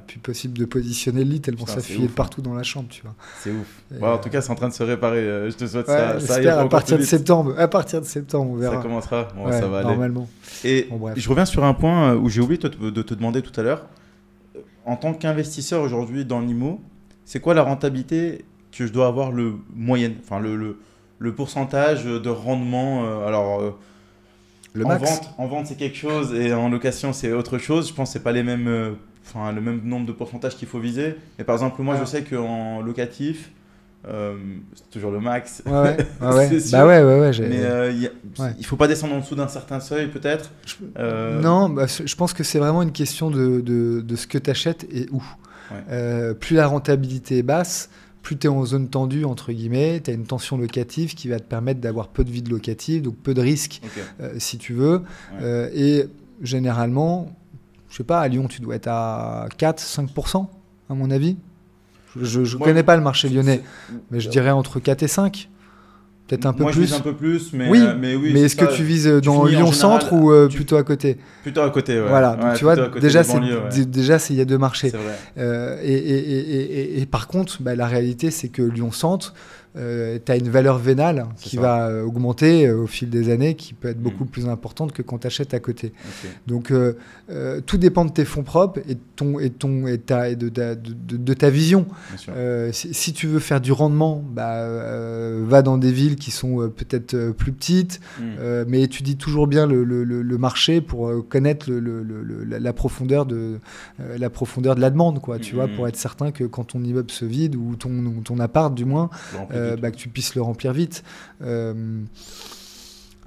Plus possible de positionner le lit tellement ça fuyait de partout dans la chambre, tu vois. C'est ouf. En tout cas, c'est en train de se réparer. Je te souhaite ça. J'espère à partir de septembre. À partir de septembre, on verra. Ça commencera. Ça va aller. Normalement. Et je reviens sur un point où j'ai oublié de te demander tout à l'heure. En tant qu'investisseur aujourd'hui dans l'IMO, c'est quoi la rentabilité que je dois avoir moyenne, enfin le pourcentage de rendement max. En vente, c'est quelque chose et en location, c'est autre chose. Je pense que c'est pas les mêmes, le même nombre de pourcentage qu'il faut viser. Mais par exemple, moi, je sais qu'en locatif, c'est toujours le max. Ouais. C'est sûr. Bah ouais. Mais il faut pas descendre en dessous d'un certain seuil, peut-être. Non, je pense que c'est vraiment une question de ce que tu achètes et où. Ouais. Plus la rentabilité est basse, plus tu es en zone tendue, entre guillemets, tu as une tension locative qui va te permettre d'avoir peu de vide locatif, donc peu de risques, si tu veux. Ouais. Et généralement, je sais pas, à Lyon, tu dois être à 4-5%, à mon avis. Je ne connais pas le marché lyonnais, mais je dirais entre 4 et 5. Peut-être un peu moi, plus. Je vise un peu plus, mais oui, oui, mais est-ce que tu vises dans Lyon-Centre ou plutôt à côté? Plutôt à côté, ouais. Voilà, donc tu vois, déjà, il y a deux marchés. C'est vrai. Et par contre, la réalité, c'est que Lyon-Centre, tu as une valeur vénale qui va augmenter au fil des années, qui peut être beaucoup plus importante que quand tu achètes à côté. Okay. Donc, tout dépend de tes fonds propres et de ta vision. Si tu veux faire du rendement, va dans des villes qui sont peut-être plus petites, mais étudie toujours bien le marché pour connaître la profondeur de la demande, quoi, tu vois, pour être certain que quand ton immeuble se vide ou ton appart, du moins, que tu puisses le remplir vite.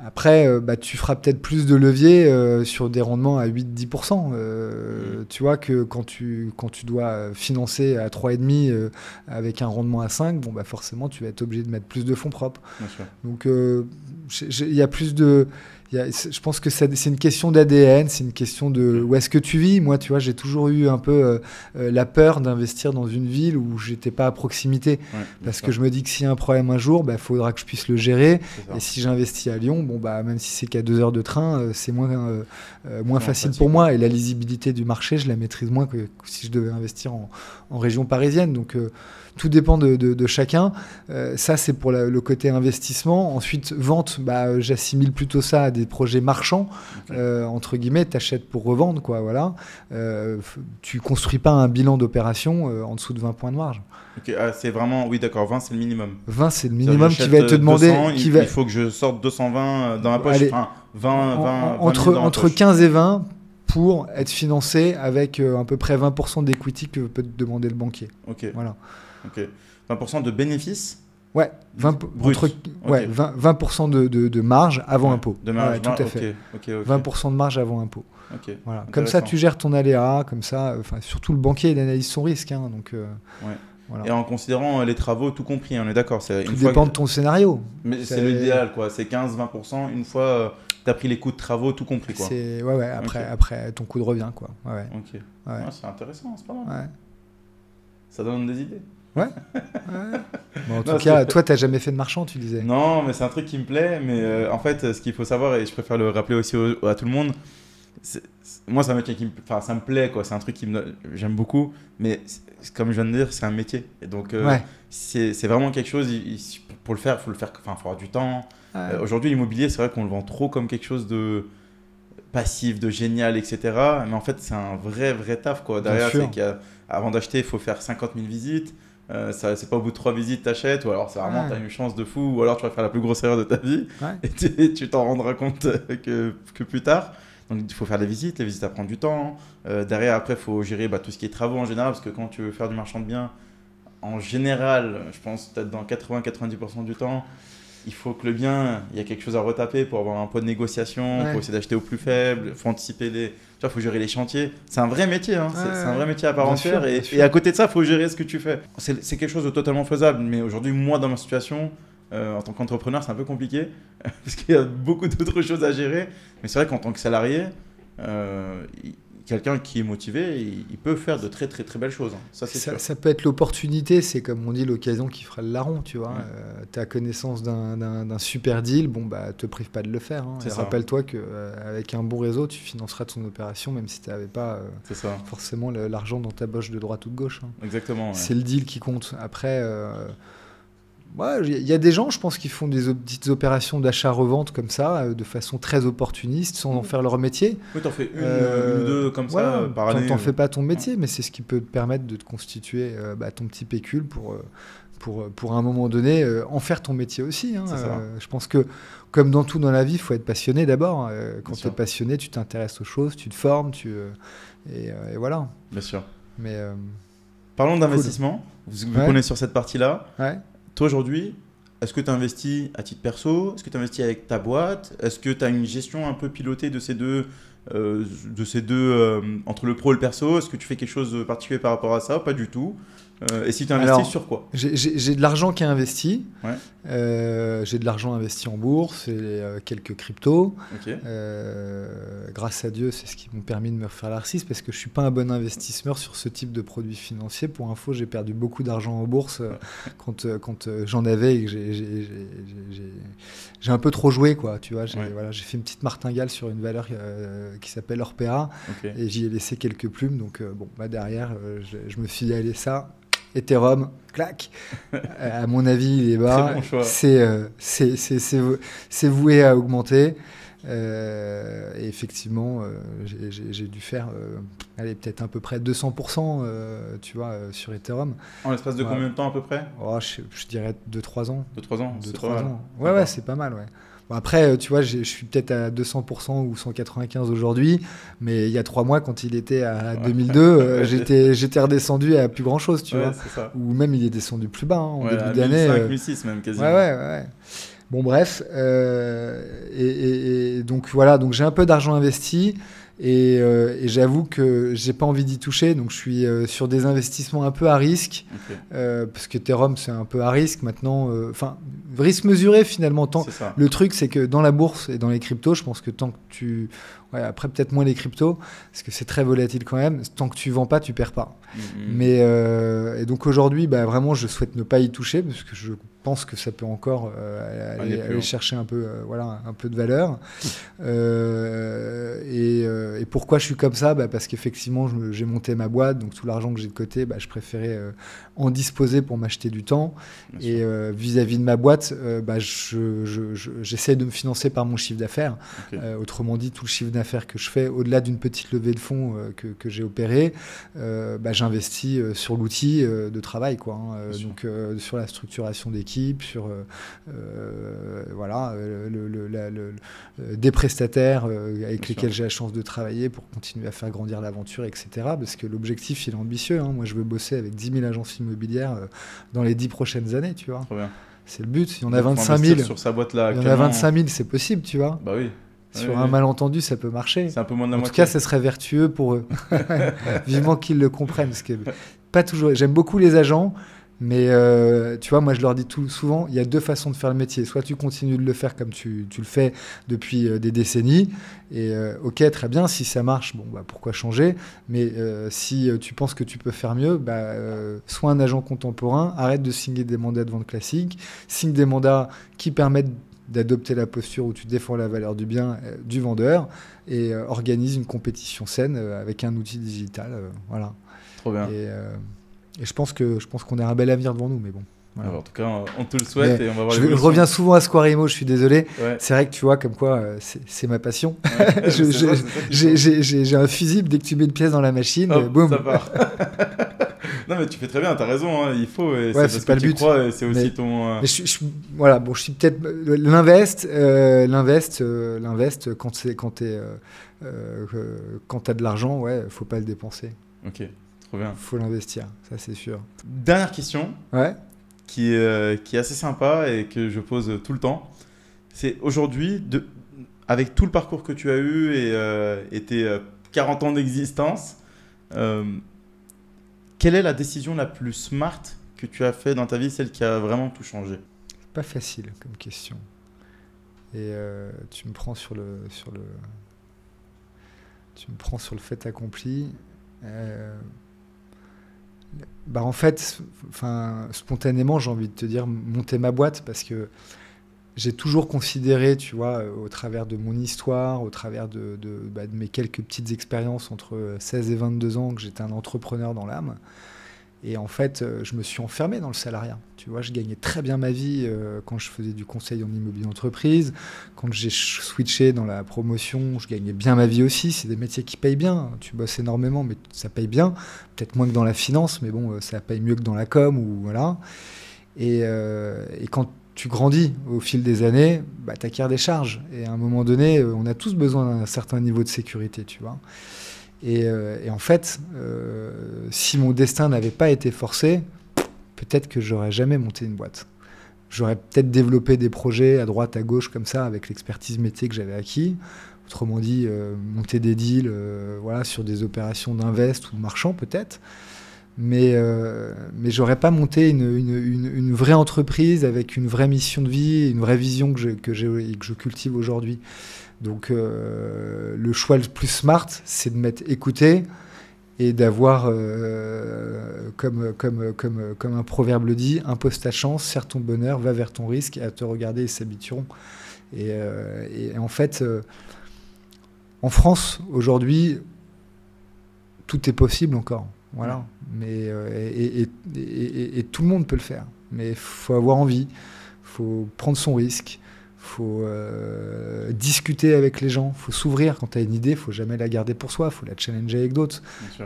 Après, tu feras peut-être plus de levier sur des rendements à 8-10%. Tu vois que quand tu dois financer à 3,5 avec un rendement à 5, forcément, tu vas être obligé de mettre plus de fonds propres. Donc, il y a plus de... je pense que c'est une question d'ADN, c'est une question de où est-ce que tu vis. Moi, tu vois, j'ai toujours eu un peu la peur d'investir dans une ville où j'étais pas à proximité, parce que je me dis que s'il y a un problème un jour, faudra que je puisse le gérer. Et si j'investis à Lyon, même si c'est qu'à 2 heures de train, c'est moins facile pour moi. Et la lisibilité du marché, je la maîtrise moins que si je devais investir en région parisienne. Donc tout dépend de chacun. Ça, c'est pour le côté investissement. Ensuite, vente, j'assimile plutôt ça à des projets marchands. Entre guillemets, tu achètes pour revendre, quoi, voilà. Tu construis pas un bilan d'opération en dessous de 20 points de marge. C'est vraiment... Oui, d'accord, 20, c'est le minimum. 20, c'est le minimum qui va te demander... 200, il faut que je sorte 220 dans ma poche. Allez, 20 entre 15 et 20 pour être financé avec à peu près 20% d'equity que peut te demander le banquier. Voilà. 20% de bénéfices. Ouais, 20% de marge avant impôt. De marge, tout à fait. 20% de marge avant impôt. Voilà. Comme ça, tu gères ton aléa, comme ça, surtout le banquier, il analyse son risque. Donc, voilà. Et en considérant les travaux, tout compris, on est d'accord. Tout dépend de ton scénario. Mais c'est l'idéal, quoi. C'est 15-20% une fois tu as pris les coûts de travaux, tout compris, quoi. Après ton coût de revient, quoi. C'est intéressant, c'est pas mal. Ouais. Ça donne des idées. Ouais. En tout cas, toi, tu n'as jamais fait de marchand, tu disais. Non, mais c'est un truc qui me plaît. Mais en fait, ce qu'il faut savoir, et je préfère le rappeler aussi à tout le monde, moi, c'est un métier ça me plaît, quoi. C'est un truc j'aime beaucoup. Mais comme je viens de dire, c'est un métier. Et donc, c'est vraiment quelque chose, pour le faire, il faut avoir du temps. Aujourd'hui, l'immobilier, c'est vrai qu'on le vend trop comme quelque chose de passif, de génial, etc. Mais en fait, c'est un vrai taf, quoi. Derrière, c'est qu'avant d'acheter, il faut faire 50 000 visites. C'est pas au bout de 3 visites t'achètes, ou alors c'est vraiment t'as une chance de fou, ou alors tu vas faire la plus grosse erreur de ta vie et tu t'en rendras compte que plus tard. Donc il faut faire les visites ça prend du temps. Derrière, après, il faut gérer tout ce qui est travaux en général, parce que quand tu veux faire du marchand de biens, en général, je pense peut-être dans 80-90% du temps, il faut que le bien, il y a quelque chose à retaper pour avoir un peu de négociation, pour essayer d'acheter au plus faible, il faut anticiper tu vois, faut gérer les chantiers. C'est un vrai métier, hein. C'est un vrai métier à part entière. Et à côté de ça, il faut gérer ce que tu fais. C'est quelque chose de totalement faisable. Mais aujourd'hui, moi, dans ma situation, en tant qu'entrepreneur, c'est un peu compliqué parce qu'il y a beaucoup d'autres choses à gérer. Mais c'est vrai qu'en tant que salarié, quelqu'un qui est motivé, il peut faire de très très très belles choses. Ça peut être l'opportunité, c'est comme on dit l'occasion qui fera le larron, tu vois. Tu as connaissance d'un super deal, te prive pas de le faire. Rappelle-toi qu'avec un bon réseau, tu financeras ton opération même si tu n'avais pas forcément l'argent dans ta poche de droite ou de gauche. Exactement. C'est le deal qui compte. Après, Il y a des gens, je pense, qui font des petites opérations d'achat-revente comme ça, de façon très opportuniste, sans en faire leur métier. Oui, t'en fais une ou deux comme ça par année. T'en fais pas ton métier, mais c'est ce qui peut te permettre de te constituer ton petit pécule pour à un moment donné en faire ton métier aussi. Hein. Je pense que, comme dans tout dans la vie, il faut être passionné d'abord. Quand tu es passionné, tu t'intéresses aux choses, tu te formes, et voilà. Bien sûr. Mais, parlons d'investissement. Vous connaissez sur cette partie-là. Ouais. Toi, aujourd'hui, est-ce que tu investis à titre perso? Est-ce que tu investis avec ta boîte? Est-ce que tu as une gestion un peu pilotée de ces deux, entre le pro et le perso? Est-ce que tu fais quelque chose de particulier par rapport à ça? Pas du tout. Et si tu investis sur quoi? J'ai de l'argent qui est investi. Ouais. J'ai de l'argent investi en bourse et quelques cryptos. Okay. Grâce à Dieu, c'est ce qui m'a permis de me refaire l'artiste parce que je ne suis pas un bon investisseur sur ce type de produits financiers. Pour info, j'ai perdu beaucoup d'argent en bourse quand j'en avais et que j'ai un peu trop joué, quoi. Tu vois, j'ai fait une petite martingale sur une valeur qui s'appelle Orpea et j'y ai laissé quelques plumes. Donc, derrière, je me suis dit, allez, ça. Ethereum, clac. À mon avis, il est bas. Bon choix. C'est voué à augmenter. Et effectivement, j'ai dû faire peut-être à peu près 200%, tu vois, sur Ethereum. En l'espace de combien de temps à peu près? Je dirais 2-3 ans. 2-3 ans. 2-3 ans. Ouais, c'est pas mal, ouais. Bon, après, tu vois, je suis peut-être à 200% ou 195 aujourd'hui, mais il y a 3 mois, quand il était à 2002, j'étais redescendu à plus grand-chose, tu vois. C'est ça. Ou même il est descendu plus bas en début d'année. 2005, 2006 même, quasiment. Ouais. Bon, bref. Et donc, voilà, donc j'ai un peu d'argent investi. Et j'avoue que j'ai pas envie d'y toucher, donc je suis sur des investissements un peu à risque, parce que Ethereum c'est un peu à risque maintenant, risque mesuré finalement. Le truc c'est que dans la bourse et dans les cryptos, je pense que tant que tu... après peut-être moins les cryptos, parce que c'est très volatile quand même, tant que tu vends pas, tu perds pas. Mais, et donc aujourd'hui, vraiment je souhaite ne pas y toucher, parce que je pense que ça peut encore aller chercher un peu, un peu de valeur. Et pourquoi je suis comme ça? Parce qu'effectivement, j'ai monté ma boîte, donc tout l'argent que j'ai de côté, je préférais en disposer pour m'acheter du temps. Et vis-à-vis de ma boîte, j'essaie de me financer par mon chiffre d'affaires. Autrement dit, tout le chiffre d'affaires que je fais, au-delà d'une petite levée de fonds que j'ai opérée, j'investis sur l'outil de travail, quoi. Donc sur la structuration d'équipe, sur des prestataires avec lesquels j'ai la chance de travailler pour continuer à faire grandir l'aventure, etc. Parce que l'objectif, il est ambitieux. Moi, je veux bosser avec 10 000 agences immobilières dans les 10 prochaines années, tu vois. Trop bien. C'est le but. Il y en a 25 000. Sur sa boîte là, il y en a 25 000, c'est possible, tu vois. Bah oui. Sur un malentendu, ça peut marcher. C'est un peu moins de la moitié. En tout cas, ça serait vertueux pour eux. Vivement qu'ils le comprennent. Parce que pas toujours. J'aime beaucoup les agents. Mais tu vois, moi je leur dis souvent, il y a 2 façons de faire le métier. Soit tu continues de le faire comme tu le fais depuis des décennies, et ok, très bien, si ça marche, pourquoi changer? Mais si tu penses que tu peux faire mieux, sois un agent contemporain, arrête de signer des mandats de vente classiques, signe des mandats qui permettent d'adopter la posture où tu défends la valeur du bien du vendeur, et organise une compétition saine avec un outil digital. Voilà. Trop bien. Et je pense qu'on a un bel avenir devant nous, mais bon. Voilà. Alors, en tout cas, on te le souhaite et on va voir. Je reviens souvent à Square Imo, je suis désolé. Ouais. C'est vrai que tu vois, comme quoi, c'est ma passion. Ouais, j'ai un fusible, dès que tu mets une pièce dans la machine, boum. Ça part. Non, mais tu fais très bien, tu as raison, hein, il faut. C'est pas le but. Crois, c'est aussi ton. Mais je suis peut-être l'invest quand t'as de l'argent, faut pas le dépenser. Ok. Trop bien. Faut l'investir, ça c'est sûr. Dernière question, qui est assez sympa et que je pose tout le temps. C'est aujourd'hui, avec tout le parcours que tu as eu et tes 40 ans d'existence, quelle est la décision la plus smart que tu as fait dans ta vie, celle qui a vraiment tout changé? C'est pas facile comme question. Et tu me prends sur le fait accompli. En fait, spontanément, j'ai envie de te dire monter ma boîte, parce que j'ai toujours considéré, tu vois, au travers de mon histoire, au travers de mes quelques petites expériences entre 16 et 22 ans, que j'étais un entrepreneur dans l'âme. Et en fait, je me suis enfermé dans le salariat. Tu vois, je gagnais très bien ma vie quand je faisais du conseil en immobilier d'entreprise. Quand j'ai switché dans la promotion, je gagnais bien ma vie aussi. C'est des métiers qui payent bien. Tu bosses énormément, mais ça paye bien. Peut-être moins que dans la finance, mais bon, ça paye mieux que dans la com. Ou, voilà. Et quand tu grandis au fil des années, bah, tu acquiers des charges. Et à un moment donné, on a tous besoin d'un certain niveau de sécurité, tu vois. Et en fait, si mon destin n'avait pas été forcé, peut-être que j'aurais jamais monté une boîte. J'aurais peut-être développé des projets à droite, à gauche, comme ça, avec l'expertise métier que j'avais acquis. Autrement dit, monter des deals voilà, sur des opérations d'invest ou marchand, peut-être. Mais j'aurais pas monté une vraie entreprise avec une vraie mission de vie, une vraie vision que je cultive aujourd'hui. Donc le choix le plus smart, c'est de m'être écouté et d'avoir, comme un proverbe le dit, impose ta chance, serre ton bonheur, va vers ton risque, et à te regarder, ils s'habitueront. Et en fait, en France, aujourd'hui, tout est possible encore. Voilà. Mais, et tout le monde peut le faire. Mais il faut avoir envie, il faut prendre son risque. Faut discuter avec les gens, faut s'ouvrir. Quand tu as une idée, faut jamais la garder pour soi, faut la challenger avec d'autres.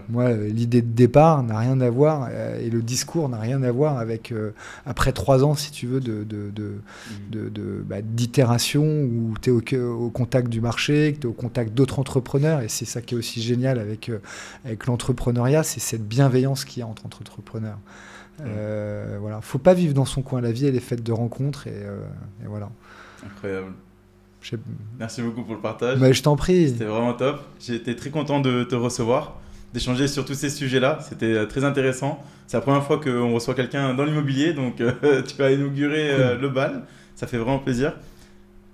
Moi, l'idée de départ n'a rien à voir et le discours n'a rien à voir avec après 3 ans, si tu veux, d'itération où tu es au contact du marché, que tu es au contact d'autres entrepreneurs. Et c'est ça qui est aussi génial avec l'entrepreneuriat, c'est cette bienveillance qu'il y a entre entrepreneurs. Voilà, faut pas vivre dans son coin. La vie, elle est faite de rencontres et voilà. Incroyable. Merci beaucoup pour le partage. Mais je t'en prie. C'était vraiment top. J'ai été très content de te recevoir, d'échanger sur tous ces sujets-là. C'était très intéressant. C'est la première fois qu'on reçoit quelqu'un dans l'immobilier, donc tu vas inaugurer le bal. Ça fait vraiment plaisir.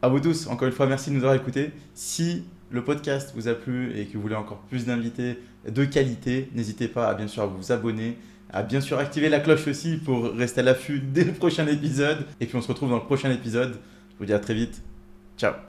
À vous tous, encore une fois, merci de nous avoir écoutés. Si le podcast vous a plu et que vous voulez encore plus d'invités de qualité, n'hésitez pas à bien sûr à vous abonner, à bien sûr activer la cloche aussi pour rester à l'affût dès le prochain épisode. Et puis on se retrouve dans le prochain épisode. Je vous dis à très vite. Ciao.